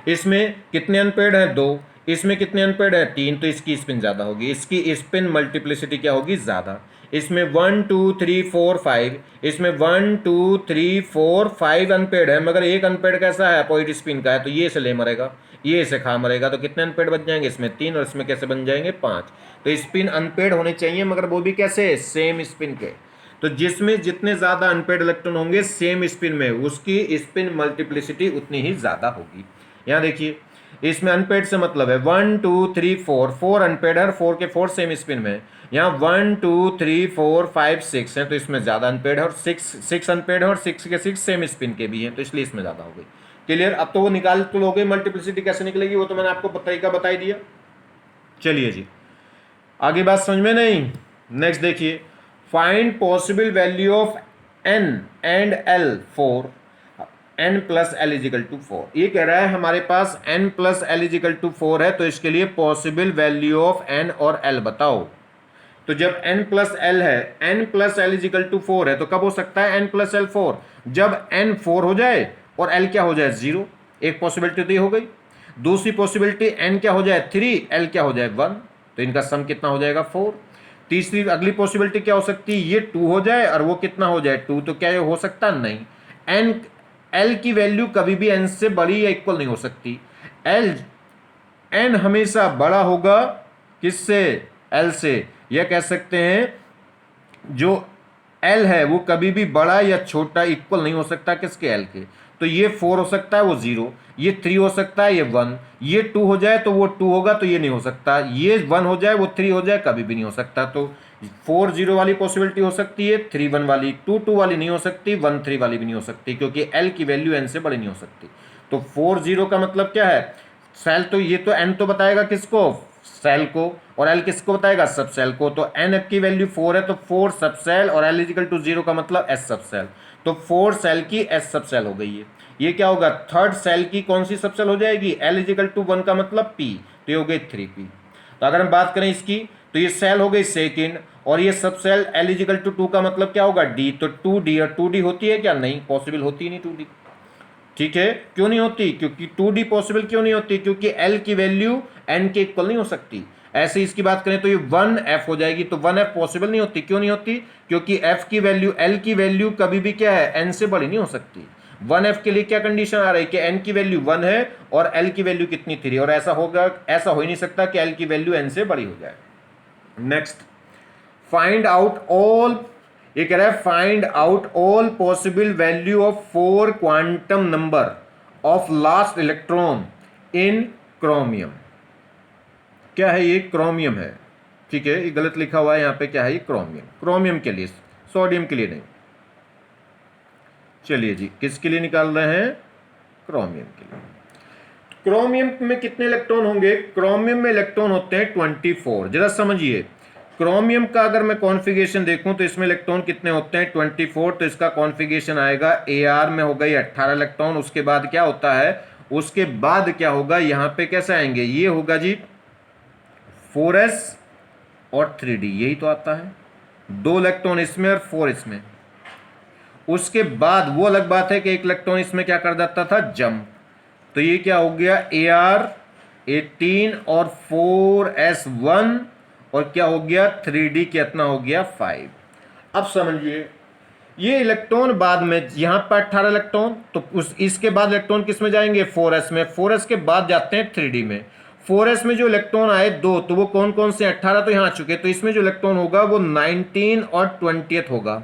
इसमें कितने अनपेड हैं, 2। इसमें कितने अनपेड हैं, 3। तो इसकी स्पिन ज़्यादा होगी, इसकी स्पिन मल्टीप्लिसिटी क्या होगी, ज़्यादा। इसमें 1 2 3 4 5, इसमें 1 2 3 4 5 अनपेड है, मगर एक अनपेड कैसा है, अपोजिट स्पिन का है, तो ये इसे ले मरेगा, ये इसे खा मरेगा। तो कितने अनपेड बच जाएंगे, इसमें 3, और इसमें कैसे बन जाएंगे, 5। तो स्पिन अनपेड होने चाहिए, मगर वो भी कैसे, सेम स्पिन के। तो जिसमें जितने ज़्यादा अनपेड इलेक्ट्रॉन होंगे सेम स्पिन में, उसकी स्पिन मल्टीप्लिसिटी उतनी ही ज़्यादा होगी। यहाँ देखिए, इसमें अनपेड से मतलब है 1 2 3 4, 4 अनपेड है, 4 के 4 सेम स्पिन में। यहाँ 1 2 3 4 5 6 है, तो इसमें ज़्यादा अनपेड है, और 6 अनपेड है, और 6 के 6 सेम स्पिन के भी हैं, तो इसलिए इसमें ज़्यादा हो गई। क्लियर? अब तो वो निकाल तो लोगे, मल्टीप्लिसिटी कैसे निकलेगी वो तो मैंने आपको तरीका बता ही दिया। चलिए जी, आगे बात समझ में नहीं। नेक्स्ट देखिए, find possible value of n and l for n + l = 4। ये कह रहा है हमारे पास n + l = 4 है, तो इसके लिए पॉसिबल वैल्यू ऑफ n और l बताओ। तो जब n + l है, n + l = 4 है, तो कब हो सकता है n + l 4, जब n 4 हो जाए और l क्या हो जाए, 0। एक पॉसिबिलिटी तो ये हो गई। दूसरी पॉसिबिलिटी, n क्या हो जाए, 3, l क्या हो जाए, 1। तो इनका सम कितना हो जाएगा, 4। तीसरी अगली पॉसिबिलिटी क्या हो सकती है, ये 2 हो जाए और वो कितना हो जाए, 2। तो क्या ये हो सकता, नहीं। n l की वैल्यू कभी भी n से बड़ी या इक्वल नहीं हो सकती। n हमेशा बड़ा होगा किससे, l से। यह कह सकते हैं जो l है वो कभी भी बड़ा या छोटा इक्वल नहीं हो सकता किसके, l के। तो ये 4 हो सकता है, वो 0। ये 3 हो सकता है, ये 1। ये 2 हो जाए तो वो 2 होगा, तो ये नहीं हो सकता। ये 1 हो जाए, वो 3 हो जाए, कभी भी नहीं हो सकता। तो 4 0 वाली पॉसिबिलिटी हो सकती है, 3 1 वाली, 2 2 वाली नहीं हो सकती, 1 3 वाली भी नहीं हो सकती, क्योंकि l की वैल्यू n से बड़ी नहीं हो सकती। तो 4 0 का मतलब क्या है, सेल, तो ये तो n तो बताएगा किसको, सेल को, और l किसको बताएगा, सब सेल को। तो n की वैल्यू 4 है, तो 4 सब सेल, और l = 0 का मतलब s सब सेल। तो 4 सेल की s सब सेल हो गई है। ये क्या होगा, थर्ड सेल की कौन सी सब सेल हो जाएगी, l = 1 का मतलब p, तो ये हो गई 3p। तो अगर हम बात करें इसकी, तो ये सेल हो गई सेकेंड, और ये सब सेल l = 2 का मतलब क्या होगा, d। तो 2d, और 2d होती है क्या, नहीं, पॉसिबल होती नहीं 2d। ठीक है, क्यों नहीं होती, क्योंकि 2d पॉसिबल क्यों नहीं होती, क्योंकि l की वैल्यू n के इक्वल नहीं हो सकती। ऐसे इसकी बात करें तो ये 1f हो जाएगी, तो 1f पॉसिबल नहीं होती। क्यों नहीं होती, क्योंकि f की वैल्यू, l की वैल्यू कभी भी क्या है, n से बड़ी नहीं हो सकती। 1f के लिए क्या कंडीशन आ रही है कि n की वैल्यू 1 है और l की वैल्यू कितनी, 3, और ऐसा होगा, ऐसा हो ही नहीं सकता कि l की वैल्यू n से बड़ी हो जाए। नेक्स्ट, फाइंड आउट ऑल ये कह रहा है find out all possible value of 4 quantum number of last electron in chromium. क्या है ये? क्रोमियम है, ठीक है, ये गलत लिखा हुआ है यहाँ पे, क्या है ये? क्रोमियम। क्रोमियम के लिए, सोडियम के लिए नहीं। चलिए जी, किसके लिए निकाल रहे हैं? क्रोमियम के लिए। क्रोमियम में कितने इलेक्ट्रॉन होंगे? क्रोमियम में इलेक्ट्रॉन होते हैं 24। जरा समझिए, क्रोमियम का अगर मैं कॉन्फ़िगरेशन देखूं तो इसमें इलेक्ट्रॉन कितने होते हैं? 24। तो इसका कॉन्फ़िगरेशन आएगा Ar में होगा ये 18 इलेक्ट्रॉन। उसके बाद क्या होता है? उसके बाद क्या होगा? यहां पे कैसे आएंगे? ये होगा जी 4s और 3d, यही तो आता है, 2 इलेक्ट्रॉन इसमें और 4 इसमें। उसके बाद वो अलग बात है कि एक इलेक्ट्रॉन इसमें क्या कर देता था? जंप। तो ये क्या हो गया? Ar 18 और 4s1 और क्या हो गया? 3d कितना हो गया? 5। अब समझिए, ये इलेक्ट्रॉन बाद में यहां पर 18 इलेक्ट्रॉन, तो इसके बाद इलेक्ट्रॉन किस में जाएंगे? 4s में। 4s के बाद जाते हैं 3d में। 4s में जो इलेक्ट्रॉन आए 2, तो वो कौन कौन से? 18 तो यहां आ चुके, तो इसमें जो इलेक्ट्रॉन होगा वो 19 और 20th होगा।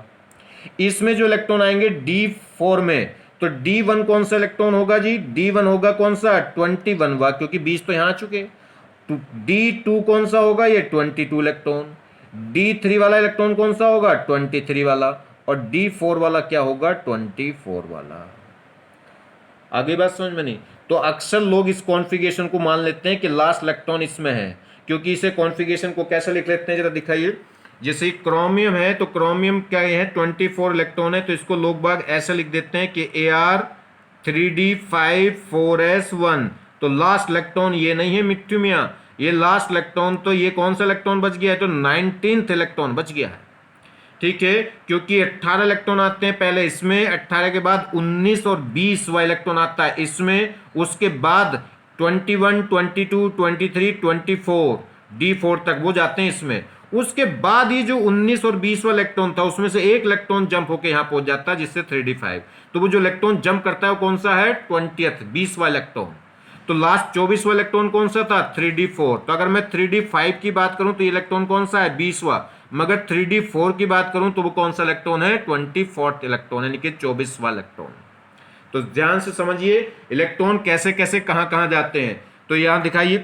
इसमें जो इलेक्ट्रॉन आएंगे D4 में, तो D1 कौन सा इलेक्ट्रॉन होगा जी? D1 होगा कौन सा? 21वां, क्योंकि 20 तो यहां आ चुके। तो D2 कौन सा होगा? ये 22 इलेक्ट्रॉन। D3 वाला इलेक्ट्रॉन कौन सा होगा? 23 वाला। और D4 वाला क्या होगा? 24 वाला। आगे बात समझ में नहीं? तो अक्सर लोग इस कॉन्फ़िगरेशन को मान लेते हैं कि लास्ट इलेक्ट्रॉन इसमें है, क्योंकि इसे कॉन्फ़िगरेशन को कैसे लिख लेते हैं जरा दिखाइए। जैसे क्रोमियम है, तो क्रोमियम क्या है? 24 इलेक्ट्रॉन है, तो इसको लोग बाग ऐसे लिख देते हैं कि Ar 3d5 4s1। तो लास्ट इलेक्ट्रॉन ये नहीं है मिट्टू मियाँ, ये लास्ट इलेक्ट्रॉन तो ये कौन सा इलेक्ट्रॉन बच गया है? तो 19th इलेक्ट्रॉन बच गया है, ठीक है, क्योंकि 18 इलेक्ट्रॉन आते हैं पहले इसमें, 18 के बाद 19 और 20वां इलेक्ट्रॉन आता है इसमें। उसके बाद 21 22 23 24 D4 तक वो जाते हैं इसमें। उसके बाद ये जो 19 और 20वां इलेक्ट्रॉन था उसमें से एक इलेक्ट्रॉन जंप होकर यहां पहुंच जाता है, जिससे 3d5। तो वो जो इलेक्ट्रॉन जंप करता है वो कौन सा है? 20वां इलेक्ट्रॉन। तो लास्ट 24वां इलेक्ट्रॉन कौन सा था? 3d4। तो अगर मैं 3d5 की बात करूं तो ये इलेक्ट्रॉन कौन सा है? 20वां। मगर 3d4 की बात करूं तो वो कौन सा इलेक्ट्रॉन है? 24th इलेक्ट्रॉन, यानी कि 24वां इलेक्ट्रॉन। तो ध्यान से समझिए इलेक्ट्रॉन कैसे कैसे कहां कहां जाते हैं। तो यहां दिखाइए,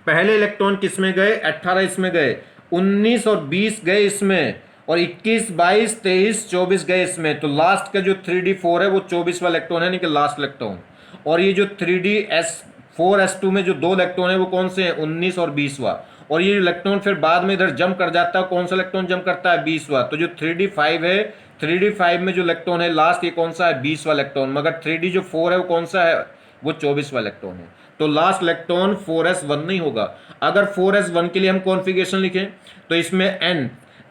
पहले इलेक्ट्रॉन किस में गए? 18 इसमें गए, 19 और 20 गए इसमें, और 21 22 23 24 गए इसमें। तो लास्ट का जो 3d4 है वो 24वां इलेक्ट्रॉन है, यानी कि लास्ट इलेक्ट्रॉन। और ये जो 3d4s2 में जो 2 इलेक्ट्रॉन है वो कौन से हैं? 19 और 20वां। और ये इलेक्ट्रॉन फिर बाद में इधर जंप कर जाता है, कौन सा इलेक्ट्रॉन जंप करता है? 20वां। तो जो 3d5 है, 3d5 में जो इलेक्ट्रॉन है लास्ट, ये कौन सा है? 20वां इलेक्ट्रॉन। मगर 3d4 है वो कौन सा है? वो 24वां इलेक्ट्रॉन है। तो लास्ट इलेक्ट्रॉन 4s1 नहीं होगा। अगर 4s1 के लिए हम कॉन्फ़िगरेशन लिखें तो इसमें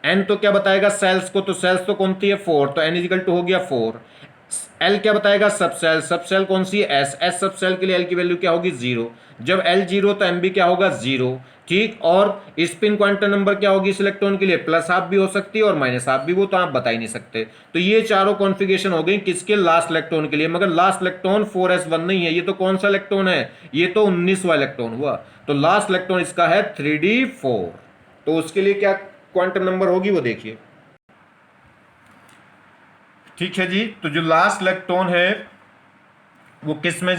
n तो क्या बताएगा? सेल्स को, तो सेल्स तो कौन सी है? 4, तो n इजिकल टू हो गया 4। L क्या बताएगा? सब सेल कौन सी है? S सब सेल के लिए L की वैल्यू क्या होगी? 0। जब L 0 तो M भी क्या होगा? 0, ठीक। और स्पिन क्वांटम नंबर क्या होगी इस इलेक्ट्रॉन के लिए? प्लस हाफ भी हो सकती है और माइनस हाफ भी, वो तो आप बता ही नहीं सकते। तो ये चारों कॉन्फ़िगरेशन हो गई किसके? लास्ट इलेक्ट्रॉन के लिए। मगर लास्ट इलेक्ट्रॉन 4s1 नहीं है, ये तो कौन सा इलेक्ट्रॉन है? ये तो 19वां इलेक्ट्रॉन हुआ। तो लास्ट इलेक्ट्रॉन इसका है 3d4। तो उसके लिए क्या क्वांटम नंबर होगी वो देखिए, ठीक है जी। तो जो लास्ट इलेक्ट्रॉन है वो किस में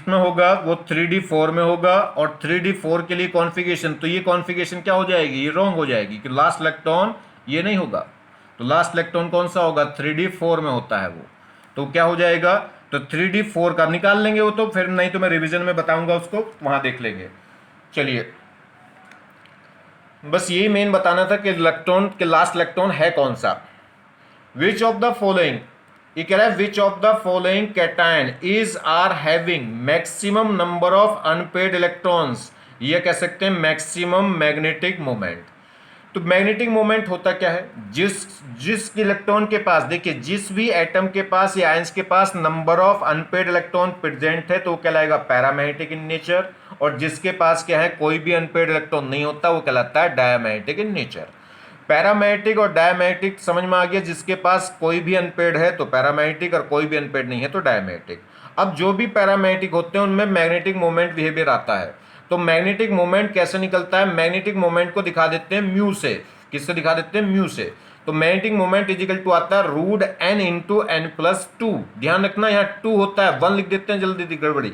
होगा? वो 3d4 में होगा। और 3d4 के लिए कॉन्फ़िगरेशन, तो ये कॉन्फ़िगरेशन क्या हो जाएगी? ये रॉन्ग हो जाएगी कि लास्ट इलेक्ट्रॉन ये नहीं होगा। तो लास्ट इलेक्ट्रॉन कौन सा होगा? 3d4 में होता है वो। तो क्या हो जाएगा? तो 3d4 का निकाल लेंगे वो, तो फिर नहीं तो मैं रिवीजन में बताऊंगा उसको, वहां देख लेंगे। चलिए, बस यही मेन बताना था कि इलेक्ट्रॉन के लास्ट इलेक्ट्रॉन है कौन सा। विच ऑफ द फॉलोइंग, ये कह रहा है which of the following cation is are having maximum number of unpaired electrons. ये कह सकते हैं मैक्सिमम मैग्नेटिक मोमेंट। तो मैग्नेटिक मोमेंट होता क्या है? जिस इलेक्ट्रॉन के पास, देखिए, जिस भी एटम के पास या आयंस के पास number of unpaired electron present है तो वो कहलाएगा पैरामैग्नेटिक इन नेचर। और जिसके पास क्या है? कोई भी अनपेड इलेक्ट्रॉन नहीं होता, वो कहलाता है डायमैग्नेटिक इन नेचर। पैरामैग्नेटिक और डायमैग्नेटिक समझ में आ गया। जिसके पास कोई भी अनपेड है तो पैरामैग्नेटिक, और कोई भी अनपेड नहीं है तो डायमैग्नेटिक। अब जो भी पैरामैग्नेटिक होते हैं उनमें मैग्नेटिक मोमेंट बिहेवियर आता है। तो मैग्नेटिक मोमेंट कैसे निकलता है? मैग्नेटिक मोमेंट को दिखा देते हैं म्यू से। किससे दिखा देते हैं? म्यू से। तो मैग्नेटिक मोमेंट इजिकल टू आता है root N into N plus two. ध्यान रखना यहाँ 2 होता है, 1 लिख देते हैं जल्दी गड़बड़ी,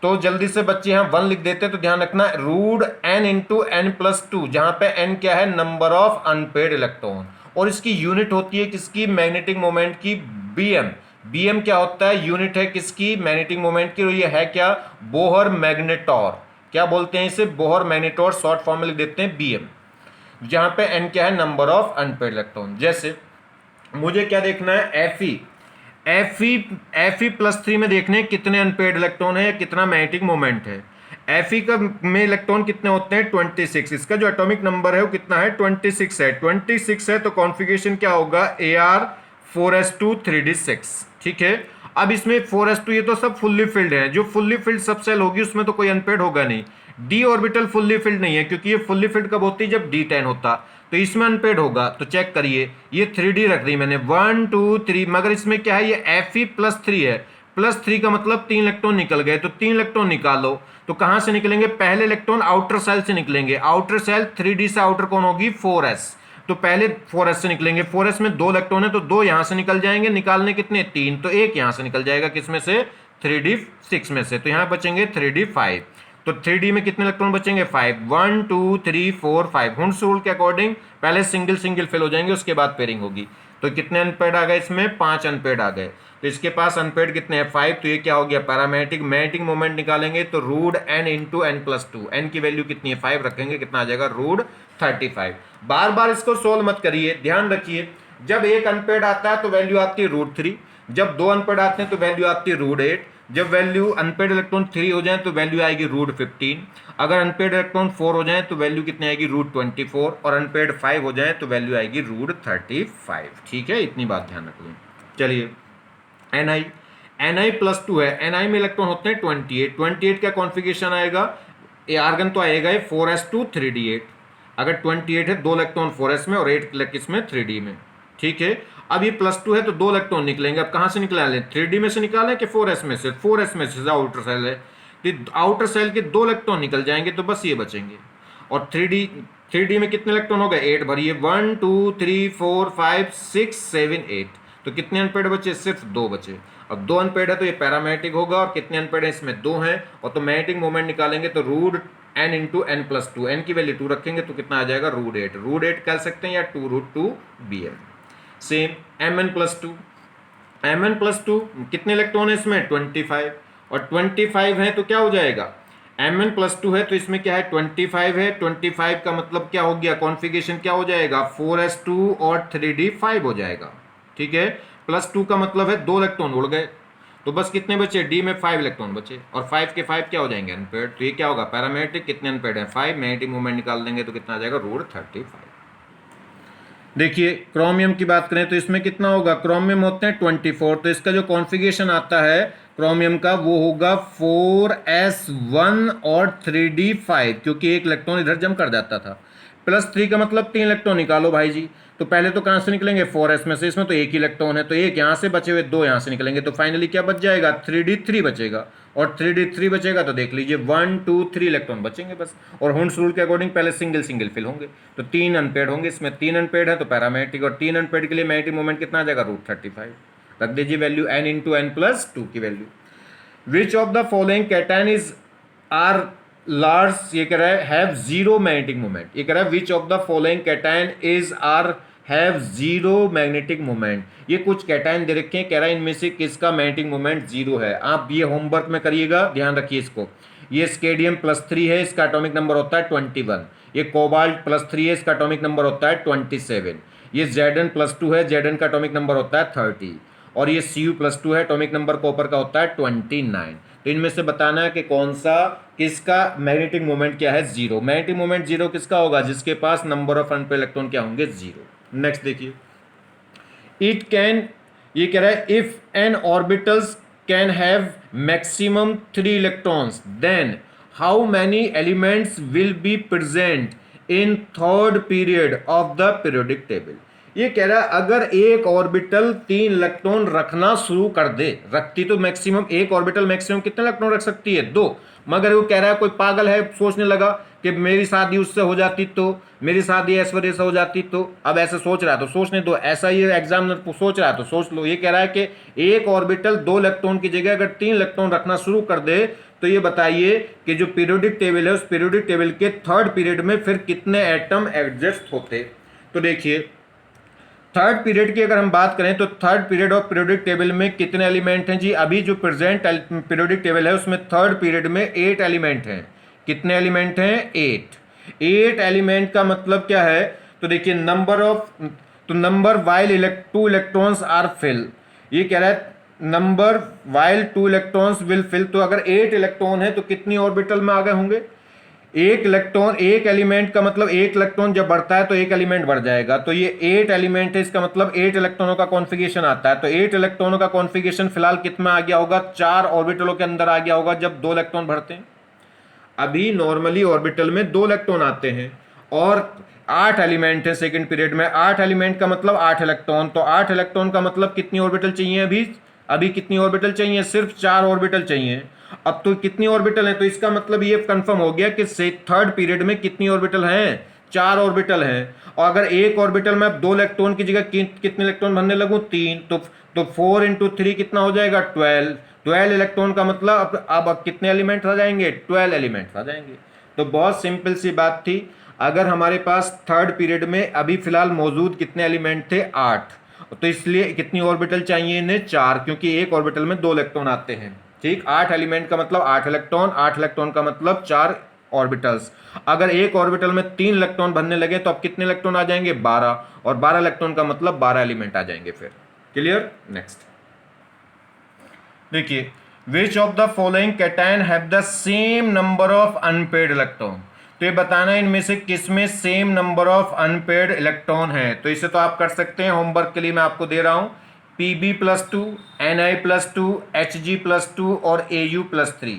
तो जल्दी से बच्चे यहाँ 1 लिख देते हैं, तो ध्यान रखना root N into N plus two, जहां पे एन क्या है, नंबर ऑफ अनपेड इलेक्ट्रॉन, और इसकी यूनिट होती है किसकी, मैग्नेटिक मोमेंट की, बीएम। बीएम क्या होता है, यूनिट है किसकी, मैग्नेटिक मोमेंट की, और ये है क्या, बोहर मैग्नेटोर। क्या बोलते हैं इसे, बोहर मैग्नेटोर, शॉर्ट फॉर्म में लिख देते हैं बीएम, जहां पे एन क्या है, नंबर ऑफ अनपेड इलेक्ट्रॉन। जैसे मुझे क्या देखना है, एफ ई प्लस 3 में देखने कितने अनपेड इलेक्ट्रॉन है, कितना मैग्नेटिक मोमेंट है। एफ ई का में इलेक्ट्रॉन कितने होते हैं, 26। इसका जो एटॉमिक नंबर है वो कितना है, 26 है। 26 है तो कॉन्फ़िगरेशन क्या होगा, Ar4s2 3d6। ठीक है, अब इसमें 4s2 ये तो सब फुल्ली फिल्ड है, जो फुल्ली फिल्ड सबसेल होगी उसमें तो कोई अनपेड होगा नहीं। डी ऑर्बिटल फुल्ली फिल्ड नहीं है, क्योंकि ये फुल्ली फिल्ड कब होती है, जब D10 होता, तो इसमें अनपेड होगा। तो चेक करिए, ये 3D रख दी मैंने, 1 2 3, मगर इसमें क्या है, ये Fe+3 है। +3 का मतलब 3 इलेक्ट्रॉन निकल गए, तो 3 इलेक्ट्रॉन निकालो, तो कहां से निकलेंगे, पहले इलेक्ट्रॉन आउटर सेल से निकलेंगे। आउटर सेल 3D से आउटर कौन होगी, 4s, तो पहले 4s से निकलेंगे। 4s में 2 इलेक्ट्रॉन है, तो 2 यहां से निकल जाएंगे, निकालने कितने, 3, तो 1 यहां से निकल जाएगा, किसमें से, 3d6 में से, तो यहां बचेंगे 3d5। तो 3D में कितने इलेक्ट्रॉन बचेंगे, 5, 1 2 3 4 5। हुंस रूल के अकॉर्डिंग पहले सिंगल सिंगल फिल हो जाएंगे, उसके बाद पेयरिंग होगी। तो कितने अनपेड आ गए इसमें, 5 अनपेड आ गए, तो इसके पास अनपेड कितने हैं, 5, तो ये क्या हो गया, पैरामैग्नेटिक। मैग्नेटिक मोमेंट निकालेंगे तो root N into N plus two, N की वैल्यू कितनी है, 5 रखेंगे, कितना आ जाएगा, रूट 35। बार बार इसको सोल्व मत करिए, ध्यान रखिए, जब एक अनपेड आता है तो वैल्यू आती है रूट 3, जब 2 अनपेड आते हैं तो वैल्यू आती है रूट 8, जब वैल्यू अनपेड इलेक्ट्रॉन 3 हो जाए तो वैल्यू आएगी रूट 15, अगर अनपेड इलेक्ट्रॉन 4 हो जाए तो वैल्यू कितनी आएगी, रूट 24, और अनपेड 5 हो जाए तो वैल्यू आएगी रूट 35। ठीक है, इतनी बात ध्यान रख लें। चलिए Ni+2 है, Ni में इलेक्ट्रॉन होते हैं 28 का कॉन्फ़िगरेशन आएगा, ये आर्गन तो आएगा 4s2 3d8, अगर 28 है 2 इलेक्ट्रॉन 4s में और 8 किस में, 3d में। ठीक है, अब ये +2 है तो 2 इलेक्ट्रॉन निकलेंगे, अब कहां से निकालें, 3d में से निकालें कि 4s में से, 4s में से, आउटर सेल है, तो आउटर सेल के 2 इलेक्ट्रॉन निकल जाएंगे, तो बस ये बचेंगे। और 3d में कितने इलेक्ट्रॉन हो गए, 8 भरिए, 1 2 3 4 5 6 7 8, तो कितने अनपेड बचे, सिर्फ 2 बचे। अब 2 अनपेड है तो ये पैरामैग्नेटिक होगा, और कितने अनपेड है, इसमें 2 हैं, और तो मैग्नेटिक मोमेंट निकालेंगे तो root N into N plus two, N की वैल्यू 2 रखेंगे तो कितना आ जाएगा, रूट 8। रूट 8 कह सकते हैं या 2√2 bm। सेम Mn+2, Mn+2 कितने इलेक्ट्रॉन है इसमें, 25, और 25 है तो क्या हो जाएगा, Mn+2 है तो इसमें क्या है, 25 है, 25 का मतलब क्या हो गया, कॉन्फ़िगरेशन क्या हो जाएगा, 4s2 और 3d5 हो जाएगा। ठीक है, +2 का मतलब है 2 इलेक्ट्रॉन उड़ गए, तो बस कितने बचे, डी में 5 इलेक्ट्रॉन बचे, और 5 के 5 क्या हो जाएंगे, अनपेड, तो ये क्या होगा, पैरामैग्नेटिक। कितने अनपेड है, 5, मैग्नेटिक मोमेंट निकाल देंगे तो कितना आ जाएगा, रूट 35। देखिए क्रोमियम की बात करें तो इसमें कितना होगा, क्रोमियम होते हैं 24, तो इसका जो कॉन्फ़िगरेशन आता है क्रोमियम का वो होगा 4s1 और 3d5, क्योंकि एक इलेक्ट्रॉन इधर जम कर जाता था। +3 का मतलब 3 इलेक्ट्रॉन निकालो भाई जी, तो पहले तो कहाँ से निकलेंगे, 4s में से, इसमें तो एक ही इलेक्ट्रॉन है, तो एक यहाँ से बचे हुए 2 यहाँ से निकलेंगे, तो फाइनली क्या बच जाएगा, 3d3 बचेगा, और 3d3 बचेगा तो देख लीजिए 1 2 3 इलेक्ट्रॉन बचेंगे बस, और हुंस रूल के अकॉर्डिंग पहले सिंगल सिंगल फिल होंगे, तो 3 अनपेड होंगे, इसमें 3 अनपेड है तो पैरामैग्नेटिक, और 3 अनपेड के लिए मैग्नेटिक मोमेंट कितना आ जाएगा, रूट 35। रख दीजिए value n into N plus two की value. Which of the following cation is are large, ये कह रहा है हैव जीरो मैग्नेटिक मोमेंट, ये कह रहा है which of the following cation is are have zero magnetic moment. ये कुछ कैटायन दे रखे हैं, कह रहा है इनमें से किसका मैग्नेटिक मोमेंट जीरो है। आप ये होमवर्क में करिएगा, ध्यान रखिए इसको। ये स्केडियम +3 है, इसका एटॉमिक नंबर होता है 21। ये कोबाल्ट +3 है, इसका एटॉमिक नंबर होता है 27। ये Zn+2 है, Zn का एटॉमिक नंबर होता है 30, और ये Cu+2 है, एटॉमिक नंबर कॉपर का होता है 29। तो इनमें से बताना है कि कौन सा, किसका मैग्नेटिक मोमेंट क्या है, जीरो। मैग्नेटिक मोमेंट जीरो किसका होगा, जिसके पास नंबर ऑफ अनपेड इलेक्ट्रॉन क्या होंगे, जीरो। नेक्स्ट देखिए, इट कैन, ये कह रहा है if N orbitals can have maximum 3 electrons then how many elements will be present in third period of the periodic table. ये कह रहा है अगर एक ऑर्बिटल 3 इलेक्ट्रॉन रखना शुरू कर दे, रखती तो मैक्सिमम एक ऑर्बिटल मैक्सिमम कितने इलेक्ट्रॉन रख सकती है? 2। मगर वो कह रहा है कोई पागल है सोचने लगा कि मेरी शादी उससे हो जाती तो, मेरी शादी ऐश्वर्य से हो जाती तो। अब ऐसे सोच रहा है तो सोचने दो, ऐसा ही एग्जामिनर सोच रहा है तो सोच लो। ये कह रहा है कि एक ऑर्बिटल 2 इलेक्ट्रॉन की जगह अगर 3 इलेक्ट्रॉन रखना शुरू कर दे तो ये बताइए कि जो पीरियोडिक टेबल है उस पीरियोडिक टेबल के थर्ड पीरियड में फिर कितने एटम एडजस्ट होते। तो देखिए थर्ड पीरियड की अगर हम बात करें तो third period of periodic table में कितने एलिमेंट हैं जी? अभी जो प्रेजेंट पीरियोडिक टेबल है उसमें थर्ड पीरियड में 8 एलिमेंट हैं। कितने एलिमेंट हैं? 8 एलिमेंट का मतलब क्या है? तो देखिए number while 2 electrons are fill, ये कह रहा है number while 2 electrons will fill. तो अगर 8 इलेक्ट्रॉन है तो कितनी ऑर्बिटल में आगे होंगे? एक इलेक्ट्रॉन, एक एलिमेंट का मतलब एक इलेक्ट्रॉन जब बढ़ता है तो एक एलिमेंट बढ़ जाएगा। तो ये 8 एलिमेंट है, इसका मतलब 8 इलेक्ट्रॉनों का कॉन्फ़िगरेशन आता है। तो 8 इलेक्ट्रॉनों का कॉन्फ़िगरेशन फिलहाल कितना आ गया होगा? 4 ऑर्बिटलों के अंदर आ गया होगा जब 2 इलेक्ट्रॉन बढ़ते हैं। अभी नॉर्मली ऑर्बिटल में 2 इलेक्ट्रॉन आते हैं और 8 एलिमेंट है सेकंड पीरियड में। 8 एलिमेंट का मतलब 8 इलेक्ट्रॉन। तो 8 इलेक्ट्रॉन का मतलब कितनी ऑर्बिटल चाहिए? अभी अभी कितनी ऑर्बिटल चाहिए? सिर्फ 4 ऑर्बिटल चाहिए। अब तो कितनी ऑर्बिटल है? तो इसका मतलब ये कंफर्म हो गया कि थर्ड पीरियड में कितनी ऑर्बिटल हैं? 4 ऑर्बिटल हैं। और अगर एक ऑर्बिटल में अब 2 इलेक्ट्रॉन की जगह कितने इलेक्ट्रॉन भरने लगूं? 3। तो 4 इंटू 3 कितना हो जाएगा? 12। 12 इलेक्ट्रॉन का मतलब अब कितने एलिमेंट आ जाएंगे? 12 एलिमेंट आ जाएंगे। तो बहुत सिंपल सी बात थी। अगर हमारे पास थर्ड पीरियड में अभी फिलहाल मौजूद कितने एलिमेंट थे? 8। तो इसलिए कितनी ऑर्बिटल चाहिए इन्हें? 4, क्योंकि एक ऑर्बिटल में 2 इलेक्ट्रॉन आते हैं। ठीक, 8 एलिमेंट का मतलब 8 इलेक्ट्रॉन, 8 इलेक्ट्रॉन का मतलब 4 ऑर्बिटल्स। अगर एक ऑर्बिटल में 3 इलेक्ट्रॉन भरने लगे तो अब कितने इलेक्ट्रॉन आ जाएंगे? 12। और 12 इलेक्ट्रॉन का मतलब 12 एलिमेंट आ जाएंगे फिर। क्लियर? नेक्स्ट देखिए, विच of the following cation have the same number of unpaired electron. तो ये बताना है इनमें से किसमें same number of unpaired electron है। तो इसे तो आप कर सकते हैं, होमवर्क के लिए मैं आपको दे रहा हूं। Pb+2, Ni+2, Hg+2 और Au+3।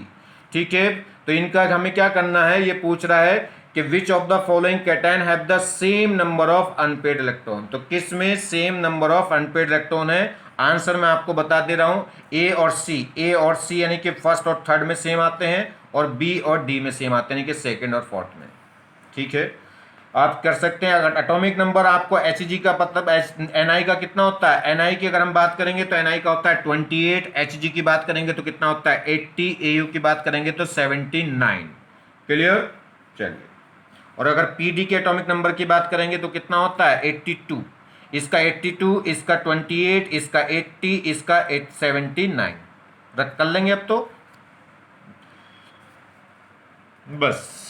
ठीक है, तो इनका हमें क्या करना है? ये पूछ रहा है कि विच of the following cation have the same number of unpaired electron. तो किस में same number of unpaired electron है? आंसर मैं आपको बता दे रहा हूं, ए और सी। ए और सी यानी कि फर्स्ट और थर्ड में सेम आते हैं और बी और डी में सेम आते हैं, यानी कि सेकंड और फोर्थ में। ठीक है, आप कर सकते हैं। अगर एटॉमिक नंबर आपको Hg का मतलब Ni का कितना होता है? Ni की अगर हम बात करेंगे तो Ni का होता है 28, Hg की बात करेंगे तो कितना होता है? 80, Au की बात करेंगे तो 79। क्लियर? चलिए, और अगर Pd के एटॉमिक नंबर की बात करेंगे तो कितना होता है? 82। इसका 82, इसका 28, इसका 80, इसका 79 रख कर लेंगे अब तो बस।